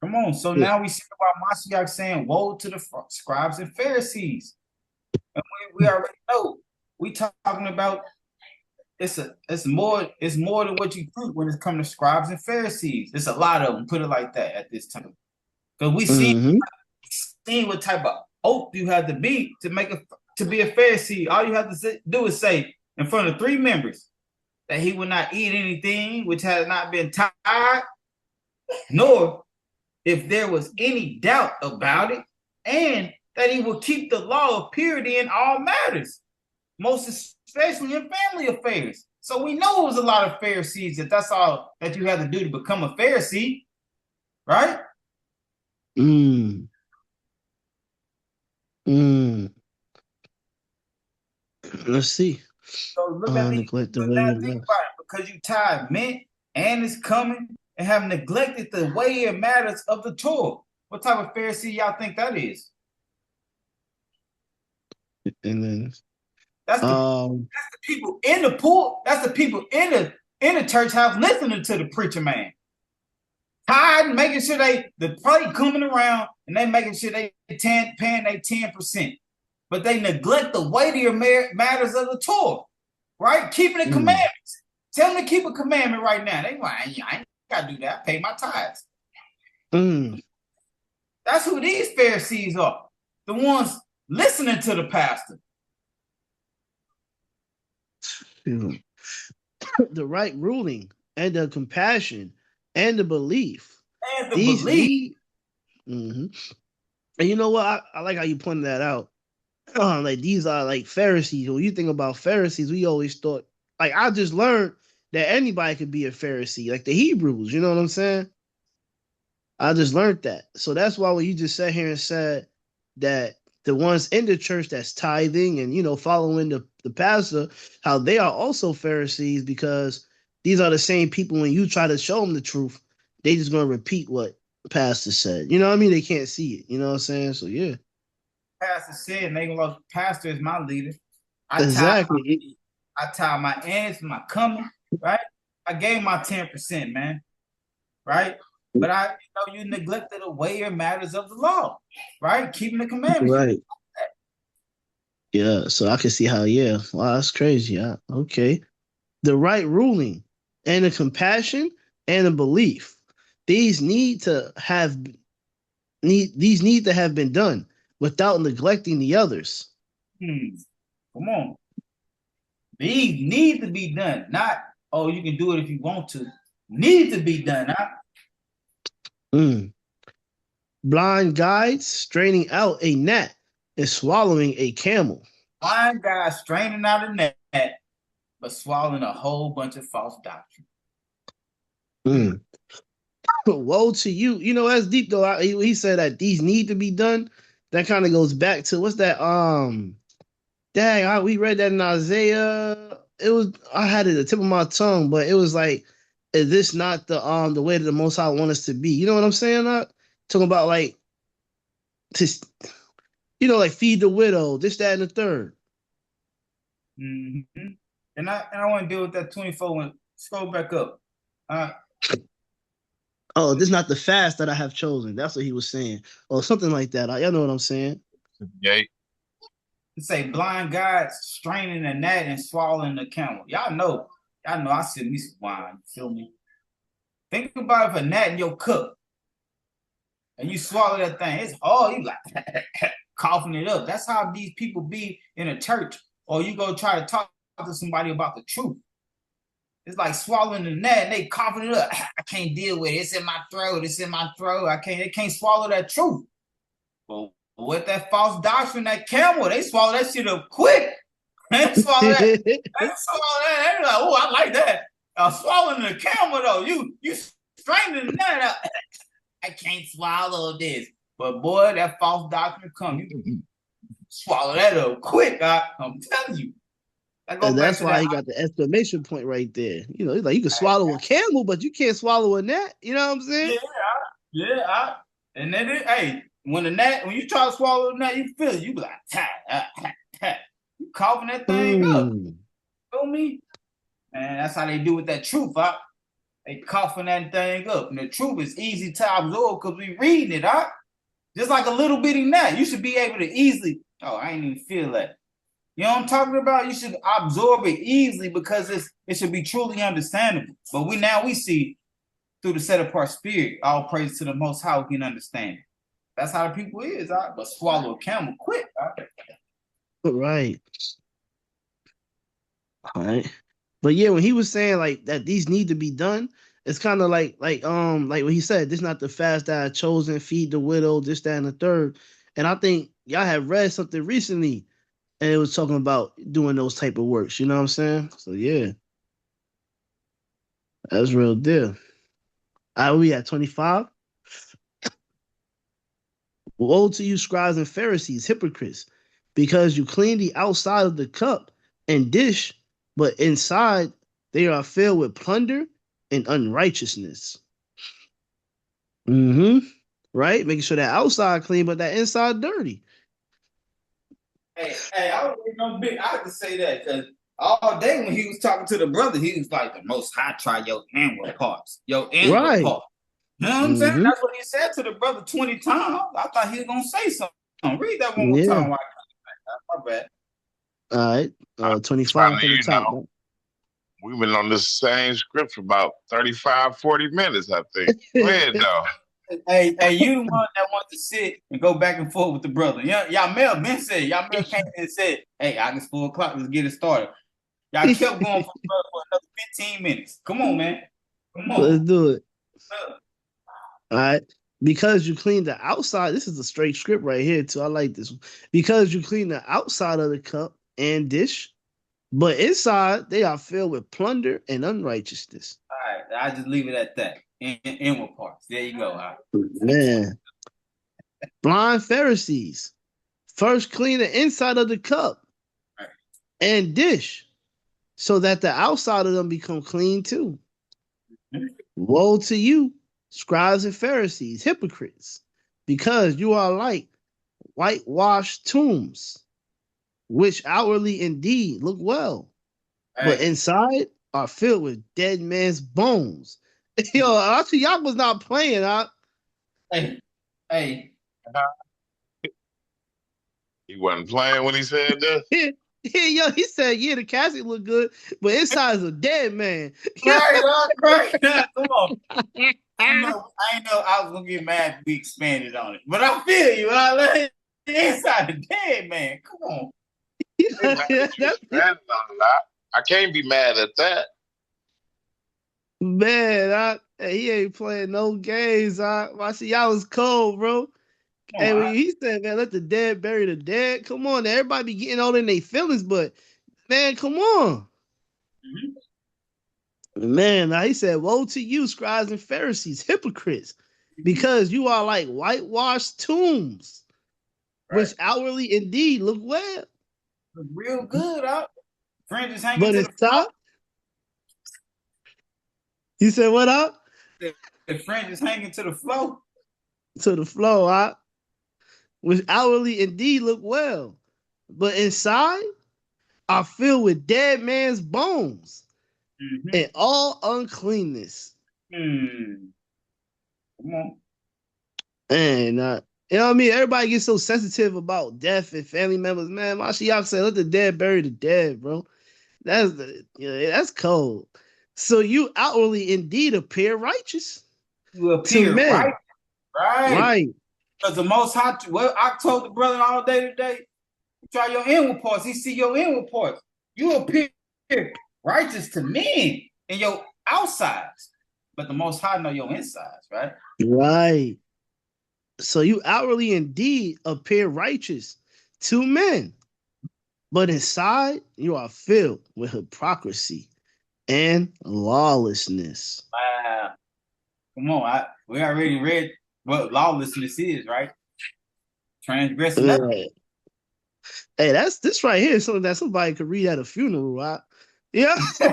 Come on. So Yeah. now we see about Mashiach saying, woe to the scribes and Pharisees. And we already know. We talking about it's more than what you think when it comes to scribes and Pharisees. It's a lot of them, put it like that at this time. Because we see what type of oath you have to be to be a Pharisee. All you have to do is say in front of 3 members that he will not eat anything which has not been tied, nor if there was any doubt about it, and that he will keep the law of purity in all matters, most especially in family affairs. So we know it was a lot of Pharisees that's all that you have to do to become a Pharisee, right? Mm. Let's see. So look at these. Neglect the So way now you think live. about it, because you tied mint and it's coming and have neglected the way it matters of the Torah. What type of Pharisee y'all think that is? And then That's the people in the pool. That's the people in the church house listening to the preacher man. Tired, making sure the plate coming around and they making sure they paying their 10%. But they neglect the weightier matters of the Torah, right? Keeping the commandments. Tell them to keep a commandment right now. They like, I ain't gotta do that. I pay my tithes. That's who these Pharisees are. The ones listening to the pastor. The right ruling and the compassion and the belief. And the belief. And you know what? I like how you pointed that out. Like these are like Pharisees. When you think about Pharisees, we always thought, like, I just learned that anybody could be a Pharisee, like the Hebrews. You know what I'm saying? I just learned that. So that's why when you just sat here and said that the ones in the church that's tithing and following the pastor, how they are also Pharisees, because these are the same people when you try to show them the truth, they just gonna repeat what the pastor said. You know what I mean? They can't see it. You know what I'm saying? So yeah. Pastor said, and they gonna love pastor is my leader. Exactly. I tie my ends, my coming, right? I gave my 10%, man. Right? But you neglected the weightier matters of the law, right? Keeping the commandments. Right. Yeah. So I can see how, yeah. Wow, that's crazy. Yeah. Okay. The right ruling and the compassion and the belief. These need to have been done without neglecting the others. Come on. These need to be done. Not, oh, you can do it if you want to. Need to be done, huh? Blind guides straining out a gnat and swallowing a camel. Blind guys straining out a gnat, but swallowing a whole bunch of false doctrine. Woe to you. That's deep though. He said that these need to be done. That kind of goes back to what's that? We read that in Isaiah. I had it at the tip of my tongue, but it was like, is this not the way that the Most High want us to be? You know what I'm saying? Talking about like like feed the widow, this, that, and the third. And I want to deal with that 24 one. Scroll back up. Oh, this is not the fast that I have chosen. That's what he was saying, or something like that. Y'all know what I'm saying? Yeah. Say blind guides straining a gnat and swallowing the camel. Y'all know I know I sip me some wine. You feel me? Think about if a gnat in your cup and you swallow that thing, it's hard. You like coughing it up. That's how these people be in a church, or you go try to talk to somebody about the truth. It's like swallowing the gnat and they coughing it up. I can't deal with it. It's in my throat. It's in my throat. They can't swallow that truth. Well, with that false doctrine, that camel, they swallow that shit up quick. They swallow that. They swallow that. They're like, oh, I like that. Swallowing the camel though, you straining the gnat out. I can't swallow this. But boy, that false doctrine come. You swallow that up quick. I'm telling you. And that's why he got the exclamation point right there. You know, like you can swallow a camel, but you can't swallow a gnat. You know what I'm saying? Yeah. And then when you try to swallow a gnat, you feel it. You be like, you coughing that thing up. Feel me? And that's how they do with that truth. They coughing that thing up. And the truth is easy to absorb because we reading it. Just like a little bitty gnat. You should be able to easily, I ain't even feel that. You know what I'm talking about? You should absorb it easily because it should be truly understandable. But we see through the set apart spirit, all praise to the Most High, we can understand it. That's how the people is. But swallow a camel quick. Right. All right. But yeah, when he was saying like that these need to be done, it's kind of like what he said, this not the fast that I chosen, feed the widow, this, that, and the third. And I think y'all have read something recently. And it was talking about doing those type of works. You know what I'm saying? So, yeah. That's real deal. We at 25? Woe to you, scribes and Pharisees, hypocrites, because you clean the outside of the cup and dish, but inside they are filled with plunder and unrighteousness. Right? Making sure that outside clean, but that inside dirty. Hey, I was waiting on Big. I had to say that because all day when he was talking to the brother, he was like, the Most High try your inward parts, your inward part. You know what I'm saying? That's what he said to the brother 20 times. I thought he was going to say something. Read that one more time. While I my bad. All right. 25 to the top. We've been on this same script for about 35, 40 minutes, I think. Go ahead, though. Hey, you the one that wants to sit and go back and forth with the brother. Y'all Mel came in and said, hey, August 4 o'clock, let's get it started. Y'all kept going for another 15 minutes. Come on, man. Come on. Let's do it. All right. Because you clean the outside, this is a straight script right here, too. I like this one. Because you clean the outside of the cup and dish, but inside they are filled with plunder and unrighteousness. All right. I just leave it at that. Inward parts. There you go. Right. Man. Blind Pharisees. First clean the inside of the cup and dish so that the outside of them become clean too. Woe to you, scribes and Pharisees, hypocrites, because you are like whitewashed tombs, which outwardly indeed look well, but inside are filled with dead man's bones. Yo, actually, y'all was not playing, huh? Hey. He wasn't playing when he said that? Yo, he said, yeah, the casket look good, but inside is a dead man. Right. Come on. I know I was going to get mad if we expanded on it, but I feel you. Inside the dead man. Come on. I can't be mad at that. Man, he ain't playing no games. I see y'all was cold, bro. And when he said, man, let the dead bury the dead. Come on, everybody be getting all in their feelings, but man, come on. Man, now he said, woe to you, scribes and Pharisees, hypocrites, because you are like whitewashed tombs, which outwardly indeed look well. Look real good, Fringes hanging but to the top. You said what up? The fringe is hanging to the floor. To the floor, which outwardly indeed look well, but inside are filled with dead man's bones and all uncleanness. Come on. And you know what I mean? Everybody gets so sensitive about death and family members. Man, Mashiach said, let the dead bury the dead, bro. That's cold. So you outwardly indeed appear righteous You to appear men, right, right. right? Because the Most High, well, I told the brother all day today, try your inward parts. He see your inward parts. You appear righteous to men in your outsides, but the Most High know your insides, right? Right. So you outwardly indeed appear righteous to men, but inside you are filled with hypocrisy and lawlessness. Wow. Come on, we already read what lawlessness is, right? Transgressing that. Right. Hey, that's this right here is something that somebody could read at a funeral, right? Yeah. I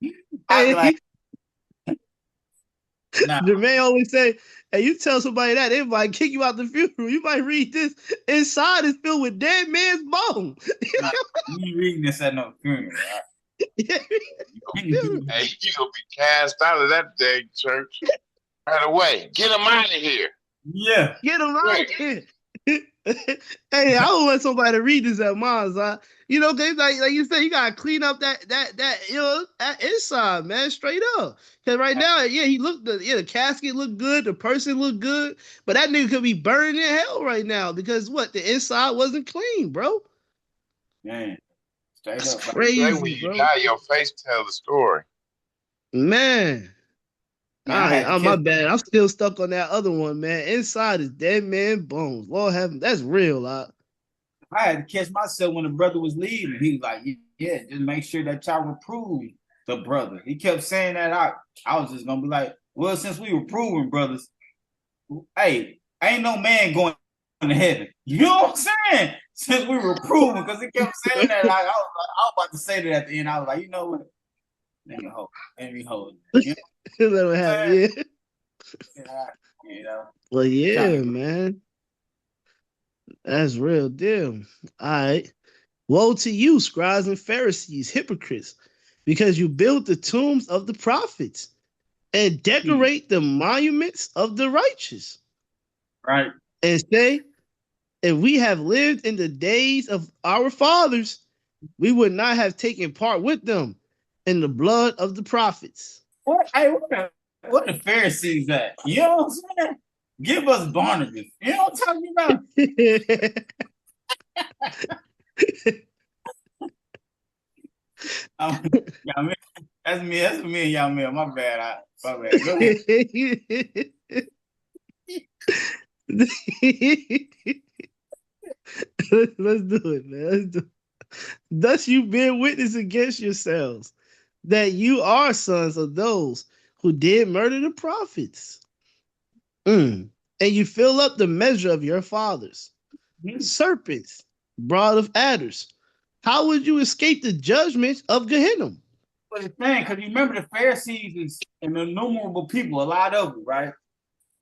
be Hey, like, nah, Jermaine always say, hey, you tell somebody that, they might kick you out the funeral. You might read this. Inside is filled with dead man's bone. nah, you ain't reading this at no funeral, right? Hey, you gonna be cast out of that dang church right away. Get him out of here. Yeah. Get him out of here. Hey, I don't want somebody to read this at mine, you know, like you said, you gotta clean up that that inside, man, straight up. Cause right now, yeah, the casket looked good, the person looked good, but that nigga could be burning in hell right now because what the inside wasn't clean, bro. Man, straight That's up. crazy, When you bro. die, your face tell the story. Man. Man, My bad. I'm still stuck on that other one, man. Inside is dead man bones. Lord heaven, that's real, I had to catch myself when the brother was leaving. He was like, yeah, just make sure that y'all reprove the brother. He kept saying that. I was just gonna be like, well, since we were proving brothers, hey, ain't no man going to heaven. You know what I'm saying? Since we were proving, because he kept saying that, I was about to say that at the end. I was like, you know what? Let me hold it. You know Let him have it, yeah. You know. Well, yeah, man. That's real deal. All right. Woe to you, scribes and Pharisees, hypocrites, because you build the tombs of the prophets and decorate the monuments of the righteous. Right. And say, if we have lived in the days of our fathers, we would not have taken part with them in the blood of the prophets. What the Pharisees at? You know what I'm saying? Give us Barnabas. You know what I'm talking about? That's me and y'all man. My bad. My bad. Go ahead. Let's do it, man. Let's do it. Thus you bear witness against yourselves that you are sons of those who did murder the prophets. And you fill up the measure of your fathers. Serpents, brood of adders. How would you escape the judgments of Gehenna? But the thing, because you remember the Pharisees is an innumerable people, a lot of them, right?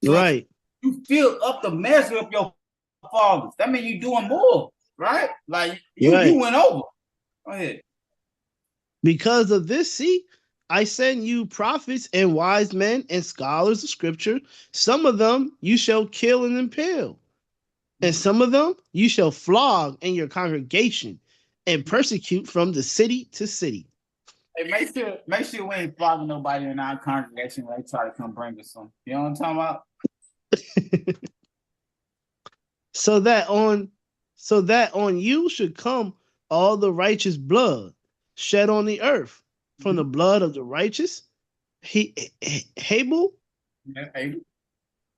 So right. You fill up the measure of your fathers. That means you're doing more, right? Like you went over. Go ahead. Because of this, see, I send you prophets and wise men and scholars of scripture. Some of them you shall kill and impale, and some of them you shall flog in your congregation and persecute from the city to city. Hey, make sure we ain't flogging nobody in our congregation when they try to come bring us some. You know what I'm talking about? so that on you should come all the righteous blood shed on the earth, from the blood of the righteous, Abel. Yeah,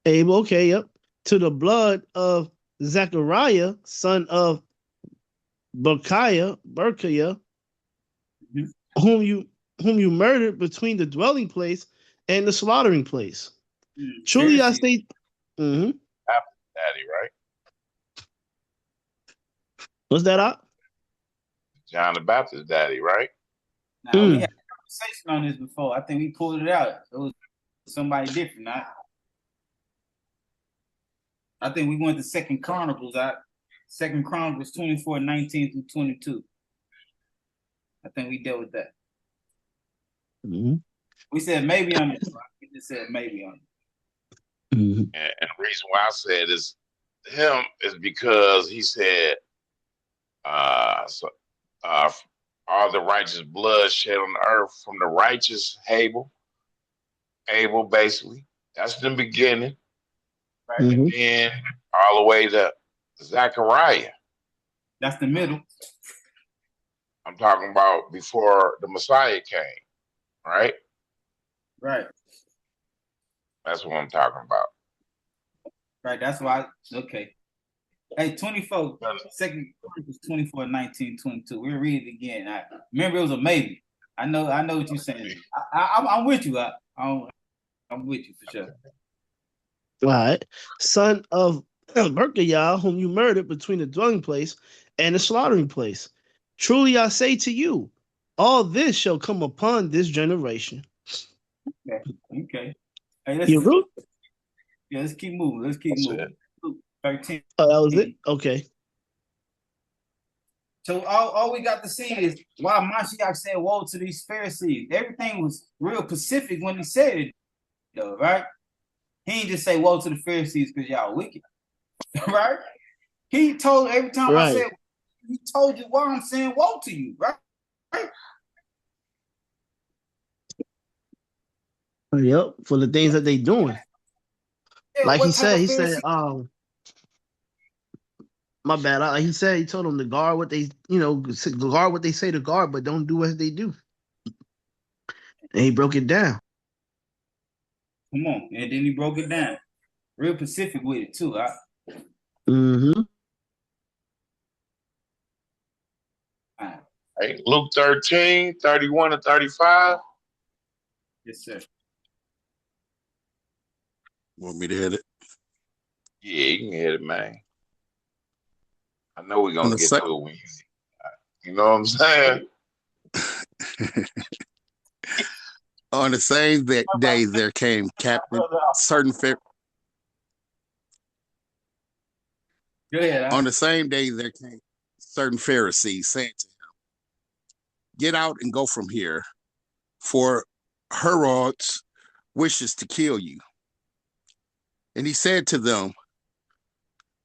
Abel, okay, yep. To the blood of Zechariah, son of Berkiah, whom you murdered between the dwelling place and the slaughtering place. Truly I say, Daddy, right? What's that up? John the Baptist daddy, right? Now, we had a conversation on this before. I think we pulled it out. It was somebody different. I think we went to Second Chronicles. Second Chronicles 24, 19 through 22. I think we dealt with that. We said maybe on this. We just said maybe on it. And the reason why I said is him is because he said, all the righteous blood shed on the earth from the righteous Abel, basically. That's the beginning. Right? And then all the way to Zechariah. That's the middle. I'm talking about before the Messiah came, right? Right. That's what I'm talking about. Right. That's why. Okay. Hey, 24, second Chronicles 24, 19, 22. We'll read it again. I remember it was a maybe. I know what you're saying. I'm with you. I'm with you for sure. All right. Son of Berkayah, whom you murdered between the dwelling place and the slaughtering place. Truly I say to you, all this shall come upon this generation. Okay. Hey, let's keep moving. Let's keep moving. Luke 13. Oh, that was it? Okay. So all we got to see is why Mashiach said, woe to these Pharisees. Everything was real specific when he said it, though, right? He didn't just say, woe to the Pharisees because y'all wicked, right? He told every time I said, he told you why I'm saying woe to you, right? Yep, for the things that they doing. Yeah, like he said, my bad. Like he said, he told them to guard what they, guard what they say to guard, but don't do as they do. And he broke it down. Come on. And then he broke it down. Real specific with it too, huh? Mm-hmm. Right. Luke 13, 31 and 35. Yes, sir. Want me to hit it? Yeah, you can hit it, man. I know we're gonna get to it when you know what I'm saying? On the same day there came certain On the same day there came certain Pharisees saying to him, get out and go from here, for Herod wishes to kill you. And he said to them,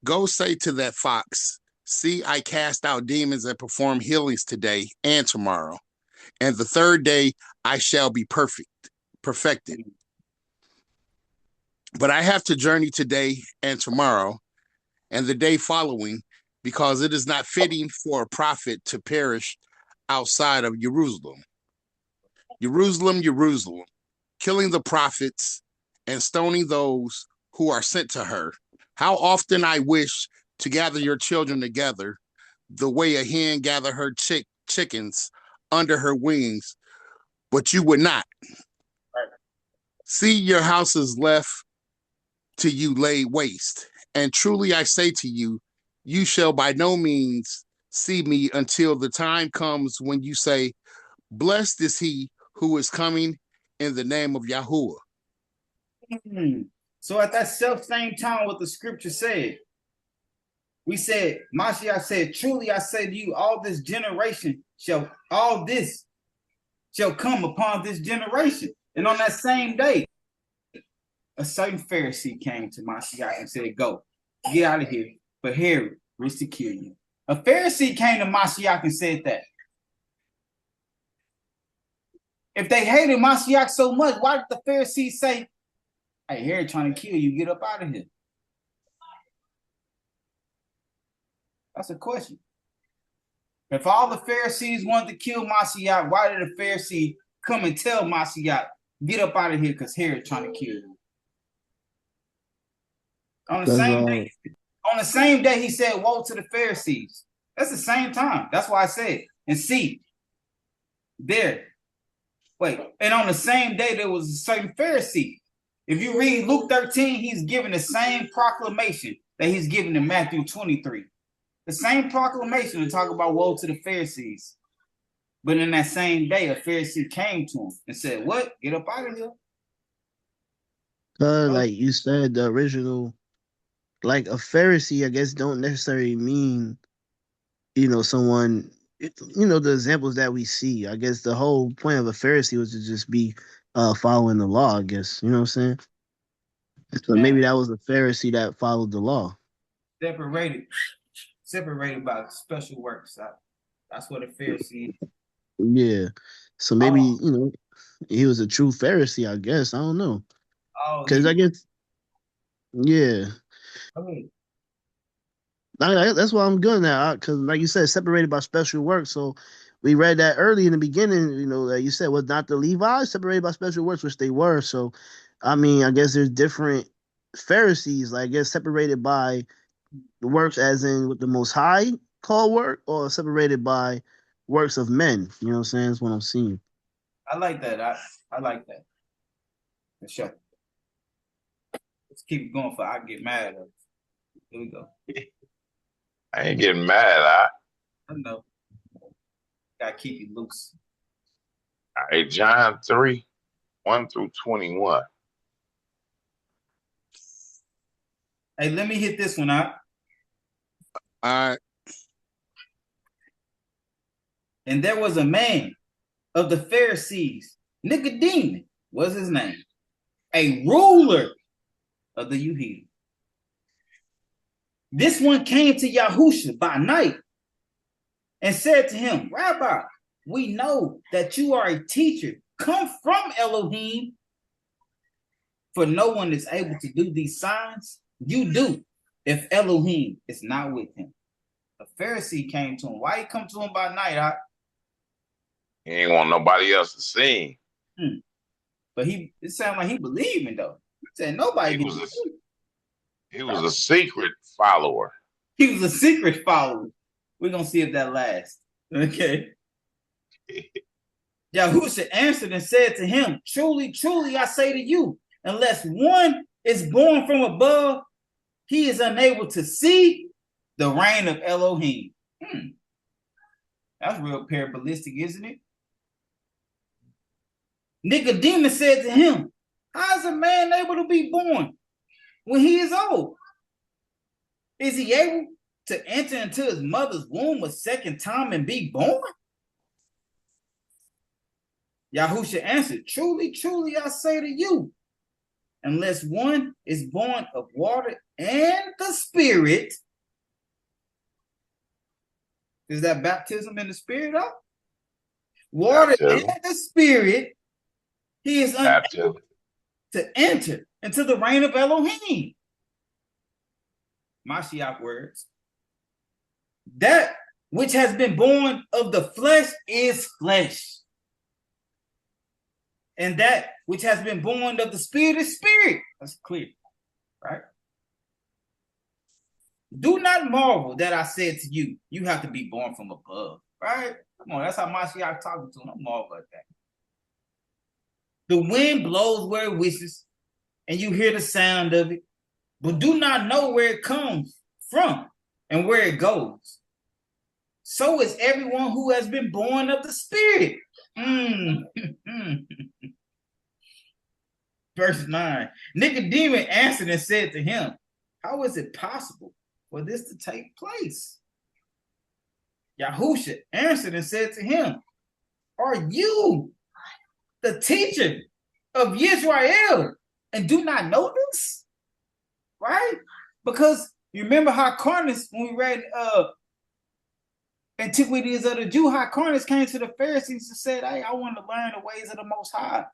go say to that fox, see, I cast out demons and perform healings today and tomorrow. And the third day I shall be perfected. But I have to journey today and tomorrow and the day following, because it is not fitting for a prophet to perish outside of Jerusalem. Jerusalem, Jerusalem, killing the prophets and stoning those who are sent to her. How often I wish to gather your children together, the way a hen gather her chickens under her wings, but you would not. See, your house is left to you laid waste. And truly I say to you, you shall by no means see me until the time comes when you say, blessed is he who is coming in the name of Yahuwah. So at that same time, what the scripture said, we said, Mashiach said, truly I say to you, all this shall come upon this generation. And on that same day, a certain Pharisee came to Mashiach and said, go, get out of here, for Herod wished to kill you. A Pharisee came to Mashiach and said that. If they hated Mashiach so much, why did the Pharisees say, hey, Herod trying to kill you, get up out of here? That's a question. If all the Pharisees wanted to kill Mashiach, why did a Pharisee come and tell Mashiach, get up out of here because Herod trying to kill you? On the same day, he said, woe to the Pharisees. That's the same time. That's why I said, and see, there. Wait, and on the same day, there was a certain Pharisee. If you read Luke 13, he's given the same proclamation that he's given in Matthew 23. The same proclamation to talk about woe to the Pharisees. But in that same day, a Pharisee came to him and said, what? Get up out of here. Like you said, the original, like a Pharisee, I guess, don't necessarily mean, someone, the examples that we see. I guess the whole point of a Pharisee was to just be following the law, I guess. You know what I'm saying? So maybe that was a Pharisee that followed the law. Separated by special works. That's what a Pharisee is. Yeah. So maybe, Oh, he was a true Pharisee, I guess. I don't know. oh, Because I guess, yeah. okay. That's why I'm good now. Because, like you said, separated by special work. So we read that early in the beginning, that you said was not the Levites separated by special works, which they were. So, I mean, I guess there's different Pharisees, like, I guess, separated by the works, as in what the Most High call work, or separated by works of men. You know what I'm saying? That's what I'm seeing. I like that. I like that. For sure. Let's keep it going for I get mad at us. Here we go. I ain't getting mad. I know. Gotta keep you loose. All right, John 3, 1 through 21. Hey, let me hit this one out. All right. And there was a man of the Pharisees, Nicodemus was his name, a ruler of the Yuhid. This one came to Yahusha by night and said to him, Rabbi, we know that you are a teacher come from Elohim, for no one is able to do these signs you do if Elohim is not with him. The Pharisee came to him. Why he come to him by night? He ain't want nobody else to see him. But it sounded like he believed in though. He said nobody. He was a secret follower. He was a secret follower. We're gonna see if that lasts. Okay. Yahusha answered and said to him, Truly, truly, I say to you, unless one is born from above, he is unable to see the reign of Elohim. That's real parabolic, isn't it? Nicodemus said to him, how is a man able to be born when he is old? Is he able to enter into his mother's womb a second time and be born? Yahusha answered, Truly, truly, I say to you, unless one is born of water and the Spirit, is that baptism in the Spirit? Water baptism. and the Spirit, he is baptism. unable to enter into the reign of Elohim. Mashiach words. That which has been born of the flesh is flesh. And that which has been born of the Spirit is spirit. That's clear, right? Do not marvel that I said to you, you have to be born from above, right? Come on, that's how Mashiach talking to him. Don't marvel at that. The wind blows where it wishes, and you hear the sound of it, but do not know where it comes from and where it goes. So is everyone who has been born of the Spirit. Verse 9. Nicodemus answered and said to him, how is it possible for this to take place? Yahusha answered and said to him, are you the teacher of Israel and do not know this? Right? Because you remember Hyrcanus, when we read Antiquities of the Jew, Hyrcanus came to the Pharisees and said, hey, I want to learn the ways of the Most High.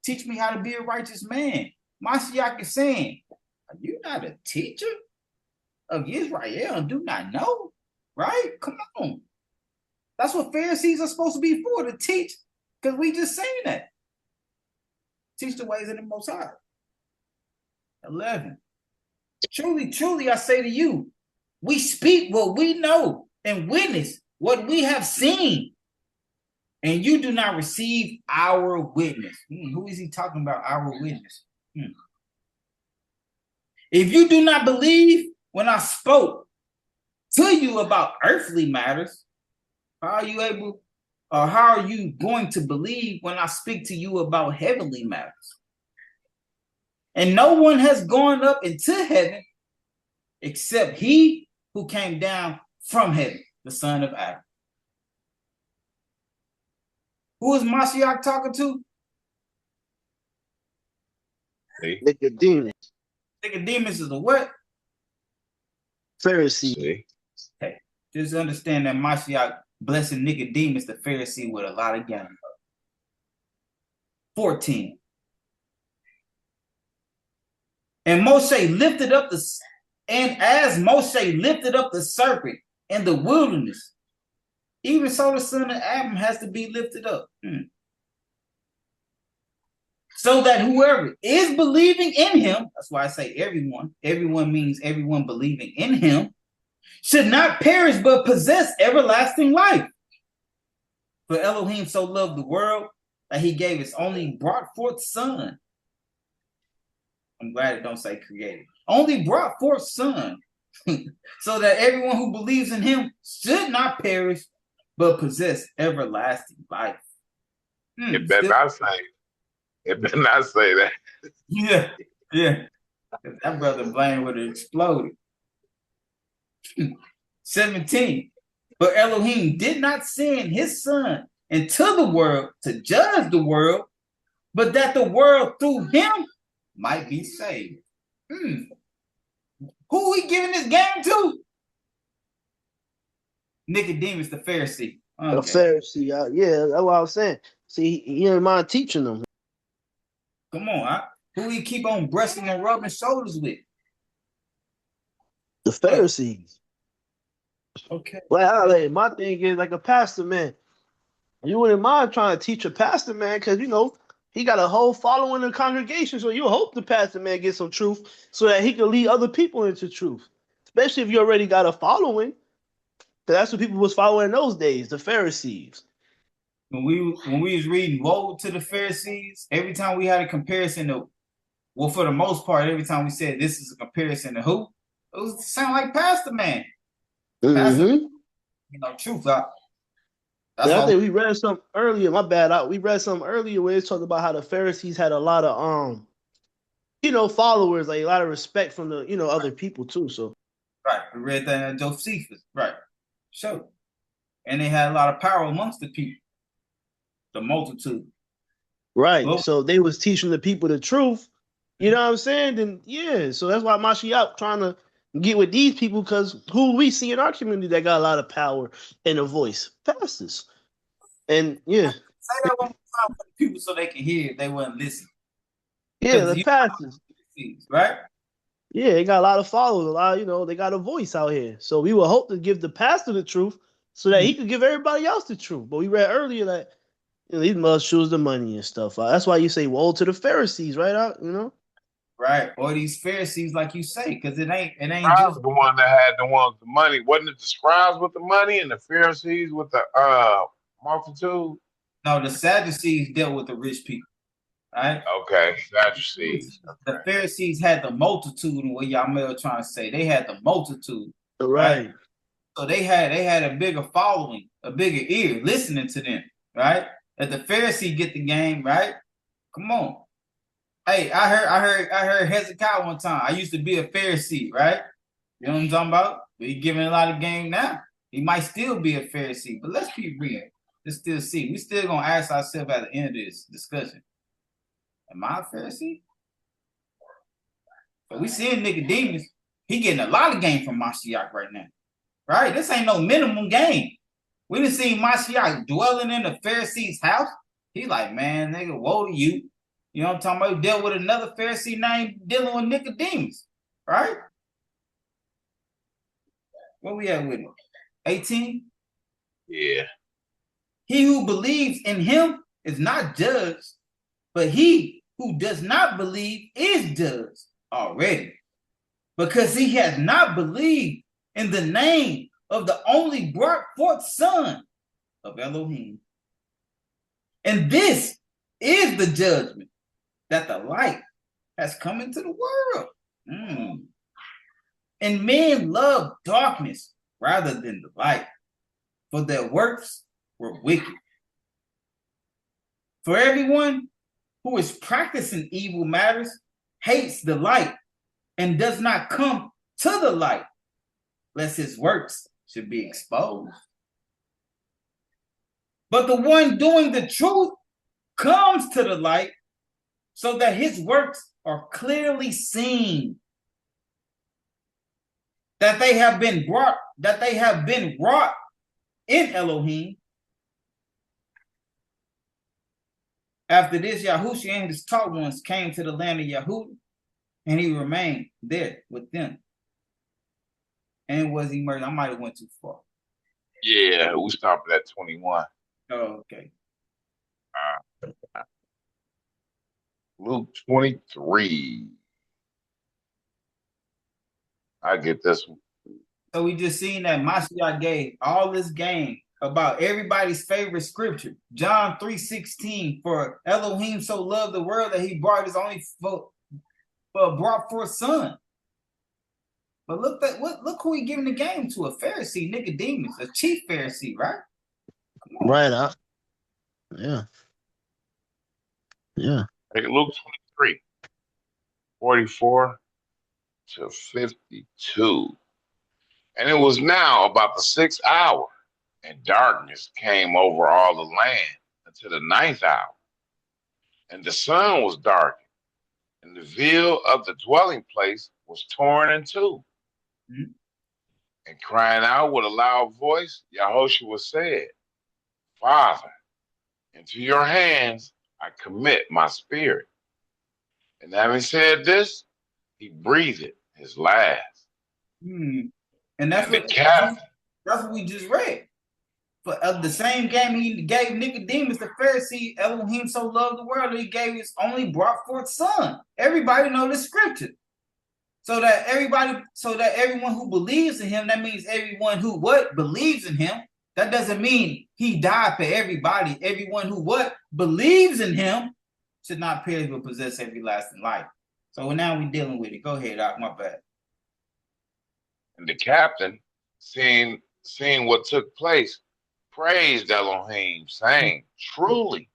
Teach me how to be a righteous man. Mashiach is saying, are you not a teacher of Israel and do not know? Right? Come on. That's what Pharisees are supposed to be for, to teach, because we just saying that. Teach the ways of the Most High. 11. Truly, truly, I say to you, we speak what we know and witness what we have seen, and you do not receive our witness. Who is he talking about, our witness? If you do not believe when I spoke to you about earthly matters, how are you going to believe when I speak to you about heavenly matters? And no one has gone up into heaven except he who came down from heaven, the Son of Adam. Who is Mashiach talking to? Nicodemus. Nicodemus is a what? Pharisee. Okay. Just understand that Mashiach blessing Nicodemus the Pharisee with a lot of gain. 14. And as Moshe lifted up the serpent in the wilderness, even so the son of Adam has to be lifted up. So that whoever is believing in him, that's why I say everyone means everyone believing in him, should not perish but possess everlasting life. For Elohim so loved the world that he gave his only brought forth son. I'm glad it don't say created. Only brought forth son. So that everyone who believes in him should not perish but possess everlasting life. It better not say. It better not say that. Yeah. That brother Blaine would have exploded. 17. But Elohim did not send his son into the world to judge the world, but that the world through him might be saved. Who we giving this game to? Nicodemus the Pharisee. Okay. The Pharisee, yeah, that's what I was saying. See, he ain't mind teaching them. Come on, who we keep on breasting and rubbing shoulders with? The Pharisees. Okay. Well, my thing is like a pastor, man. You wouldn't mind trying to teach a pastor, man, because he got a whole following in the congregation. So you hope the pastor, man, gets some truth so that he can lead other people into truth. Especially if you already got a following. Because that's what people was following in those days, the Pharisees. When we was reading Woe to the Pharisees, every time we had a comparison to, well, for the most part, every time we said this is a comparison to who, it was sound like Pastor Man. Pastor, truth. I think we read something earlier. My bad. We read something earlier where it's talking about how the Pharisees had a lot of followers, like a lot of respect from the other people too. So right, we read that in Josephus, right? Sure, and they had a lot of power amongst the people, the multitude. Right. Well, so they was teaching the people the truth. You know what I'm saying? Then yeah. So that's why Mashiach trying to get with these people, because who we see in our community that got a lot of power and a voice? Pastors. And yeah. Say that one more time for the people so they can hear if they wouldn't listen. Yeah, the pastors. Right? Yeah, they got a lot of followers, a lot, they got a voice out here. So we will hope to give the pastor the truth so that he could give everybody else the truth. But we read earlier that these must choose the money and stuff. That's why you say woe to the Pharisees, right? Right, or these Pharisees, like you say, because it ain't just the one that had the ones with the money. Wasn't it the scribes with the money and the Pharisees with the multitude? No, the Sadducees dealt with the rich people. Right? Okay, Sadducees. The Pharisees had the multitude, and what y'all may are trying to say, they had the multitude. Right. So they had a bigger following, a bigger ear listening to them, right? Let the Pharisee get the game, right? Come on. Hey, I heard Hezekiah one time. I used to be a Pharisee, right? You know what I'm talking about? But he's giving a lot of game now. He might still be a Pharisee, but let's keep reading. Let's still see. We still gonna ask ourselves at the end of this discussion. Am I a Pharisee? But we seeing Nicodemus, he getting a lot of game from Mashiach right now. Right? This ain't no minimum game. We done seen Mashiach dwelling in the Pharisee's house. He like, man, nigga, woe to you. You know what I'm talking about? He dealt with another Pharisee named dealing with Nicodemus. Right? Where we at with him? 18? Yeah. He who believes in him is not judged, but he who does not believe is judged already, because he has not believed in the name of the only brought forth Son of Elohim. And this is the judgment, that the light has come into the world. And men love darkness rather than the light, for their works were wicked. For everyone who is practicing evil matters hates the light and does not come to the light, lest his works should be exposed. But the one doing the truth comes to the light, so that his works are clearly seen, that they have been wrought in Elohim. After this, Yahushua and his taught ones came to the land of Yahudah, and he remained there with them. And was he murdered? I might have went too far. Yeah, we stopped at 21. Oh, okay. Luke 23. I get this one. So we just seen that Mashiach gave all this game about everybody's favorite scripture. John 3:16, for Elohim so loved the world that he brought his only brought forth son. But look who he giving the game to, a Pharisee, Nicodemus, a chief Pharisee, right? Right. Yeah. Yeah. Hey, Luke 23, 44 to 52. And it was now about the 6th hour, and darkness came over all the land until the 9th hour. And the sun was darkened, and the veil of the dwelling place was torn in two. Mm-hmm. And crying out with a loud voice, Yahushua said, Father, into your hands I commit my spirit. And having said this, he breathed his last. And that's what we just read. But of the same game he gave Nicodemus, the Pharisee, Elohim so loved the world that he gave his only brought forth son. Everybody know the scripture. So that everyone who believes in him, that means everyone who believes in him. That doesn't mean he died for everybody. Everyone who believes in him should not perish but possess everlasting life. So now we're dealing with it. Go ahead, Doc, my bad. And the captain, seeing what took place, praised Elohim, saying, truly,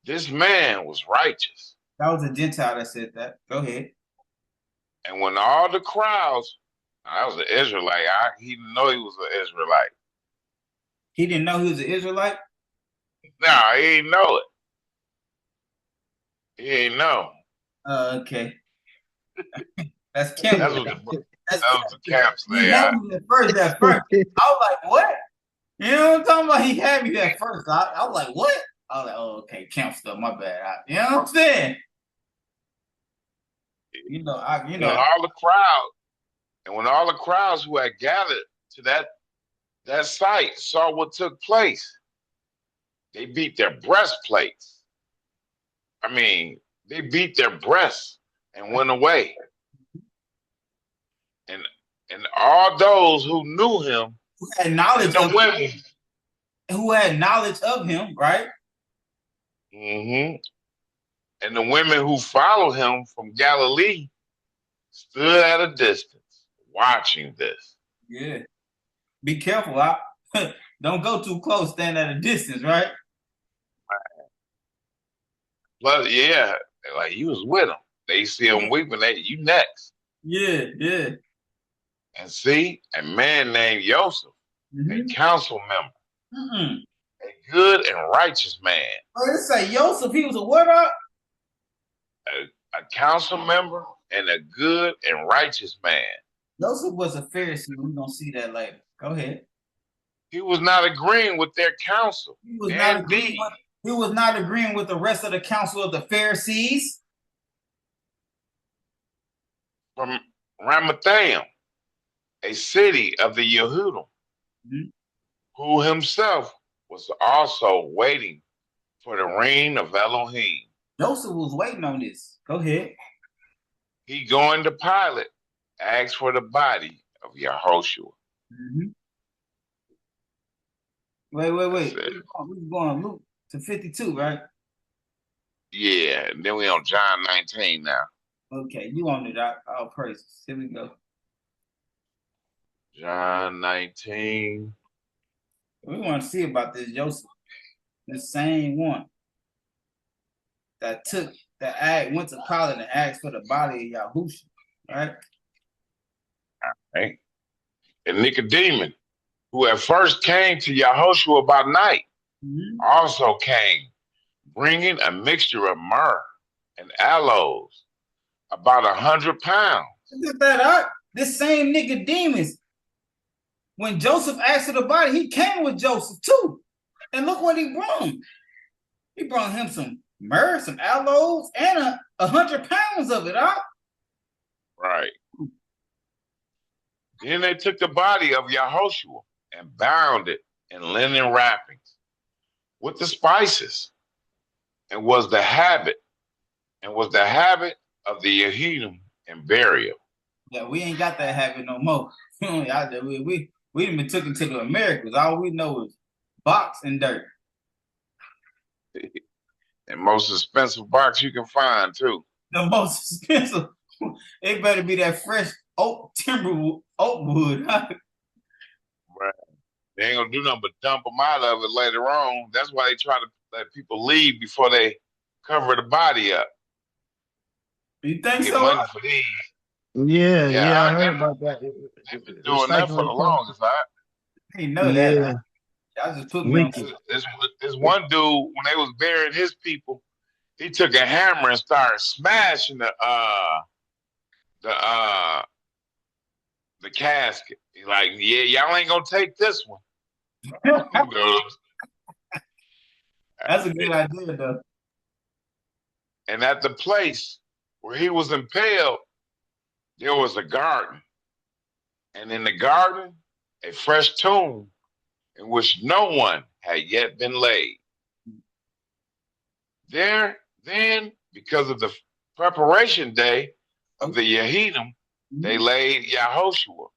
this man was righteous. That was a Gentile that said that. Go ahead. And when all the crowds, I was an Israelite, he didn't know he was an Israelite. He didn't know he was an Israelite? No, he didn't know it. He didn't know. Okay. That's Kim. That was the camp say. He had me at first. I was like, what? You know what I'm talking about? He had me at first. I was like, what? I was like, oh, okay, camp stuff, my bad. You know what I'm saying? When all the crowd, and when all the crowds who had gathered to that site saw what took place, they beat their breastplates. I mean, they beat their breasts and went away. And all those who knew him, who had knowledge of him, right? Mm-hmm. And the women who followed him from Galilee stood at a distance watching this. Yeah. Be careful. Don't go too close, stand at a distance, right? Plus, yeah, like you was with him. They see him weeping, you next. Yeah. And see, a man named Joseph, a council member, a good and righteous man. Oh, let's say Joseph, he was a what up? A council member and a good and righteous man. Joseph was a Pharisee. We're going to see that later. Go ahead. He was not agreeing with their counsel. He was not agreeing with the rest of the council of the Pharisees. From Ramathaim, a city of the Yehudim, who himself was also waiting for the reign of Elohim. Joseph was waiting on this. Go ahead. He going to Pilate, asked for the body of Yahushua. Wait. We're going Luke to 52, right? Yeah, and then we on John 19 now. Okay, you on it. All praises. Here we go. John 19. We want to see about this Joseph, the same one that went to Pilate and asked for the body of Yahushua, right? Right. And Nicodemus, who at first came to Yahushua by night, also came, bringing a mixture of myrrh and aloes, about 100 pounds. Look at that up. This same Nicodemus, when Joseph asked for the body, he came with Joseph too. And look what he brought him. He brought him some myrrh, some aloes, and 100 pounds of it, huh? Right. Then they took the body of Yahushua and bound it in linen wrappings with the spices, and was the habit of the Yehudim in burial. Yeah, we ain't got that habit no more. we done been taken to the Americas. All we know is box and dirt. And most expensive box you can find too. The most expensive. It better be that fresh oak wood. Huh? Right. They ain't gonna do nothing but dump them out of it later on. That's why they try to let people leave before they cover the body up. You think Get so? money for these. Yeah, I heard about that. They've been doing that for the longest, right? I didn't know that. Huh? Y'all just put me on. This one dude, when they was burying his people, he took a hammer and started smashing the casket. He's like, yeah, y'all ain't gonna take this one. That's a good idea, though. And at the place where he was impaled, there was a garden. And in the garden, a fresh tomb in which no one had yet been laid. There, then, because of the preparation day of the Yehudim, they laid Yahushua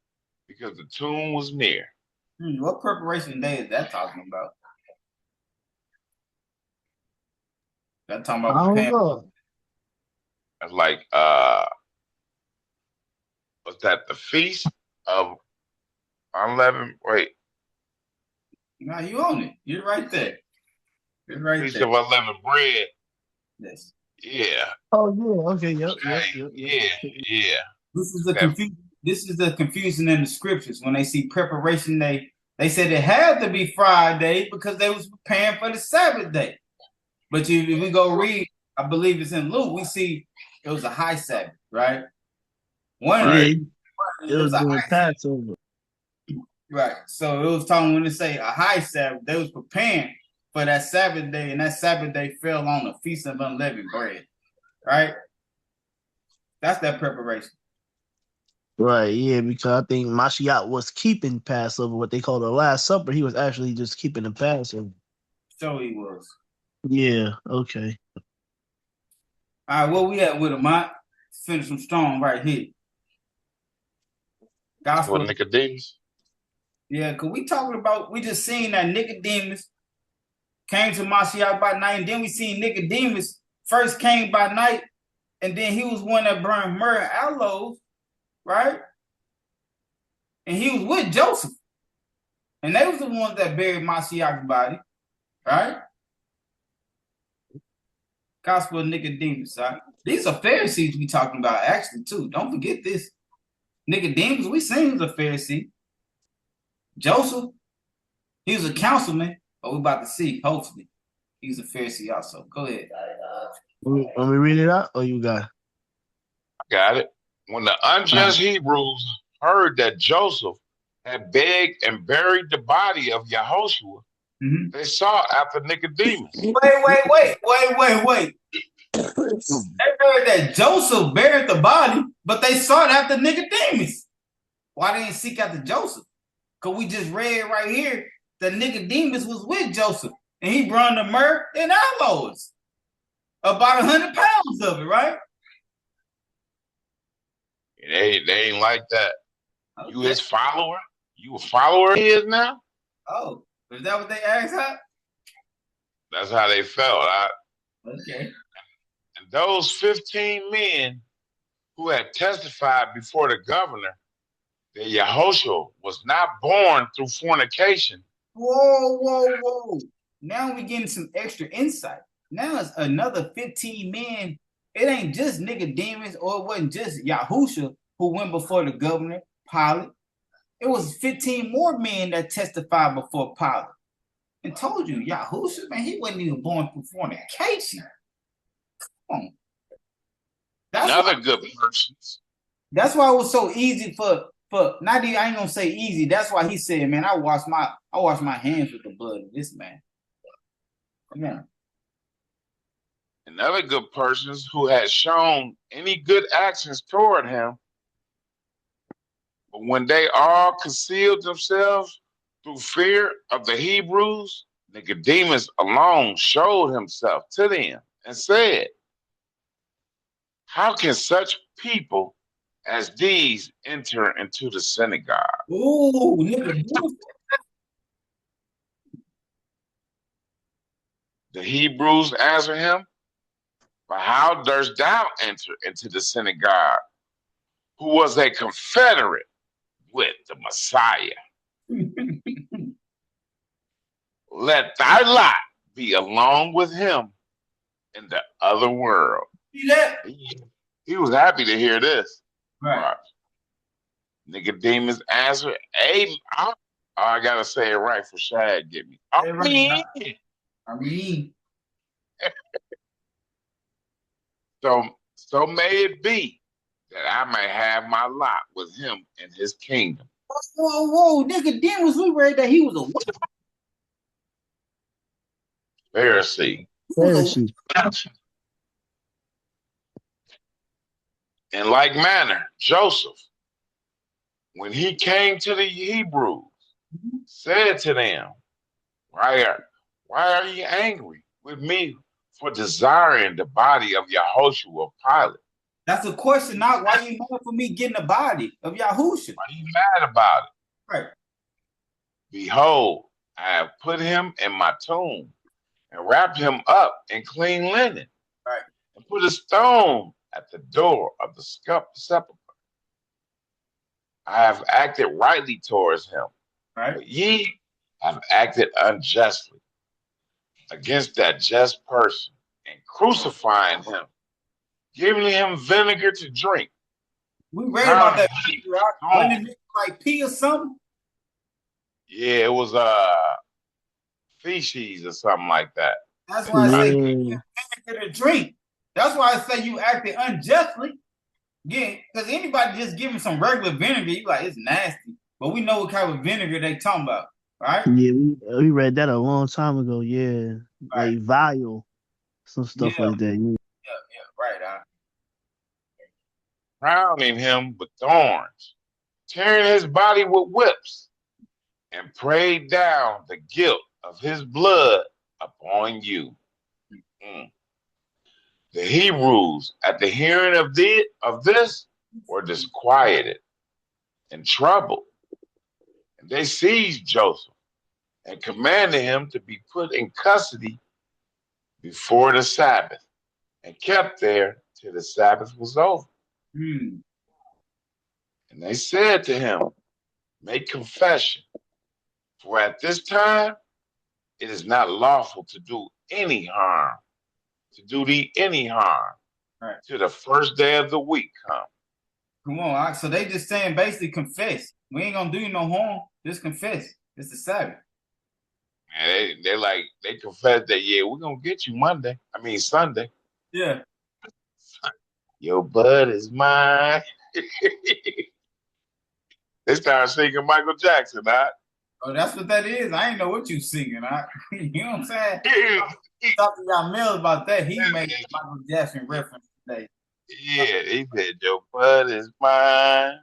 because the tomb was near. What preparation day is that talking about? That talking about? I don't know. That's like, was that the feast of unleavened? Wait. No, you own it. You're right there. You're right feast there. of unleavened bread. Yes. Yeah. Oh yeah. Okay. Yep. Yeah. This is the confusion. This is the confusion in the scriptures when they see preparation day. They said it had to be Friday because they was preparing for the Sabbath day. But if we go read, I believe it's in Luke, we see it was a high Sabbath, right? It was doing Passover. Right. So it was talking when they say a high Sabbath, they was preparing for that Sabbath day, and that Sabbath day fell on the Feast of Unleavened Bread. Right? That's that preparation. Right, yeah, because I think Mashiach was keeping Passover, what they call the Last Supper. He was actually just keeping the Passover. So he was. Yeah, okay. All right, what we at with him, Mike? Finish them strong right here. Gospel. With Nicodemus? Yeah, because we just seen that Nicodemus came to Mashiach by night, and then we seen Nicodemus first came by night, and then he was one that burned myrrh and aloes, right? And he was with Joseph. And they was the ones that buried Mashiach's body, right? Gospel of Nicodemus, right? These are Pharisees we talking about, actually, too. Don't forget this. Nicodemus, we seen he was a Pharisee. Joseph, he was a councilman, but we're about to see, hopefully. He's a Pharisee also. Go ahead. Want me to read it out, or you got it? I got it. When the unjust Hebrews heard that Joseph had begged and buried the body of Yahushua, they sought after Nicodemus. Wait. They heard that Joseph buried the body, but they sought after Nicodemus. Why they didn't seek after Joseph? Because we just read right here that Nicodemus was with Joseph, and he brought the myrrh and aloes. About 100 pounds of it, right? They ain't like that. Okay. You his follower? You a follower he is now? Oh, is that what they asked her? That's how they felt. Okay. And those 15 men who had testified before the governor that Yahushua was not born through fornication. Whoa. Now we're getting some extra insight. Now it's another 15 men. It ain't just Nicodemus, or it wasn't just Yahushua who went before the governor, Pilate. It was 15 more men that testified before Pilate. And told you, Yahushua, man, he wasn't even born through fornication. Come on. That's another good persons. That's why it was so easy for for not even, I ain't gonna say easy. That's why he said, man, I wash my hands with the blood of this man. Yeah. And other good persons who had shown any good actions toward him, but when they all concealed themselves through fear of the Hebrews, Nicodemus alone showed himself to them and said, how can such people as these enter into the synagogue? Ooh, Nicodemus. The Hebrews answered him, but how durst thou enter into the synagogue, who was a confederate with the Messiah? Let thy lot be along with him in the other world. See that? He was happy to hear this. Right. Nicodemus answered, hey, I gotta say it right for Shad get me. I mean. So may it be that I may have my lot with him in his kingdom. Whoa, Nicodemus, we read that he was a what? Pharisee. Pharisee. In like manner, Joseph, when he came to the Hebrews, said to them, why are you angry with me for desiring the body of Yahushua Pilate? That's a question, not why you mad for me getting the body of Yahushua. Why are you mad about it? Right. Behold, I have put him in my tomb and wrapped him up in clean linen. Right. And put a stone at the door of the sepulchre. I have acted rightly towards him. Right. But ye have acted unjustly against that just person and crucifying him, giving him vinegar to drink. We read about that. Wasn't it like pee or something? Yeah, it was feces or something like that. That's why I say give him vinegar to drink. That's why I say you acted unjustly. Yeah, because anybody just giving some regular vinegar, you like, it's nasty. But we know what kind of vinegar they talking about, right? Yeah, we read that a long time ago. Yeah, right. Like vial, some stuff like that. Right. Crowning him with thorns, tearing his body with whips, and prayed down the guilt of his blood upon you. The Hebrews, at the hearing of this, were disquieted and troubled. And they seized Joseph and commanded him to be put in custody before the Sabbath and kept there till the Sabbath was over. And they said to him, make confession, for at this time it is not lawful to do any harm, right. till the first day of the week come. Come on, so they just saying basically confess. We ain't gonna do you no harm. Just confess. It's the Sabbath. And they confess that, yeah, we're gonna get you Sunday. Yeah. Your blood is mine. They started singing Michael Jackson, huh? Oh, that's what that is. I ain't know what you singing, huh? You know what I'm saying? Talk to y'all Mills about that. He made Michael Jackson reference today. Yeah, he said, your blood is mine.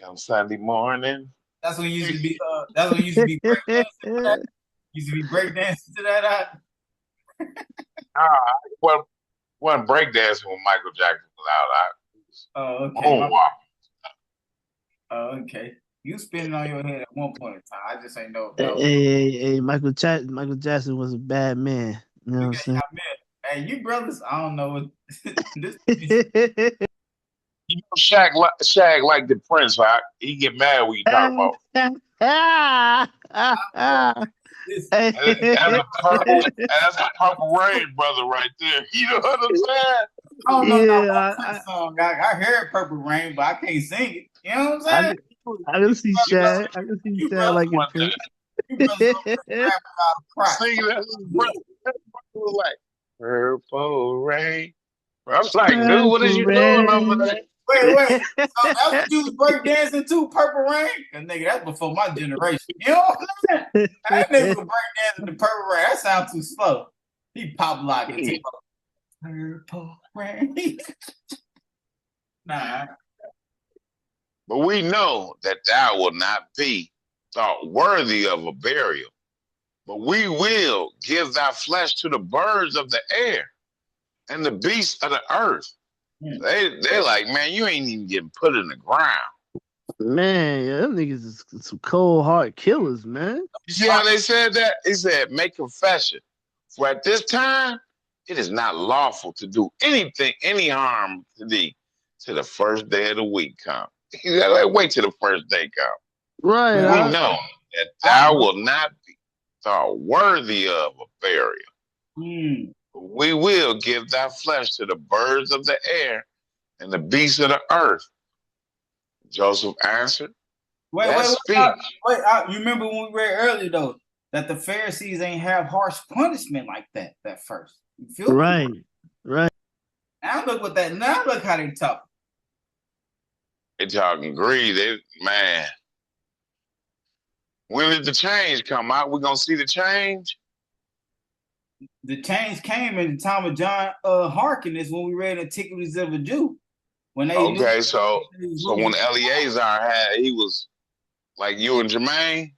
Come Sunday morning. That's when you used to be. That's when you used to be breakdancing to that. Used to be breakdancing to that. Wasn't breakdancing when Michael Jackson was out. Oh, okay. Moonwalk. Oh, okay. You spinning on your head at one point in time. I just ain't know. Hey, Michael Jackson was a bad man. You know what I'm saying? Hey, you brothers, I don't know what this. You know, Shaq like the Prince, right? He get mad when you talk about. That's a Purple Rain brother right there. You know what I'm saying? I don't know that song. I heard Purple Rain, but I can't sing it. You know what I'm saying? I can see Shad. I can see Shad like a Prince. Singing that like Purple Rain. I was like, dude, what is you doing over there? Wait. So that's what you was breakdancing to, Purple Rain? Cause nigga, that's before my generation. You know what I'm saying? That nigga was breakdancing to Purple Rain. That sounds too slow. He pop locking too. Purple Rain. Nah. But we know that thou will not be thought worthy of a burial, but we will give thy flesh to the birds of the air and the beasts of the earth. They like, man, you ain't even getting put in the ground. Man, yeah, them niggas is some cold heart killers, man. You see how they said that? He said, make confession. For at this time, it is not lawful to do anything, any harm to thee, till the first day of the week come. He said, like, wait till the first day come. Right. We know that thou will not be thought worthy of a burial. We will give thy flesh to the birds of the air and the beasts of the earth. Joseph answered, Wait. You remember when we read earlier, though, that the Pharisees ain't have harsh punishment like that first. You feel me? Right. Now look how they talk. They talking greed. Man. When did the change come out? We gonna see the change? The change came in the time of John Harkness when we read Antiquities of a Jew. When they so when Eleazar he was like you and Jermaine.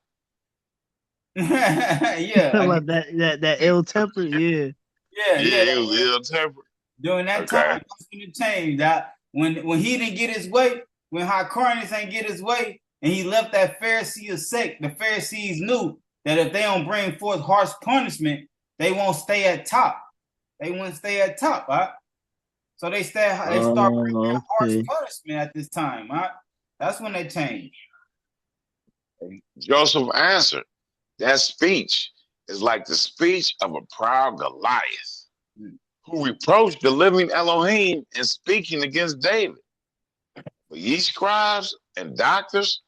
Yeah, like that ill temper, yeah. Yeah, he was ill tempered. During that time, it's gonna change. That when he didn't get his way, when Harkness ain't get his way, and he left that Pharisee sect, the Pharisees knew that if they don't bring forth harsh punishment, they won't stay at top. They wouldn't stay at top, right? So they start bringing harsh punishment at this time, right? That's when they change. Joseph answered, that speech is like the speech of a proud Goliath, who reproached the living Elohim in speaking against David. But ye scribes and doctors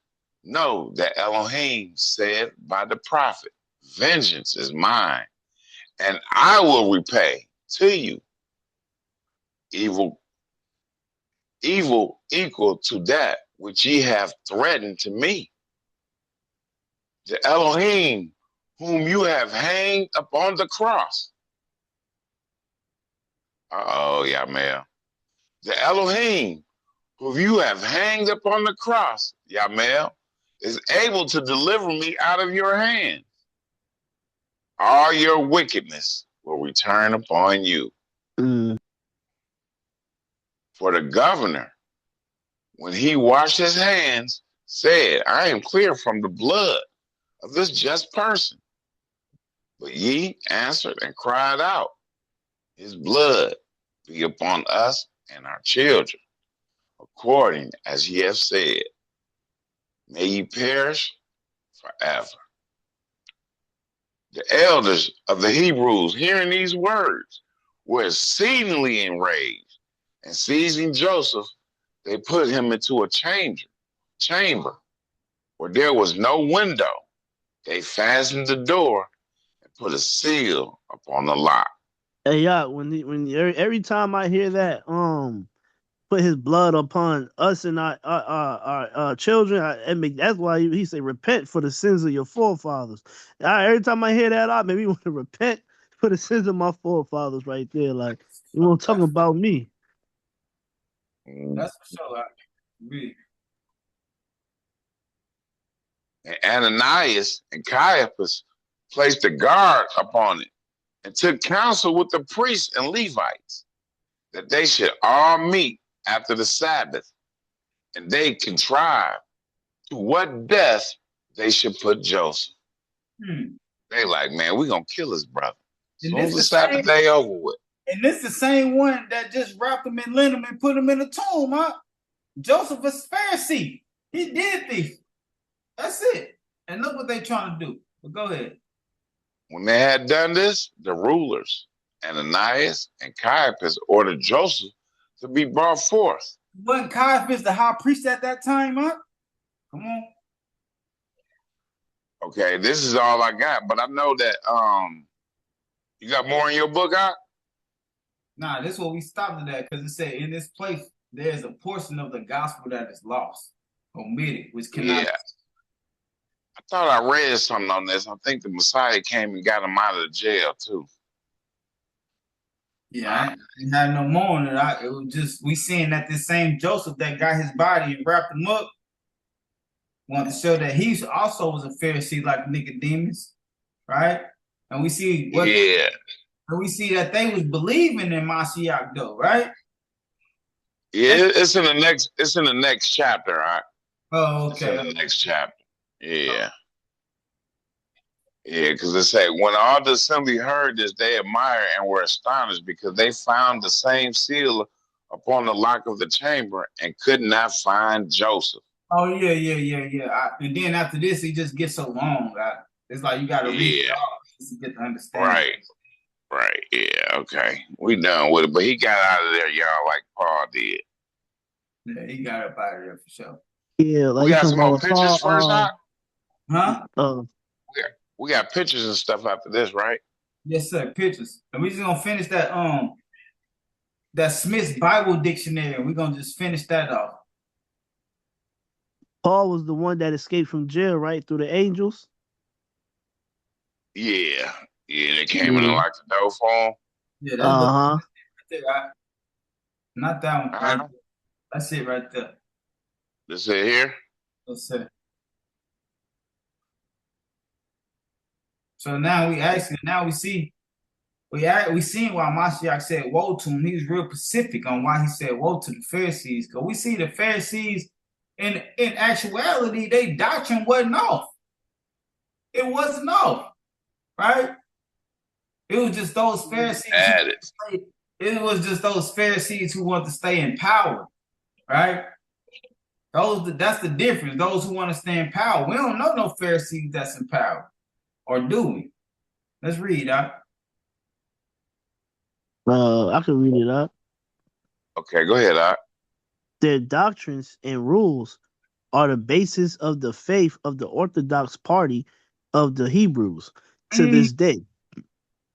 know that Elohim said by the prophet, vengeance is mine, and I will repay to you evil equal to that which ye have threatened to me. The Elohim whom you have hanged upon the cross. Yamel. The Elohim whom you have hanged upon the cross, Yamel, is able to deliver me out of your hand. All your wickedness will return upon you. For the governor, when he washed his hands, said, I am clear from the blood of this just person. But ye answered and cried out, his blood be upon us and our children, according as ye have said. May ye perish forever. The elders of the Hebrews, hearing these words, were exceedingly enraged, and seizing Joseph, they put him into a chamber where there was no window. They fastened the door and put a seal upon the lock. Hey, every time I hear that, put his blood upon us and our children, that's why he say repent for the sins of your forefathers. Every time I hear that, I maybe want to repent for the sins of my forefathers right there. Like, you won't talk about me. That's for sure. And Ananias and Caiaphas placed a guard upon it and took counsel with the priests and Levites that they should all meet after the Sabbath, and they contrived to what death they should put Joseph. They like, man, we're going to kill his brother. As soon as the Sabbath day over with. And this the same one that just wrapped him in linen and put him in a tomb, huh? Joseph was Pharisee. He did this. That's it. And look what they trying to do. But go ahead. When they had done this, the rulers, Ananias and Caiaphas, ordered Joseph to be brought forth. Wasn't Caiaphas the high priest at that time, huh? Come on. Okay, this is all I got, but I know that you got more in your book, huh? Nah, this is what we stopped at because it said in this place there's a portion of the gospel that is lost, omitted, which cannot. Yeah. I thought I read something on this. I think the Messiah came and got him out of the jail too. Yeah, I ain't had no more on it. It was just we seeing that this same Joseph that got his body and wrapped him up wanted to show that he also was a Pharisee like Nicodemus, right? And we see what and we see that they was believing in Mashiach though, right? Yeah, it's in the next chapter, right? Oh, okay. It's in the next chapter. Yeah. Yeah, because it said, when all the assembly heard this, they admired and were astonished because they found the same seal upon the lock of the chamber and could not find Joseph. Oh, yeah. And then after this, it just gets so long. It's like you got to read it all just to get to understand. Right. Yeah, okay. We done with it. But he got out of there, y'all, like Paul did. Yeah, he got up out of there for sure. Yeah, like we got some more pictures first, huh? We got pictures and stuff after this, right? Yes, sir. Pictures. And we just gonna finish that Smith's Bible Dictionary. We're gonna just finish that off. Paul was the one that escaped from jail, right? Through the angels. Yeah. They came in and locked the door for him. Yeah, that's not that one. Right? That's it right there. This it here? Yes, sir. So now we see why Mashiach said woe to him. He was real specific on why he said woe to the Pharisees. Because we see the Pharisees in actuality, their doctrine wasn't off. It wasn't off, right? It was just those Pharisees. It was just those Pharisees who want to stay in power, right? That's the difference. Those who want to stay in power. We don't know no Pharisees that's in power. Or do we? Let's read, Doc. I can read it up. Okay, go ahead, Doc. Their doctrines and rules are the basis of the faith of the Orthodox party of the Hebrews to this day.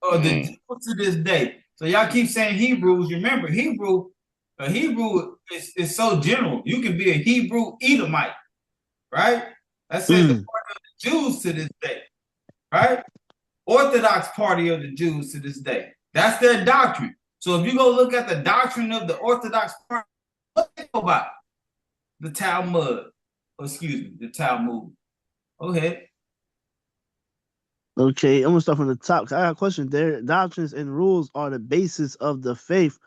Oh, the Jews to this day. So y'all keep saying Hebrews. Remember, Hebrew is so general. You can be a Hebrew Edomite, right? That says the part of the Jews to this day. Right? Orthodox party of the Jews to this day. That's their doctrine. So if you go look at the doctrine of the Orthodox party, what they go about? The Talmud. The Talmud. Go ahead. Okay, I'm gonna start from the top. I got a question. Their doctrines and rules are the basis of the faith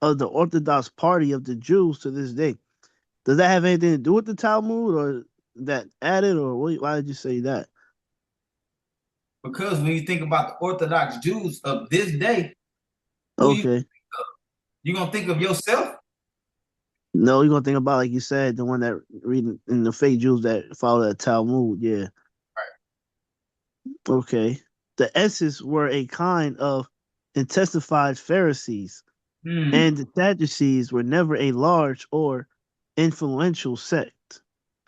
of the Orthodox party of the Jews to this day. Does that have anything to do with the Talmud, or that added, or why did you say that? Because when you think about the Orthodox Jews of this day, okay, you're going to think of yourself? No, you're going to think about, like you said, the one that reading in the fake Jews that follow the Talmud, yeah. Right. Okay. The Essenes were a kind of intensified Pharisees, and the Sadducees were never a large or influential sect.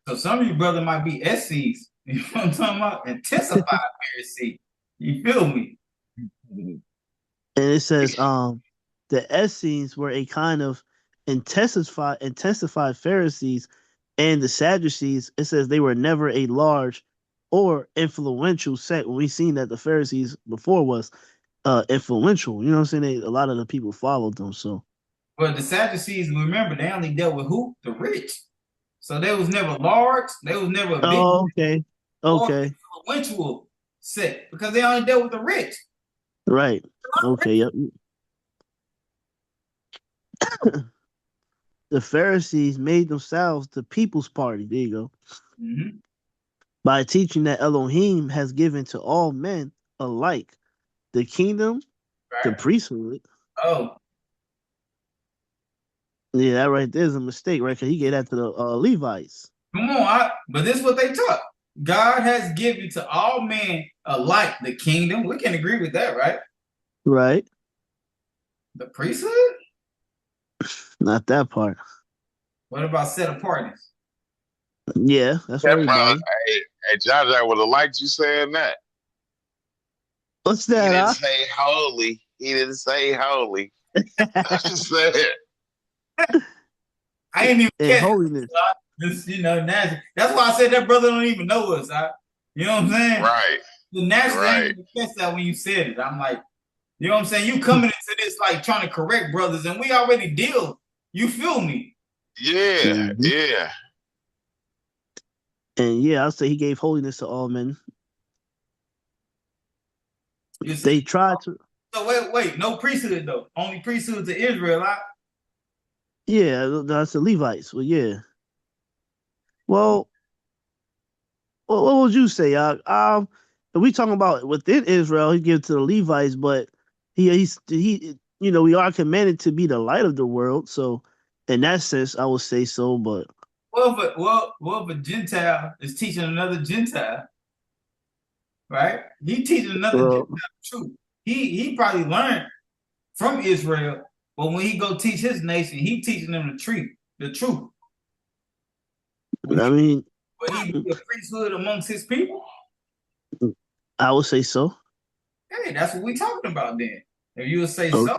So some of you brother might be Essenes. You know what I'm talking about? Intensified Pharisee. You feel me? And it says, the Essenes were a kind of intensified Pharisees, and the Sadducees, it says they were never a large or influential sect. When we seen that the Pharisees before was influential, you know what I'm saying? A lot of the people followed them. So, but the Sadducees, remember, they only dealt with who? The rich. So they was never large. They was never a big. Okay. Influential sect because they only dealt with the rich. Right. Okay. Yep. The Pharisees made themselves the people's party. There you go. By teaching that Elohim has given to all men alike the kingdom, the priesthood. Oh. Yeah, that right there is a mistake, right? Because he gave that to the Levites. Come on, but this is what they taught. God has given to all men alike the kingdom. We can agree with that, right? Right. The priesthood? Not that part. What about set apartness? Yeah, that's for everybody. Hey, Josh, I would have liked you saying that. What's that? He didn't say holy. He didn't say holy. I just said it. I ain't even and catch it. holiness. This, that's why I said that brother don't even know us. You know what I'm saying? Right. The naturally, I Right. ain't even catch that when you said it. I'm like, you know what I'm saying? You coming into this like trying to correct brothers, and we already deal. You feel me? Yeah. Yeah. And yeah, I'll say he gave holiness to all men. You They see? tried to. So wait, no priesthood though. Only priesthood to Israel. Yeah, that's the Levites. Well, yeah. Well, what would you say? We talking about within Israel, he gives to the Levites, but he we are commanded to be the light of the world. So, in that sense, I would say so. But Well, if a Gentile is teaching another Gentile, right? He teaching another Gentile the truth. He probably learned from Israel, but when he go teach his nation, he teaching them the truth. The truth. But he be a priesthood amongst his people. I would say so. Hey, that's what we talking about then. If you would say so,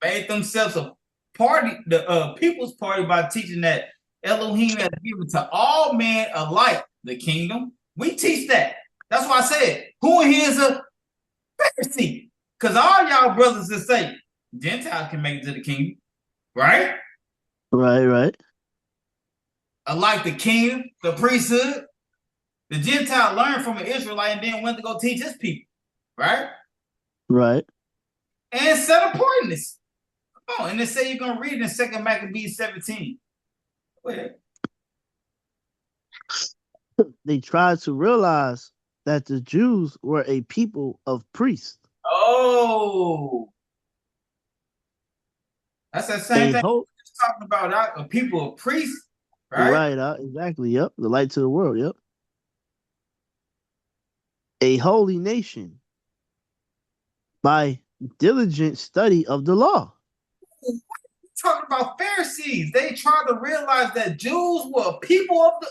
made themselves a party, the people's party by teaching that Elohim has given to all men alike the kingdom. We teach that. That's why I said, who in here is a Pharisee? Because all y'all brothers that say Gentiles can make it to the kingdom, right? Right. Alike the kingdom, the priesthood. The Gentile learned from an Israelite and then went to go teach his people, right? Right. And set apartness. Come on, and they say you're gonna read it in 2 Maccabees 17. Go ahead. They tried to realize that the Jews were a people of priests. Oh, that's that same thing we're talking about. A people of priests, right? Right. Exactly. Yep. The light to the world. Yep. A holy nation by diligent study of the law. We're talking about Pharisees. They tried to realize that Jews were a people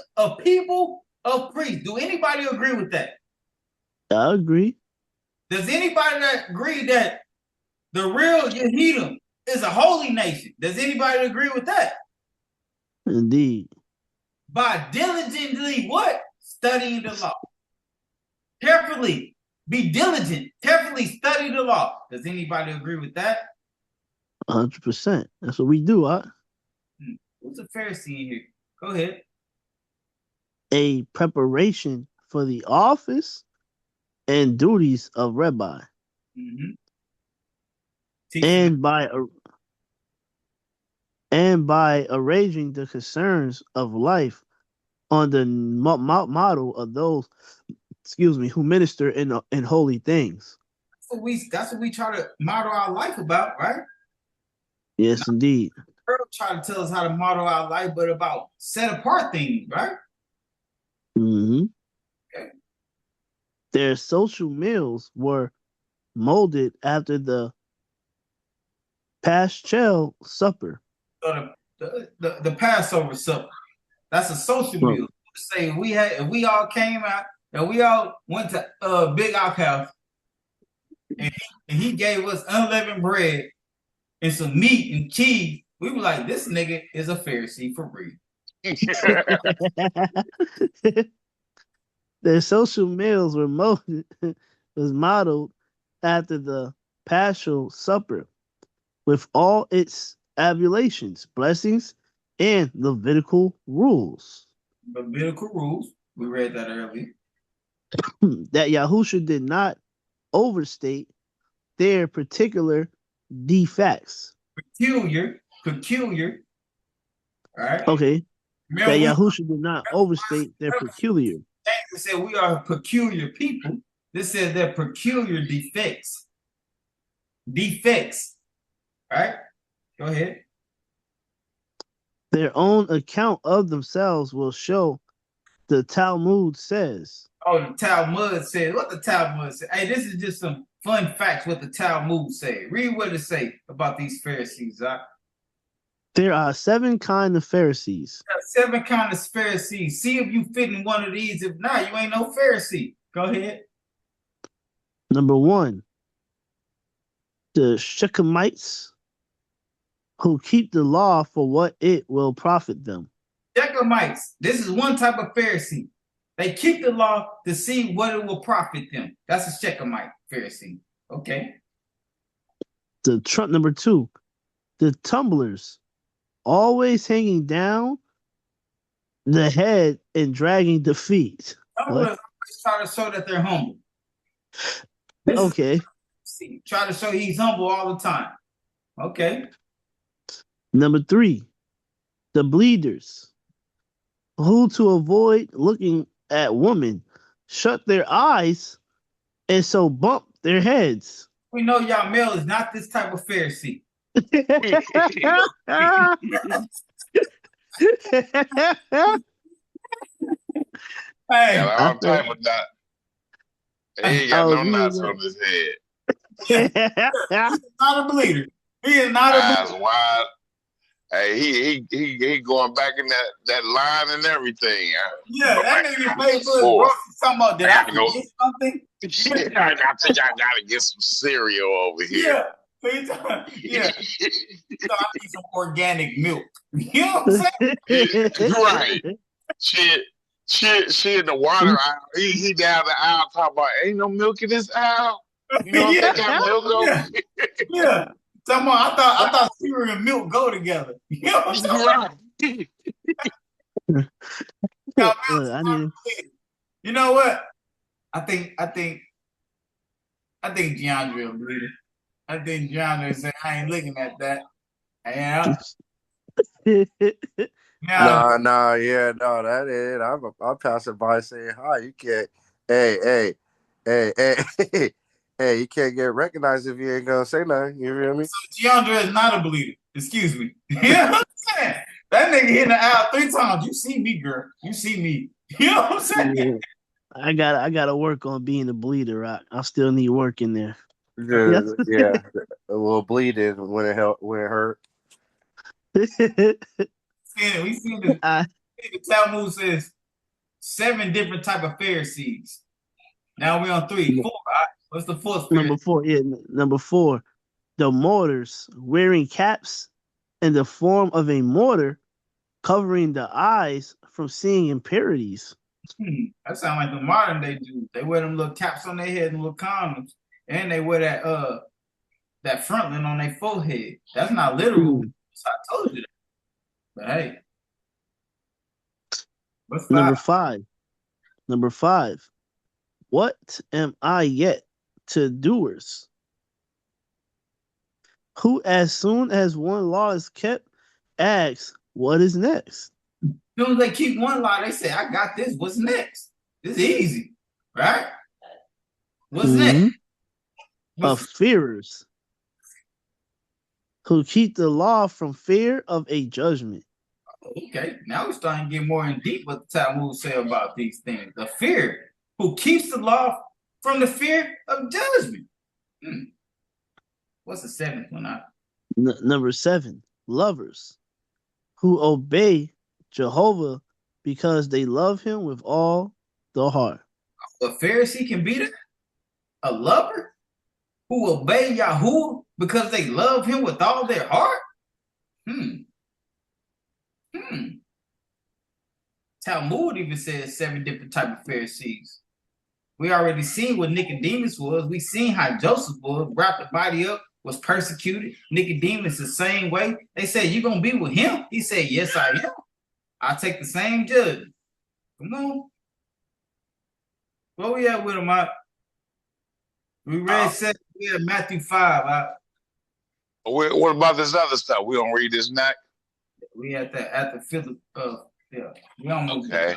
of priests. Do anybody agree with that? I agree. Does anybody agree that the real Yehudim is a holy nation? Does anybody agree with that? Indeed. By diligently what? Studying the law. Carefully. Be diligent. Carefully study the law. Does anybody agree with that? 100%. That's what we do, huh? What's a Pharisee in here? Go ahead. A preparation for the office and duties of rabbi. Mm-hmm. And by arranging the concerns of life on the model of those, who minister in holy things. That's what we try to model our life about, right? Yes, indeed. Earl try to tell us how to model our life, but about set apart things, right? Mm-hmm. Okay. Their social meals were molded after the Paschal supper. So the Passover supper. That's a social meal. Say if we all came out and we all went to Big Ock house and he gave us unleavened bread and some meat and cheese, we were like, this nigga is a Pharisee for real. Their social meals were modeled after the Paschal supper, with all its ablutions, blessings, and Levitical rules. Levitical rules. We read that earlier. That Yahusha did not overstate their particular defects. Peculiar. Right? Okay. Remember, that Yahusha did not overstate their peculiar. They said we are peculiar people. This says they're peculiar defects. Defects. Right? Go ahead. Their own account of themselves will show, the Talmud says. Oh, the Talmud said. What the Talmud said? Hey, this is just some fun facts what the Talmud said. Read what it say about these Pharisees, huh? There are 7 kinds of Pharisees. There are 7 kinds of Pharisees. See if you fit in one of these. If not, you ain't no Pharisee. Go ahead. Number 1, the Shechemites, who keep the law for what it will profit them. Shechemites. This is one type of Pharisee. They keep the law to see what it will profit them. That's a Shechemite Pharisee. Okay. Number 2, the tumblers, always hanging down the head and dragging the feet. Tumblers try to show that they're humble. Okay. Try to show he's humble all the time. Okay. Number 3, the bleeders, who to avoid looking at women shut their eyes and so bump their heads. We know y'all male is not this type of Pharisee. Yeah, all type of nut. He ain't got no nuts on his head. He's not a bleeder. He is not a Eyes bleeder. wide. Hey, he going back in that line and everything. Yeah, that nigga paid for his groceries. Talking about, did I forget something? I think I gotta get some cereal over here. Yeah. So I need some organic milk. You know what I'm saying? Right. Shit in the water aisle. He down the aisle talking about ain't no milk in this aisle. You know if they got milk over here. Yeah. Talking about, I thought cereal and milk go together. You know what I'm saying? You know what? I think DeAndre a bleeder. I think DeAndre said, I ain't looking at that. Yeah. That is. I'm passing by saying hi. You can't. Hey. You can't get recognized if you ain't gonna say nothing. You feel me? So DeAndre is not a bleeder. Excuse me. You know what I'm saying? That nigga hit the aisle 3 times. You see me, girl. You see me. You know what I'm saying? Yeah. I gotta work on being a bleeder, Rock. I still need work in there. Yeah. A little bleeding when it hurt. We seen the Talmud says 7 different type of Pharisees. Now we're on 3. 4, right? What's the 4th? Number 4, the mortars, wearing caps in the form of a mortar, covering the eyes from seeing impurities. That sounds like the modern day Jews. They wear them little caps on their head and little condoms, and they wear that frontlet on their forehead. That's not literal. I told you that. But hey, what's 5? Number 5. What am I yet to doers, who as soon as one law is kept, asks, what is next? As soon as they keep one law, they say, I got this. What's next? This is easy, right? What's next? Of fearers, who keep the law from fear of a judgment. Okay, now we're starting to get more in deep what the Talmud say about these things. The fear, who keeps the law from the fear of judgment. What's the 7th one out? Number 7, lovers, who obey Jehovah because they love him with all the heart. A Pharisee can be that? A lover who obey Yahuwah because they love him with all their heart? Talmud even says 7 different type of Pharisees. We already seen what Nicodemus was. We seen how Joseph was, wrapped the body up, was persecuted. Nicodemus the same way. They said, you gonna be with him? He said, yes, I am. I'll take the same judgment. Come on. Where we at with him? We read Matthew 5. What about this other stuff? We don't read this next. We at the 5th we almost okay.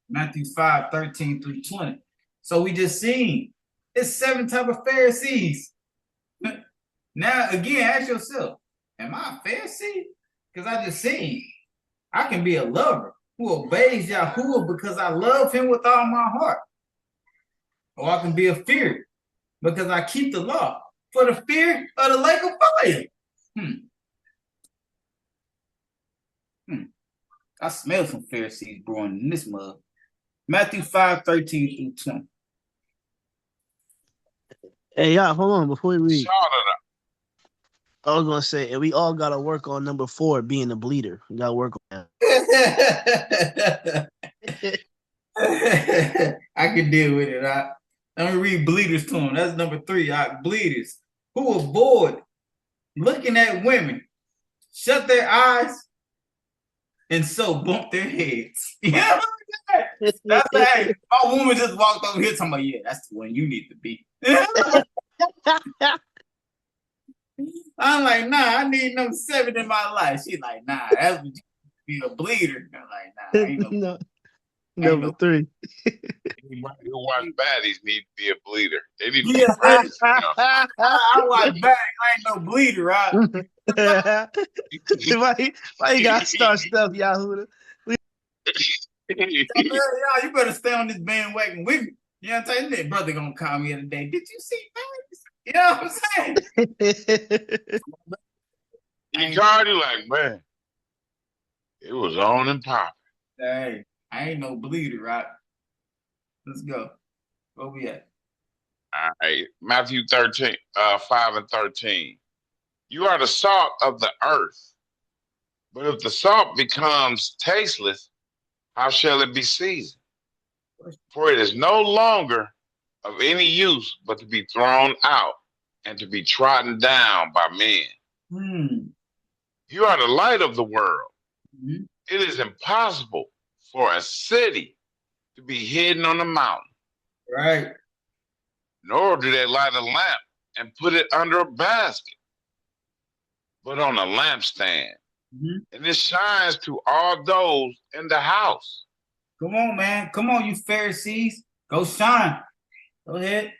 Matthew 5, 13 through 20. So we just seen it's 7 type of Pharisees. Now again, ask yourself, am I a Pharisee? Because I just seen I can be a lover who obeys Yahuwah because I love him with all my heart. Or I can be a fear because I keep the law for the fear of the lake of fire. I smell some Pharisees brewing in this mug. Matthew 5, 13 through 20. Hey, y'all, hold on before we read. I was gonna say, and we all gotta work on number 4, being a bleeder. We gotta work on I can deal with it. Let me read bleeders to him. That's number 3. Bleeders who avoid looking at women, shut their eyes, and so bump their heads. You know what I'm saying? That's hey, my woman just walked over here talking about, yeah, that's the one you need to be. I'm like, nah, I need number 7 in my life. She's like, nah, that's what you be a bleeder. I'm like, nah, ain't no number 3. Anybody who watch baddies need to be a bleeder. They need to Yeah, be practicing. I watch back. I ain't no bleeder, right? why you gotta start stuff, Yahoo? You better stay on this bandwagon with me. You know what I'm saying? That brother gonna call me the other day. Did you see that? You know what I'm saying? He called you like, man, it was on and popping. Hey, I ain't no bleeder, right? Let's go. Where we at? All right. Matthew 13, 5 and 13. You are the salt of the earth. But if the salt becomes tasteless, how shall it be seasoned? For it is no longer of any use but to be thrown out and to be trodden down by men. You are the light of the world. It is impossible for a city to be hidden on a mountain. Right. Nor do they light a lamp and put it under a basket, but on a lampstand. And it shines to all those in the house. Come on, man. Come on, you Pharisees. Go shine. Go ahead.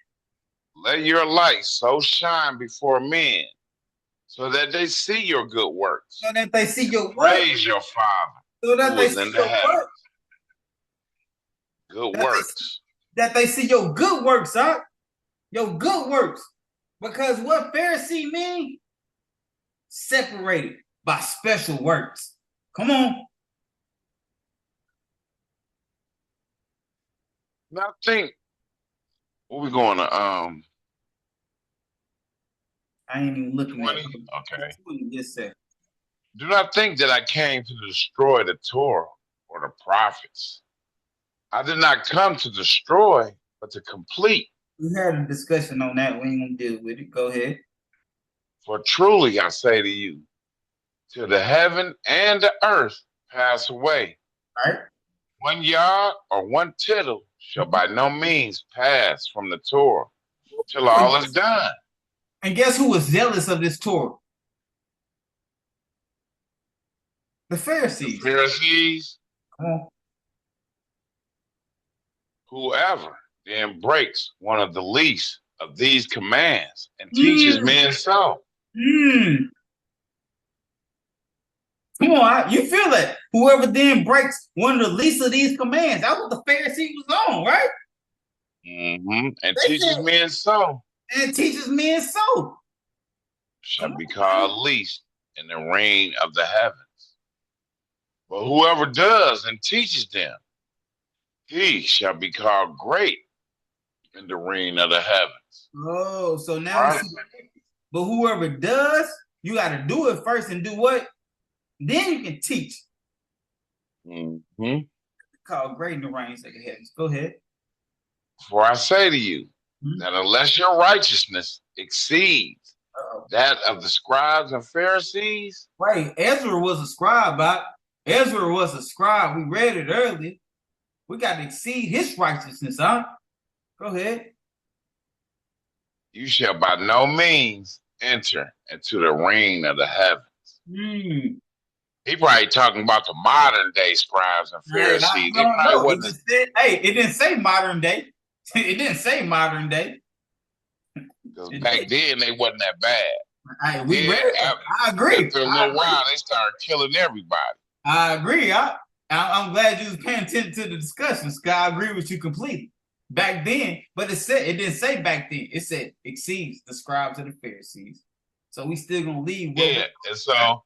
Let your light so shine before men, so that they see your good works. So that they see your praise your Father. So that they see your works. Good works. That they see your good works, huh? Your good works. Because what Pharisee mean? Separated by special works. Come on. Now I think what we going to I ain't even looking 20? at it. Okay. 20, yes, sir. Do not think that I came to destroy the Torah or the prophets. I did not come to destroy, but to complete. We had a discussion on that. We ain't gonna deal with it. Go ahead. For truly I say to you, till the heaven and the earth pass away, all right, 1 yard or 1 tittle shall by no means pass from the Torah till all is done. And guess who was zealous of this Torah? The Pharisees. The Pharisees. Come on. Whoever then breaks one of the least of these commands and teaches men so. Come on, you feel it. Whoever then breaks one of the least of these commands, that's what the Pharisee was on, right? And teaches men so. And teaches men so. Shall be called least in the reign of the heavens. But whoever does and teaches them, he shall be called great in the reign of the heavens. Oh, so now, but whoever does, you got to do it first and do what? Then you can teach. Called great in the reign of the heavens. Go ahead. For I say to you that unless your righteousness exceeds that of the scribes and Pharisees. Right, Ezra was a scribe, Ezra was a scribe. We read it earlier. We got to exceed his righteousness, huh? Go ahead. You shall by no means enter into the reign of the heavens. He probably talking about the modern day scribes and Pharisees. It didn't say modern day. It didn't say modern day. Because back then they wasn't that bad. We read it. I agree. After a little while, they started killing everybody. I agree. I'm glad you was paying attention to the discussion, Scott. I agree with you completely. Back then, but it didn't say back then. It said exceeds the scribes and the Pharisees. So we still gonna leave. And so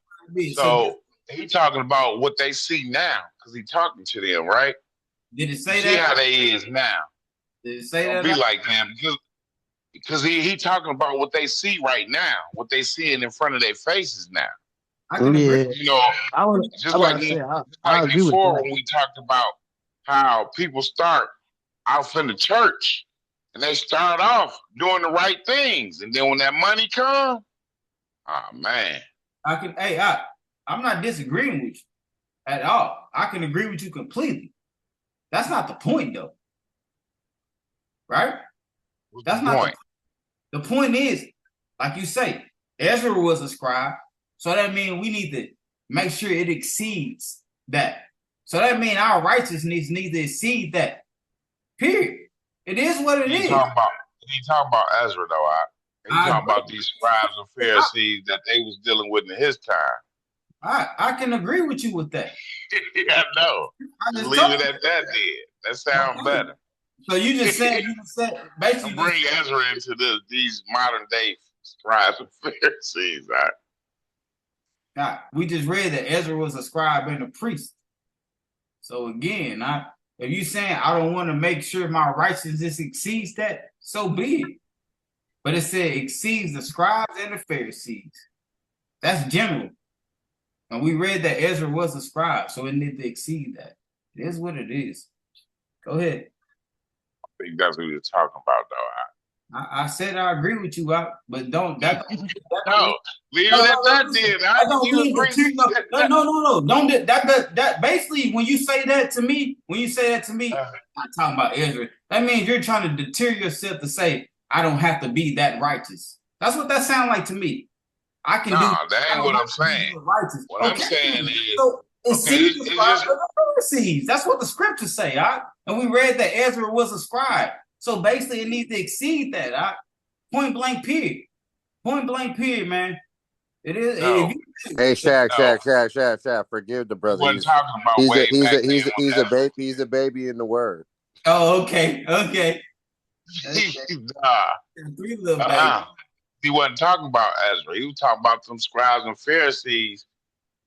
he talking about what they see now because he talking to them, right? Did it say see that? See how they is now. Did it say Don't that? Be like them because because he talking about what they see right now, what they seeing in front of their faces now. I can agree. Yeah, You know, I was just about like to say I like agree with before that. when we talked about how people start out from the church and they start off doing the right things, and then when that money comes, oh man, I'm not disagreeing with you at all. I can agree with you completely. That's not the point, though. Right? what's That's the not point? the point is, like you say, Ezra was a scribe. So that means we need to make sure it exceeds that. So that means our righteousness needs to exceed that. Period. It is what it He is. talking about Ezra though. He talking about these scribes and Pharisees that they was dealing with in his time. I can agree with you with that. Yeah, no. Just leave it at that then. That sounds better. So you just said basically and bring Ezra into these modern day scribes and Pharisees. All right? Nah, we just read that Ezra was a scribe and a priest. So again, if you saying I don't want to make sure my righteousness exceeds that, so be it. But it said exceeds the scribes and the Pharisees. That's general. And we read that Ezra was a scribe, so it needs to exceed that. It is what it is. Go ahead. I think that's what you're talking about, though. I said I agree with you, but don't no, leave it at that then. No. Don't that basically when you say that to me, I'm not talking about Ezra. That means you're trying to deter yourself to say I don't have to be that righteous. That's what that sounds like to me. I can do. That ain't what I'm saying. What I'm saying is, exceed the Pharisees. That's what the scriptures say. And we read that Ezra was a scribe. So basically, it needs to exceed that. Point blank, period. Point blank, period, man. It is. No. Hey, Shaq. Forgive the brother. He's a baby in the word. Oh, okay. He wasn't talking about Ezra. He was talking about some scribes and Pharisees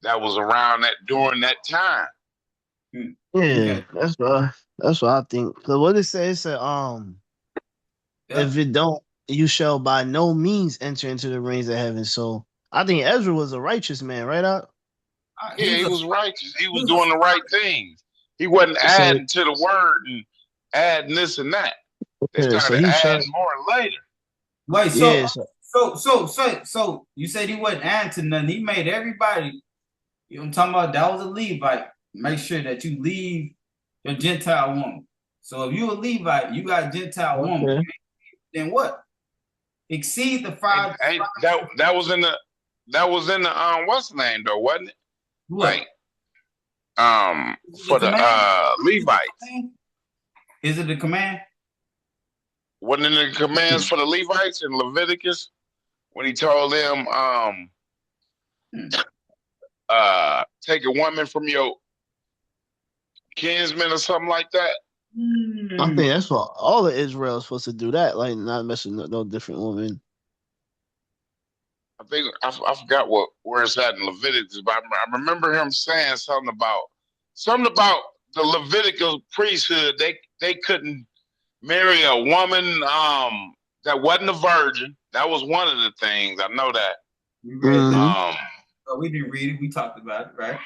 that was around during that time. Yeah, that's what I think. Cause what it says, if it don't, you shall by no means enter into the reigns of heaven. So I think Ezra was a righteous man, right? Yeah, he was righteous. He was doing the right things. He wasn't adding to the word and adding this and that. They started adding more later. Wait, so you said he wasn't adding to nothing. He made everybody. You know what I'm talking about? That was a Levite. Make sure that you leave your Gentile woman. So if you a Levite, you got a Gentile woman. Then what? Exceed the 5. That was in the what's the name though, wasn't it? What? Like, for the Levites. Is it the command? Wasn't it the commands for the Levites in Leviticus when he told them take a woman from your kinsmen or something like that? I think that's what all of Israel is supposed to do. That, like, not messing with no different woman. I think I forgot where it's at in Leviticus, but I remember him saying something about the Levitical priesthood. They couldn't marry a woman that wasn't a virgin. That was one of the things. I know that. We didn't read it. We talked about it, right?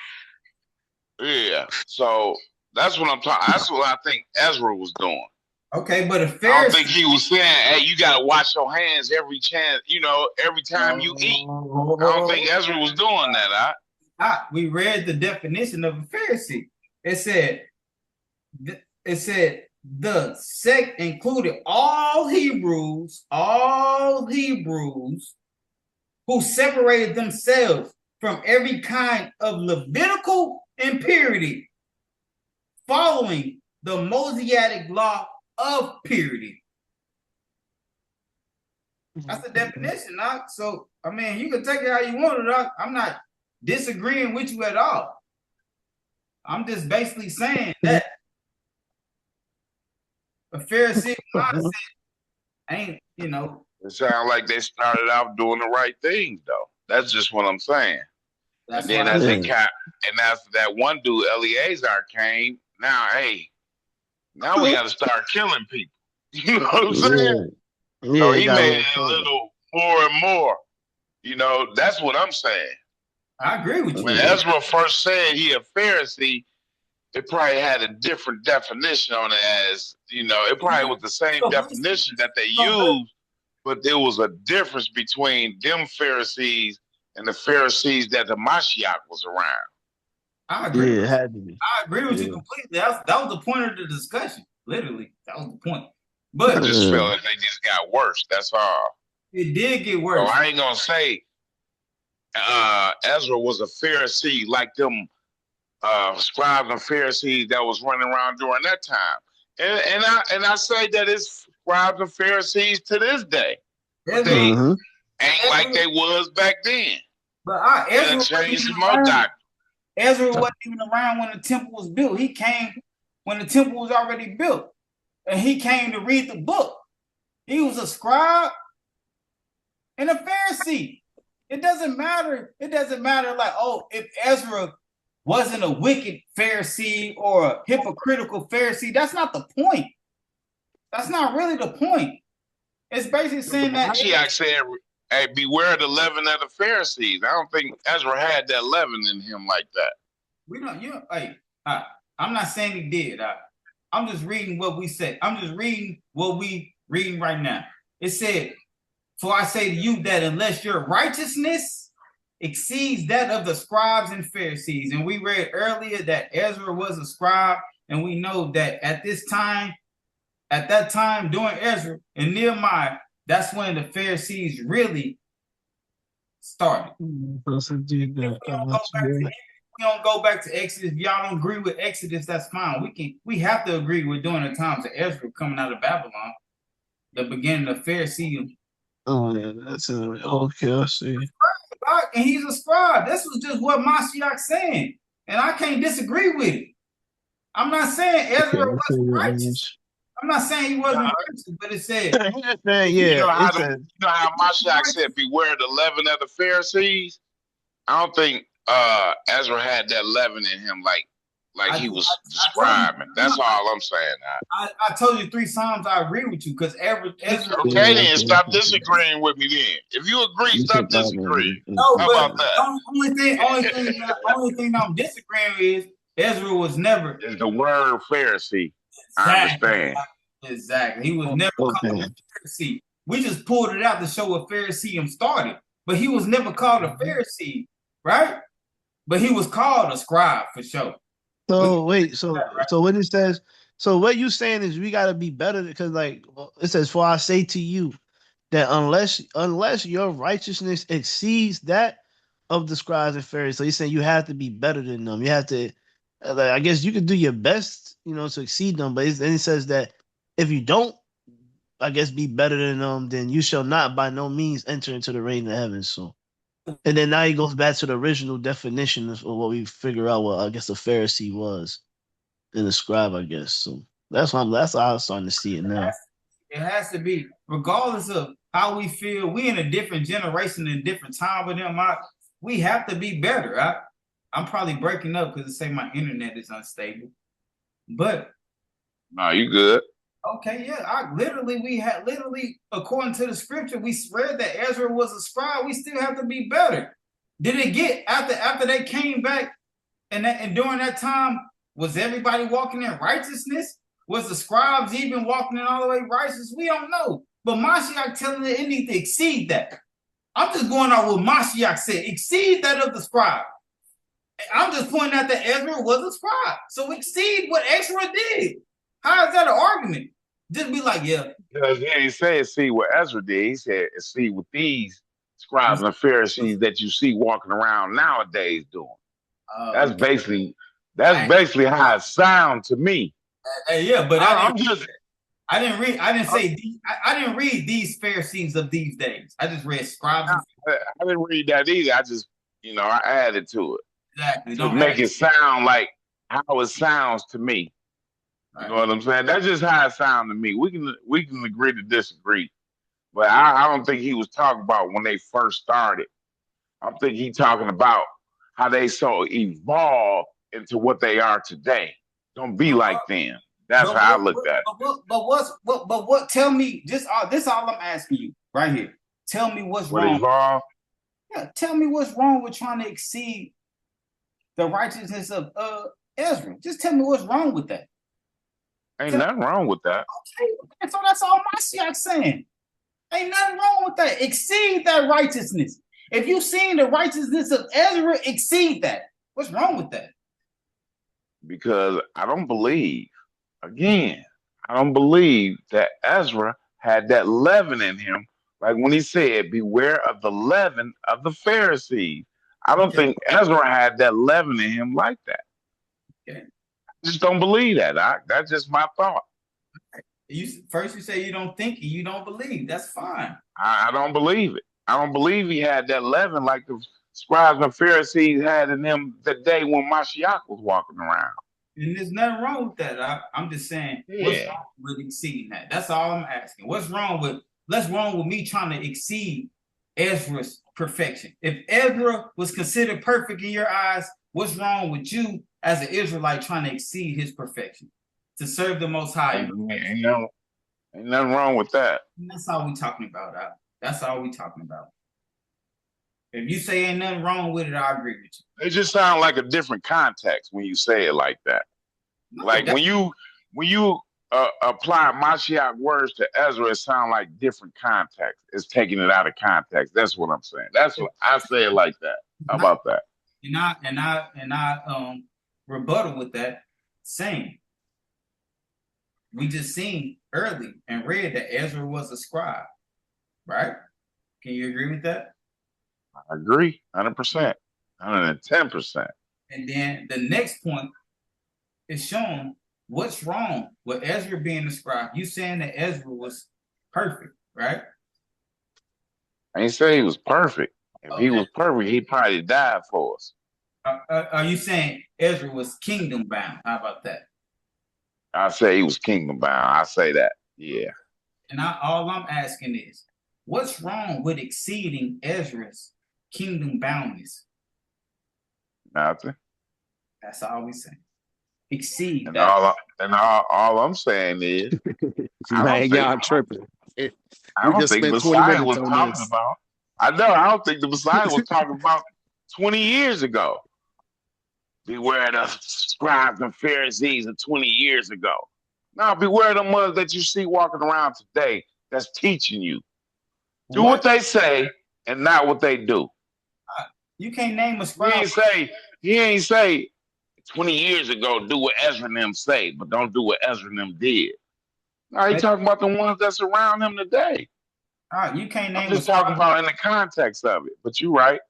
Yeah. So that's what I'm talking. That's what I think Ezra was doing. Okay, but I don't think he was saying, "Hey, you gotta wash your hands every every time you eat." I don't think Ezra was doing that. We read the definition of a Pharisee. It said the sect included all Hebrews who separated themselves from every kind of Levitical impurity, following the Mosaic law of purity. That's the definition, Doc. So, I mean, you can take it how you want it, Doc. I'm not disagreeing with you at all. I'm just basically saying that a Pharisee mindset ain't, It sounds like they started out doing the right things, though. That's just what I'm saying. And then after that one dude, Eleazar, came, now we got to start killing people. You know what I'm saying? Yeah, So it he got a made little it a colder. little more and more. That's what I'm saying. I agree with you. When Yeah. Ezra first said he a Pharisee, it probably had a different definition on it it probably was the same So, definition that they so used, but there was a difference between them Pharisees and the Pharisees that the Mashiach was around. I agree Yeah, with it you. had to be. I agree with you Yeah. completely. That was the point of the discussion. Literally, that was the point. I But just feel like they just got worse. That's all. it did get So worse. I ain't gonna say Ezra was a Pharisee like them scribes and Pharisees that was running around during that time. And I say that it's scribes and Pharisees to this day. But Ezra, they Mm-hmm. ain't like they was back then. but They Ezra done wasn't changed even some more around. doctrine. Ezra wasn't even around when the temple was built. He came when the temple was already built, and he came to read the book. He was a scribe and a Pharisee. It doesn't matter. It doesn't matter. Like, oh, if Ezra wasn't a wicked Pharisee or a hypocritical Pharisee, that's not the point. That's not really the point. It's basically saying that Mashiach said, hey, beware the leaven of the Pharisees. I don't think Ezra had that leaven in him like that. we don't. I'm not saying he did. I'm just reading what we said. I'm just reading what we reading right now. It said, "For I say to you that unless your righteousness exceeds that of the scribes and Pharisees," and we read earlier that Ezra was a scribe, and we know that at that time during Ezra and Nehemiah, that's when the Pharisees really started. We don't go back to Exodus. If y'all don't agree with Exodus, that's fine. We have to agree with during the times of Ezra coming out of Babylon, the beginning of Pharisee. Oh yeah, that's it. Okay, I see. And he's a scribe. This was just what Mashiach saying, and I can't disagree with it. I'm not saying Ezra wasn't righteous. I'm not saying he wasn't righteous, but it said, yeah, it said. You know how Mashiach said, beware the leaven of the Pharisees? I don't think Ezra had that leaven in him like he was describing. That's all I'm saying. I told you 3 Psalms. I agree with you because Ezra. Okay, then stop disagreeing with me. Then, if you agree, stop disagreeing. No, How but about that? only thing I'm disagreeing with is Ezra was never. Is the word Pharisee? I understand. Exactly. He was never called a Pharisee. We just pulled it out to show what Pharisee started, but he was never called a Pharisee, right? But he was called a scribe for sure. So wait, so when it says, so what you saying is we gotta be better because like it says, for I say to you that unless your righteousness exceeds that of the scribes and Pharisees, so he's saying you have to be better than them. You have to, like, I guess you could do your best, to exceed them, but then it says that if you don't, I guess, be better than them, then you shall not by no means enter into the reign of heaven. So. And then now he goes back to the original definition of what we figure out what I guess a Pharisee was and the scribe, I guess. So that's how I'm starting to see it now. It has to be, regardless of how we feel. We in a different generation and different time with them. We have to be better. I'm probably breaking up because it say my internet is unstable. But no, you good. Okay, yeah. We had according to the scripture, we read that Ezra was a scribe. We still have to be better. Did it get after they came back and during that time, was everybody walking in righteousness? Was the scribes even walking in all the way righteous? We don't know. But Mashiach telling it needs to exceed that. I'm just going off what Mashiach said. Exceed that of the scribe. I'm just pointing out that Ezra was a scribe. So exceed what Ezra did. How is that an argument? Just be like, yeah. Because he didn't say see what Ezra did. He said see what these scribes and Pharisees that you see walking around nowadays doing. That's basically how it sounds to me. Yeah, but I didn't read these Pharisees of these days. I just read scribes. I didn't read that either. I just I added to it. Exactly. To make it sound like how it sounds to me. You know what I'm saying? That's just how it sounds to me. We can agree to disagree, but I don't think he was talking about when they first started. I think he's talking about how they so evolved into what they are today. Don't be like them. That's how I looked at it. But what? Tell me, this all I'm asking you right here. Tell me what's What wrong. is wrong? Yeah, tell me what's wrong with trying to exceed the righteousness of Ezra. Just tell me what's wrong with that. Ain't nothing wrong with that. Okay, so that's all Mashiach saying. Ain't nothing wrong with that. Exceed that righteousness. If you seen the righteousness of Ezra, exceed that. What's wrong with that? Because I don't believe that Ezra had that leaven in him. Like when he said, beware of the leaven of the Pharisees. I don't think Ezra had that leaven in him like that. Okay. I just don't believe that. That's just my thought. You say you don't think, you don't believe. That's fine. I don't believe it. I don't believe he had that leaven like the scribes and Pharisees had in them the day when Mashiach was walking around. And there's nothing wrong with that. I'm just saying, what's wrong with exceeding that? That's all I'm asking. What's wrong with me trying to exceed Ezra's perfection? If Ezra was considered perfect in your eyes, what's wrong with you as an Israelite trying to exceed his perfection? To serve the Most High. Ain't nothing wrong with that. And that's all we talking about. That's all we talking about. If you say ain't nothing wrong with it, I agree with you. It just sounds like a different context when you say it like that. No, like when you apply Mashiach words to Ezra, it sounds like different context. It's taking it out of context. That's what I'm saying. That's what I say it like that. How about that? And I rebuttal with that saying, we just seen early and read that Ezra was a scribe, right? Can you agree with that? I agree, 100%, 110%. And then the next point is showing what's wrong with Ezra being a scribe. You saying that Ezra was perfect, right? I ain't say he was perfect. If he was perfect, he probably died for us. Are you saying Ezra was kingdom bound? How about that? I say he was kingdom bound. I say that, yeah. And all I'm asking is, what's wrong with exceeding Ezra's kingdom boundness? Nothing. That's all we saying. Exceed and that. All I'm saying is, man, y'all tripping. I don't think the Messiah was talking about. I don't think the Messiah was talking about 20 years ago. Beware the scribes and Pharisees of 20 years ago. Now, beware the ones that you see walking around today that's teaching you. Do what they say and not what they do. You can't name a scribe. He ain't say 20 years ago, do what Ezra and them say, but don't do what Ezra and them did. No, he talking about the ones that's around him today. You can't name. I'm just talking about in the context of it, but you're right.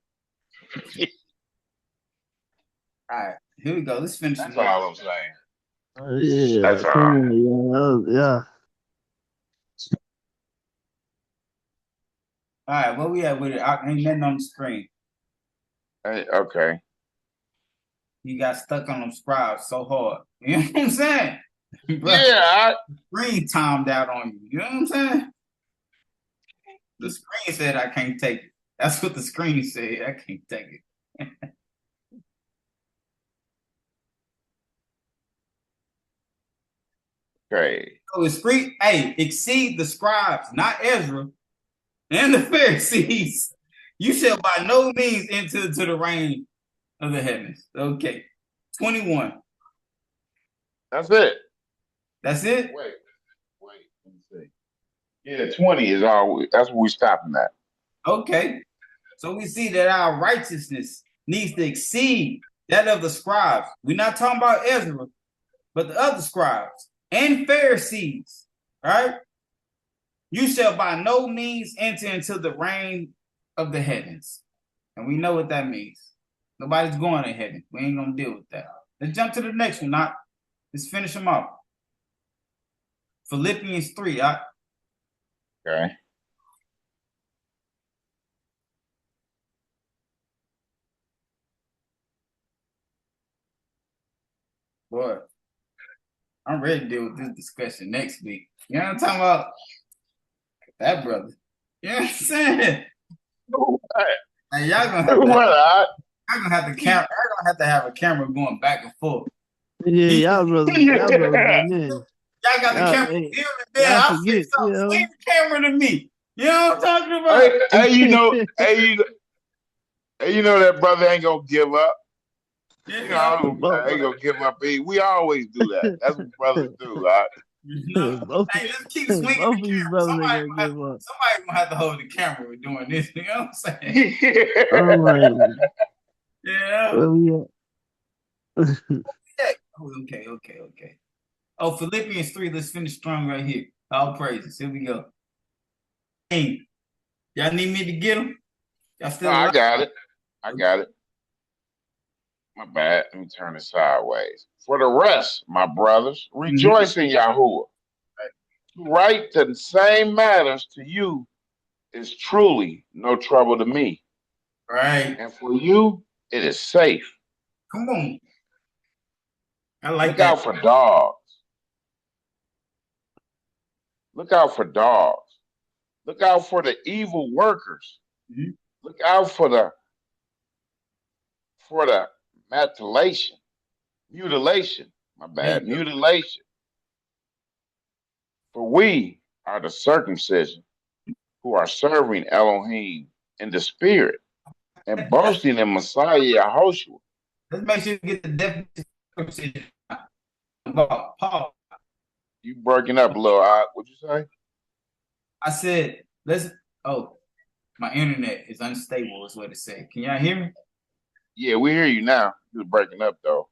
All right, here we go. Let's finish. That's all I'm saying. Yeah, that's all. Yeah. All right, what we at with it? Ain't nothing on the screen. Hey, okay. You got stuck on them scribes so hard. You know what I'm saying? Yeah. Screen timed out on you. You know what I'm saying? The screen said I can't take it. That's what the screen said. I can't take it. Okay. So exceed the scribes, not Ezra, and the Pharisees. You shall by no means enter into the reign of the heavens. Okay. 21. That's it. That's it? Wait. Let me see. Yeah, 20 is all. That's what we're stopping at. Okay. So we see that our righteousness needs to exceed that of the scribes. We're not talking about Ezra, but the other scribes and Pharisees, right? You shall by no means enter into the reign of the heavens. And we know what that means. Nobody's going to heaven. We ain't going to deal with that. Let's jump to the next one. Let's finish them off. Philippians 3. Okay. Boy, I'm ready to deal with this discussion next week. You know what I'm talking about? That brother. You know what I'm saying? Hey, y'all gonna have to have a camera going back and forth. Yeah, y'all brother. Y'all got the camera Hey, here and then y'all I say forget, you something, know. swing the camera to me. You know what I'm talking about? Hey, you know that brother ain't gonna give up. You You know, know, I ain't gonna give up. We always do that. That's what brothers do, right? you know. both, Hey, let's keep swinging both the of these camera. brothers ain't gonna give up. Somebody gonna have to hold the camera doing this. You know what I'm saying? I'm like, Yeah. where we at? Yeah. Oh, okay. Oh, Philippians 3, let's finish strong right here. All praises. Here we go. Hey, y'all need me to get them? Y'all No, still I alive? got it. I got it. My bad. Let me turn it sideways. For the rest, my brothers, rejoice in Yahuwah. To write the same matters to you is truly no trouble to me. Right. And for you, it is safe. Come on. I like Look that. out for dogs. Look out for dogs. Look out for the evil workers. Mhm. Look out for the mutilation. My There you bad. go. Mutilation. For we are the circumcision who are serving Elohim in the spirit and boasting in Messiah Yahushua. Let's make sure you get the definition about Paul. You breaking up a little, what'd you say? I said, my internet is unstable, is what it said. Can y'all hear me? Yeah, we hear you now. You was breaking up though.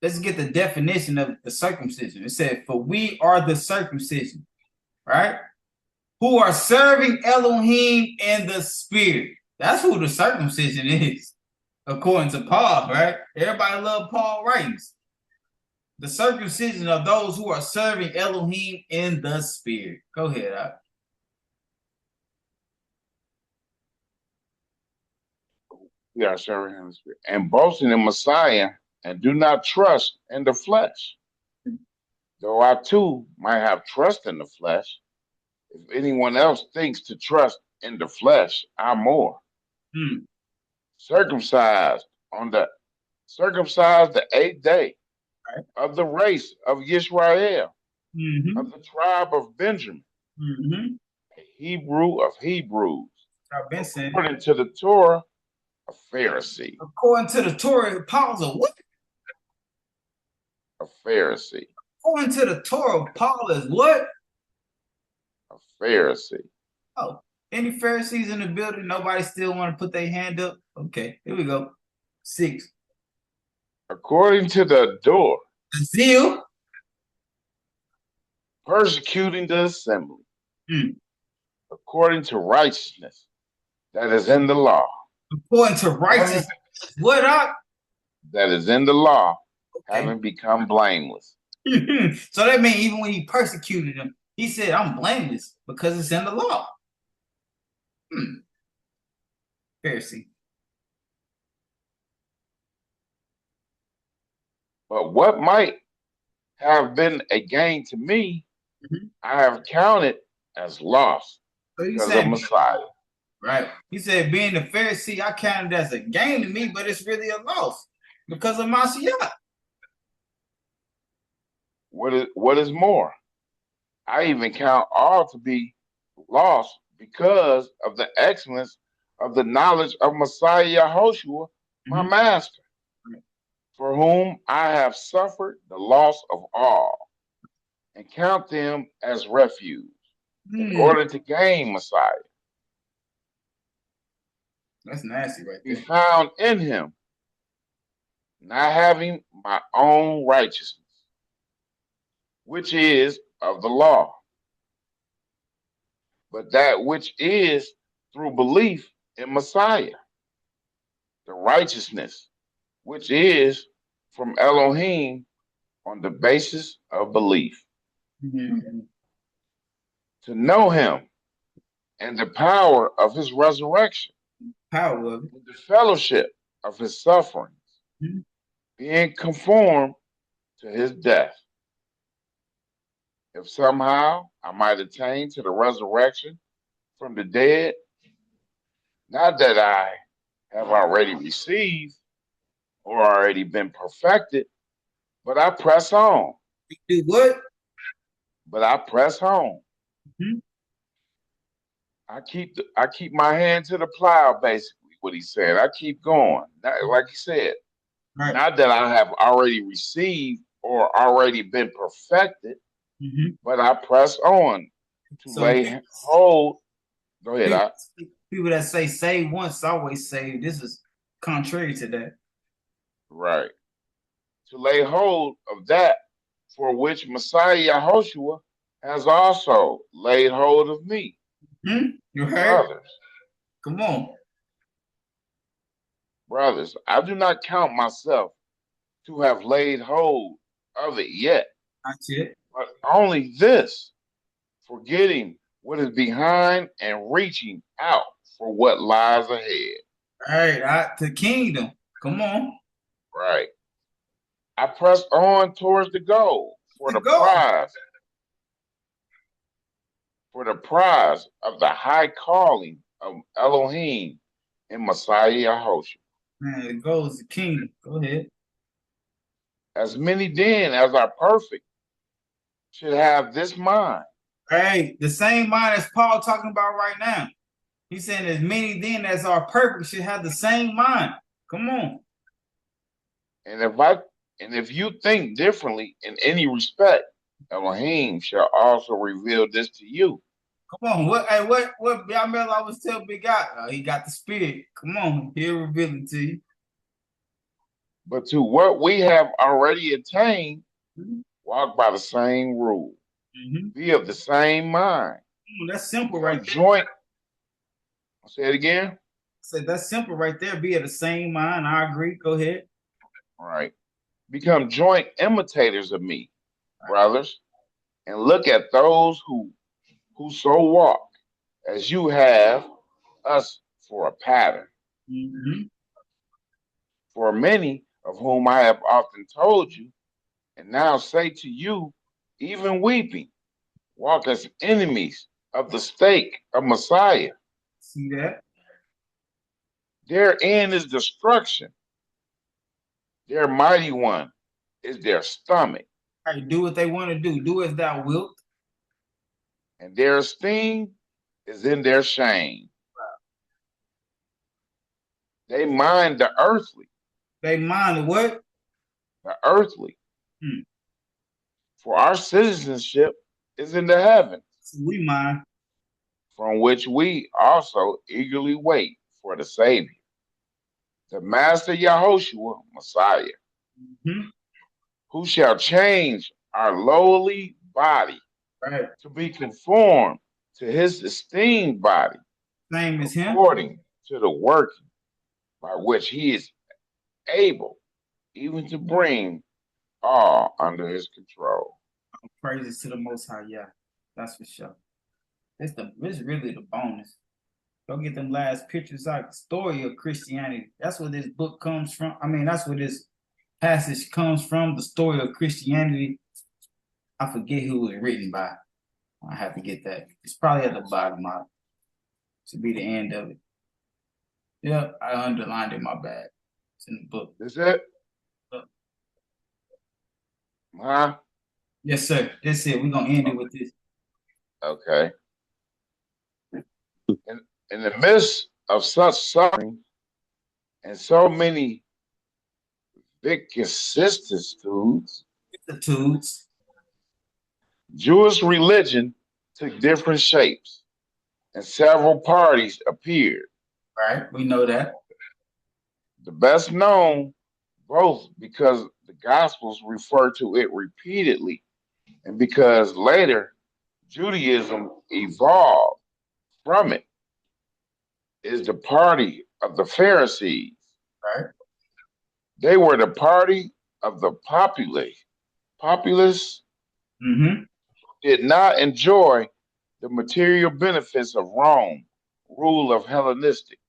Let's get the definition of the circumcision. It said, for we are the circumcision, right? Who are serving Elohim in the spirit. That's who the circumcision is, according to Paul, right? Everybody love Paul writings. The circumcision of those who are serving Elohim in the spirit. Go ahead, Ak. We are serving him in the spirit and boasting in Messiah and do not trust in the flesh. Though I too might have trust in the flesh, if anyone else thinks to trust in the flesh, I'm more. Circumcised the 8th day of the race of Yisrael, of the tribe of Benjamin, a Hebrew of Hebrews, I've been saying, according to the Torah, a Pharisee. according to the Torah, Paul's a what? A Pharisee. According to the Torah, Paul is what? A Pharisee. Oh, any Pharisees in the building? Nobody still want to put their hand up? Okay, here we go. 6. According to the door, The zeal. persecuting the assembly. According to righteousness that is in the law. According to righteousness. What up? That is in the law, Okay. having become blameless. So that means even when he persecuted him, he said, I'm blameless because it's in the law. Pharisee. But what might have been a gain to me, I have counted as loss because of Messiah. Right. He said, being a Pharisee, I counted as a gain to me, but it's really a loss because of Mashiach. What is more? I even count all to be lost because of the excellence of the knowledge of Messiah Yahushua, my master, for whom I have suffered the loss of all, and count them as refuge, in order to gain Messiah. That's nasty right there. Be found in him, not having my own righteousness, which is of the law, but that which is through belief in Messiah, the righteousness which is from Elohim on the basis of belief. To know him and the power of his resurrection, and the fellowship of his sufferings, being conformed to his death, if somehow I might attain to the resurrection from the dead. Not that I have already received or already been perfected, but I press on. Do what? but I press on. Mhm. I keep my hand to the plow, basically what he said. I keep going. Like he said, Right. not that I have already received or already been perfected, but I press on to So lay hold. Go ahead. people that say save once, always save. This is contrary to that. Right. To lay hold of that for which Messiah Yahushua has also laid hold of me. You heard? Brothers, Come on. brothers, I do not count myself to have laid hold of it yet, That's it. but only this, forgetting what is behind and reaching out for what lies ahead. All right, to kingdom. Come on. Right. I press on towards the goal for the Go. prize of the high calling of Elohim and Messiah Yahushua. Man, it goes the kingdom. Go ahead. As many then as are perfect should have this mind. Hey, the same mind as Paul talking about right now. He's saying as many then as are perfect should have the same mind. Come on. And if you think differently in any respect, Elohim shall also reveal this to you. Come on. What Yamel always tell Big God? He got the spirit. Come on, he'll reveal it to you. But to what we have already attained, walk by the same rule. Be of the same mind. That's simple right there. Joint. I'll say it again. I said that's simple right there. Be of the same mind. I agree. Go ahead. All right. Become joint imitators of me, brothers, and look at those who so walk as you have us for a pattern. For many of whom I have often told you, and now say to you, even weeping, walk as enemies of the stake of Messiah. See that? Their end is destruction. Their mighty one is their stomach. Right, do what they want to do. Do as thou wilt. And their esteem is in their shame. They mind the earthly. They mind the what? The earthly. For our citizenship is in the heavens. We mind. From which we also eagerly wait for the Savior, the Master Yahushua, Messiah, who shall change our lowly body to be conformed to his esteemed body, same as him, according to the working by which he is able even to bring all under his control. Praises to the Most High, yeah, that's for sure. It's really the bonus. Go get them last pictures out. The story of Christianity. That's where this book comes from. I mean, that's where this passage comes from. The story of Christianity. I forget who it was written by. I have to get that. It's probably at the bottom of it. Should be the end of it. Yeah, I underlined it. My bad. It's in the book. Is it? Huh? Yes, sir. That's it. We're gonna end it with this. Okay. In the midst of such suffering and so many vicissitudes, Jewish religion took different shapes and several parties appeared. Right, we know that. The best known, both because the Gospels refer to it repeatedly and because later Judaism evolved from it, is the party of the Pharisees. Right. They were the party of the populace. Populace did not enjoy the material benefits of Rome, rule of Hellenistic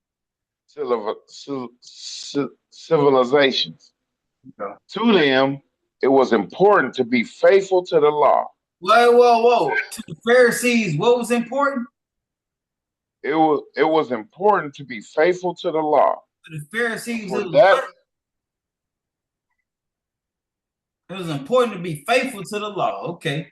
civilizations. Okay. To them, it was important to be faithful to the law. Whoa. To the Pharisees, what was important? It was important to be faithful to the law. To the Pharisees, it was important to be faithful to the law. Okay.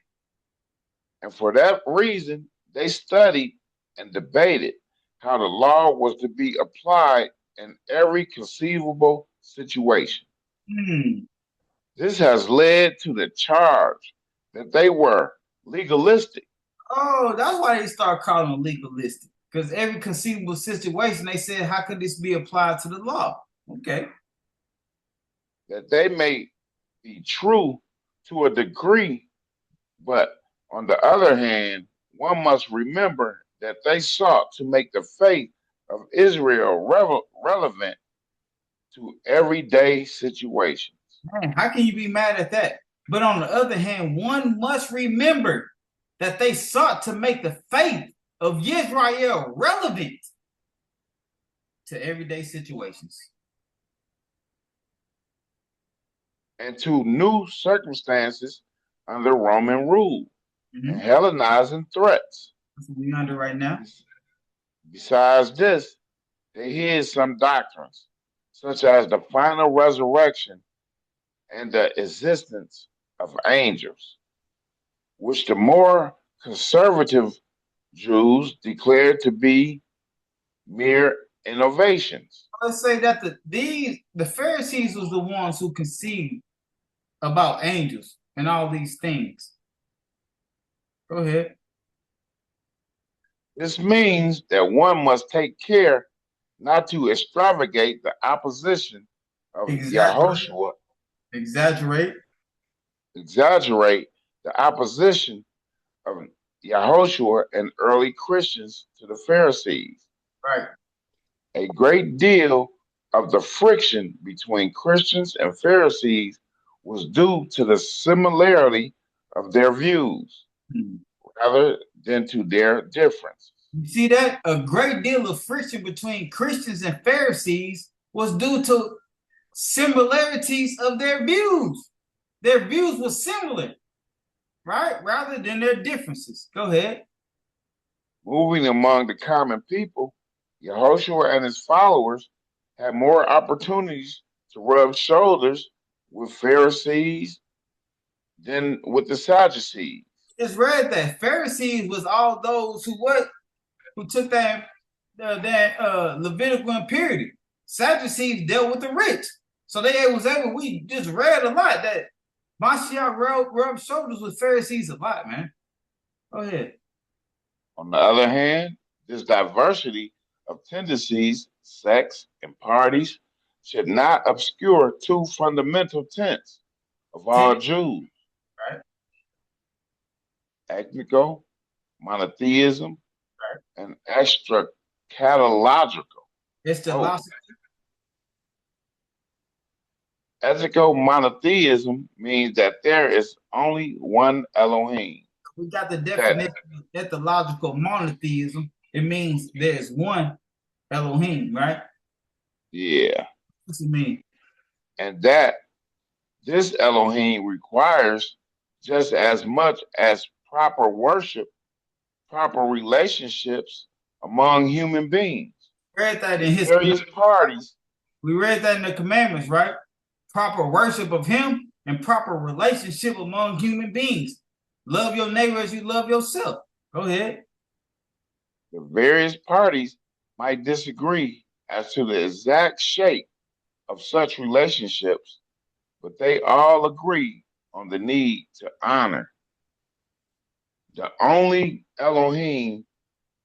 And for that reason, they studied and debated how the law was to be applied in every conceivable situation. Hmm. This has led to the charge that they were legalistic, Oh, that's why they start calling them legalistic. Because every conceivable situation, they said, how could this be applied to the law? Okay. that they may be true to a degree, but on the other hand, one must remember that they sought to make the faith of Israel relevant to everyday situations. Man, how can you be mad at that? But on the other hand, one must remember that they sought to make the faith of Israel relevant to everyday situations. And to new circumstances under Roman rule and Hellenizing threats. That's what we're under right now. Besides this, they hid some doctrines, such as the final resurrection and the existence of angels, which the more conservative Jews declared to be mere innovations. Let's say that the Pharisees was the ones who conceived about angels and all these things. Go ahead. This means that one must take care not to extravagate the opposition of Yahushua, Exaggerate the opposition of Yahushua and early Christians to the Pharisees. Right. A great deal of the friction between Christians and Pharisees was due to the similarity of their views rather than to their difference. You see that? A great deal of friction between Christians and Pharisees was due to similarities of their views. Their views were similar, right? Rather than their differences. Go ahead. Moving among the common people, Yehoshua and his followers had more opportunities to rub shoulders with Pharisees than with the Sadducees. Just read that Pharisees was all those who took that Levitical impurity. Sadducees dealt with the rich, so we just read a lot that Mashiach rubbed shoulders with Pharisees a lot, man. Go ahead. On the other hand, this diversity of tendencies, sects, and parties should not obscure two fundamental tenets of all Jews. Right. Ethnical monotheism and extra-catalological. Ethical monotheism means that there is only one Elohim. We got the definition of ethological monotheism. It means there's one Elohim, right? Yeah. What's it mean? And that this Elohim requires just as much as proper worship, proper relationships among human beings. We read that in his various parties. We read that in the commandments, right? Proper worship of him and proper relationship among human beings. Love your neighbor as you love yourself. Go ahead. The various parties might disagree as to the exact shape of such relationships, but they all agree on the need to honor the only Elohim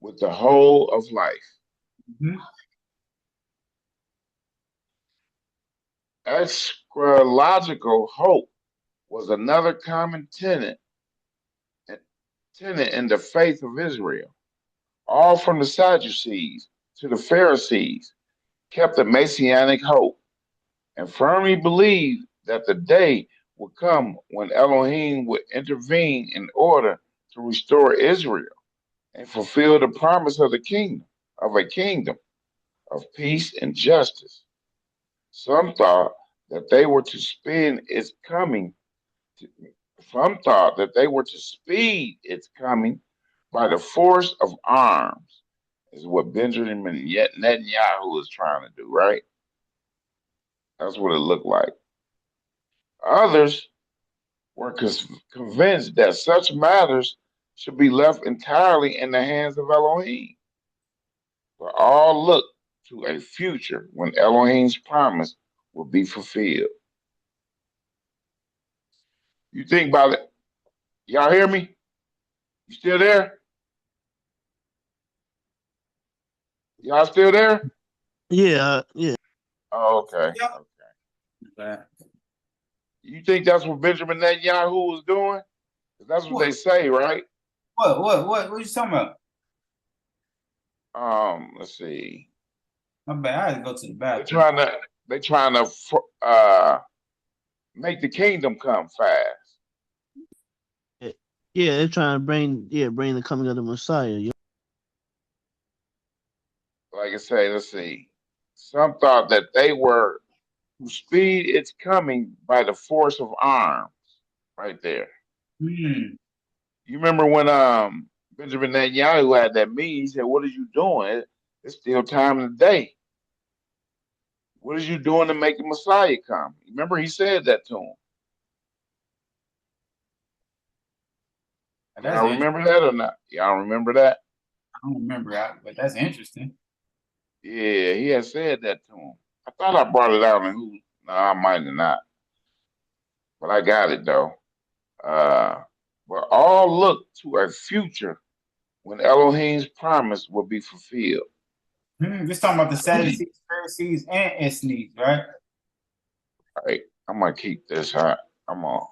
with the whole of life. Eschatological hope was another common tenet in the faith of Israel. All from the Sadducees to the Pharisees kept a messianic hope and firmly believed that the day would come when Elohim would intervene in order to restore Israel and fulfill the promise of a kingdom of peace and justice. Some thought that they were to speed its coming by the force of arms, is what Benjamin Netanyahu is trying to do, right? That's what it looked like. Others were convinced that such matters should be left entirely in the hands of Elohim. But all look to a future when Elohim's promise will be fulfilled. You think about it. Y'all hear me? You still there? Y'all still there? Yeah, yeah. Oh, okay. Yeah. Okay. You think that's what Benjamin Netanyahu was doing? 'Cause that's what they say, right? What you talking about? Let's see. My bad. I had to go to the They're bathroom. trying to make the kingdom come fast. Yeah, they're trying to bring the coming of the Messiah. Yeah. Like I say, let's see. Some thought that they were to speed its coming by the force of arms. Right there. Hmm. You remember when Benjamin Netanyahu had that meeting? He said, "What are you doing? It's still time today. What are you doing to make the Messiah come?" Remember, he said that to him. That's Y'all remember that or not? Y'all remember that? I don't remember that, but that's interesting. Yeah, he had said that to him. I thought I brought it out, and who? No, I might have not, but I got it though. But all look to a future when Elohim's promise will be fulfilled. Just talking about the Sadducees, Pharisees, and Essenes, right? All right, I'm gonna keep this hot. I'm on.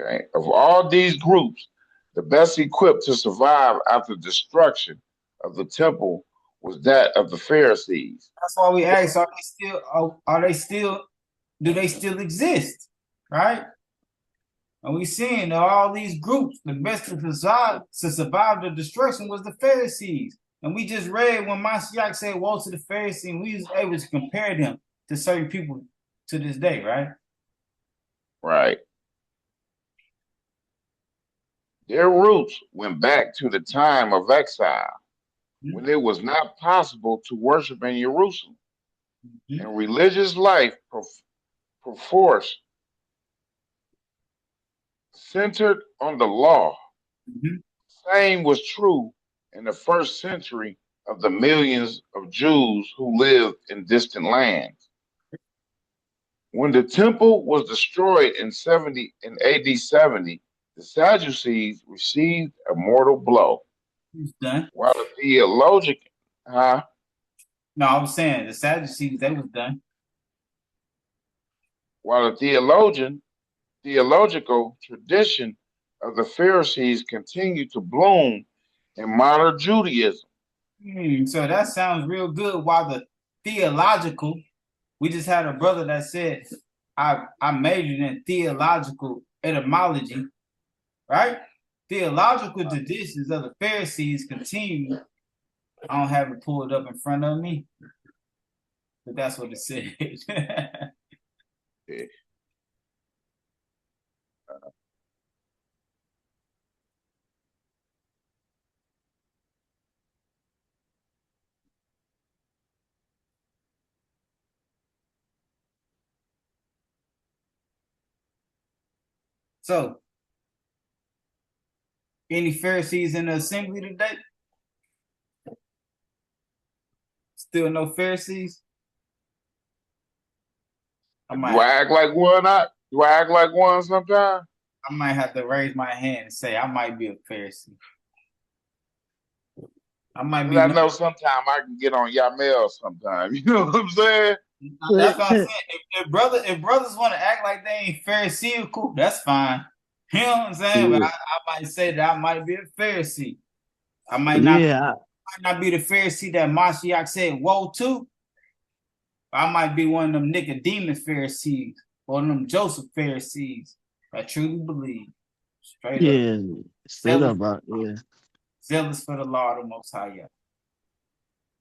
Okay. Of all these groups, the best equipped to survive after destruction of the temple was that of the Pharisees. That's why we ask: do they still exist? Right? And we seeing that all these groups, the best to survive the destruction was the Pharisees. And we just read when Mashiach said, "Woe to the Pharisees," and we was able to compare them to certain people to this day, right? Right. Their roots went back to the time of exile, when it was not possible to worship in Jerusalem, and religious life perforce centered on the law. Same was true in the first century of the millions of Jews who lived in distant lands. When the temple was destroyed in AD 70, the Sadducees received a mortal blow. Done. While the theologian, No, I was saying the Sadducees, they was done. While the theological tradition of the Pharisees continued to bloom in modern Judaism. So that sounds real good. While the theological, we just had a brother that said, I majored in theological etymology, right? Theological traditions of the Pharisees continue. I don't have it pulled up in front of me, but that's what it said. Yeah. So, any Pharisees in the assembly today? Still no Pharisees? Do I act like one? Do I act like one sometimes? I might have to raise my hand and say I might be a Pharisee. I might be. I know sometimes I can get on y'all mail sometimes. You know what I'm saying? That's what I'm saying. If brothers want to act like they ain't Pharisaical, that's fine. You know what I'm saying? Yeah. But I might say that I might be a Pharisee. I might not be the Pharisee that Mashiach said woe to. I might be one of them Nicodemus Pharisees or one of them Joseph Pharisees. I truly believe. Straight up. Straight up, bro. Yeah. Zealous for the law of the Most High.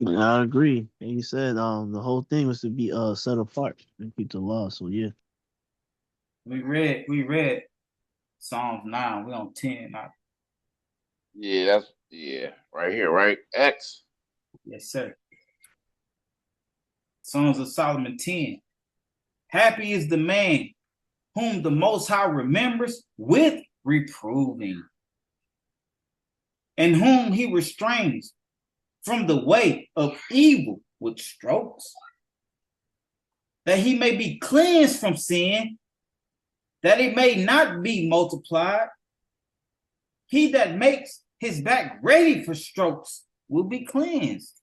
I agree. And you said the whole thing was to be set apart and keep the law. So yeah. We read Psalms 9. We on 10 now. Yeah, right here, right? X. Yes, sir. Songs of Solomon 10. Happy is the man whom the Most High remembers with reproving, and whom he restrains from the way of evil with strokes, that he may be cleansed from sin, that it may not be multiplied. He that makes his back ready for strokes will be cleansed.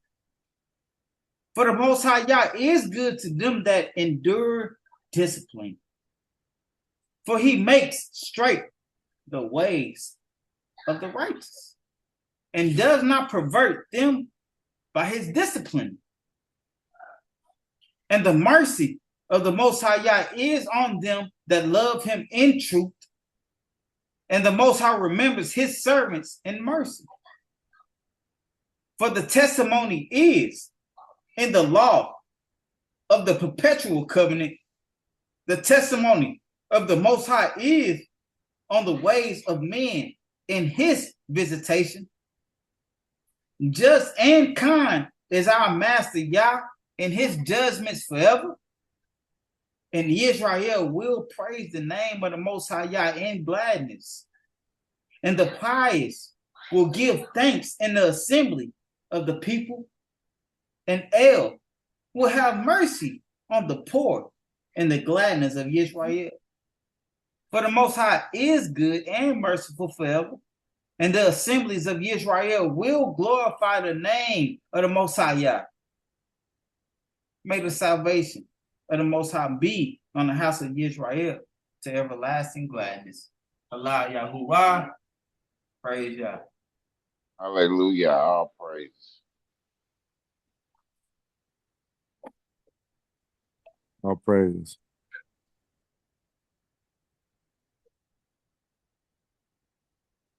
For the Most High Yah is good to them that endure discipline. For he makes straight the ways of the righteous, and does not pervert them by his discipline. And the mercy of the Most High Yah is on them that love him in truth, and the Most High remembers his servants in mercy. For the testimony is in the law of the perpetual covenant. The testimony of the Most High is on the ways of men in his visitation. Just and kind is our master Yah in his judgments forever. And Israel will praise the name of the Most High Yah in gladness. And the pious will give thanks in the assembly of the people. And El will have mercy on the poor in the gladness of Israel. For the Most High is good and merciful forever. And the assemblies of Israel will glorify the name of the Most High Yah. May the salvation of the Most High be on the house of Israel to everlasting gladness. Allah Yahuwah, praise Yah. Hallelujah, all praise. All praise.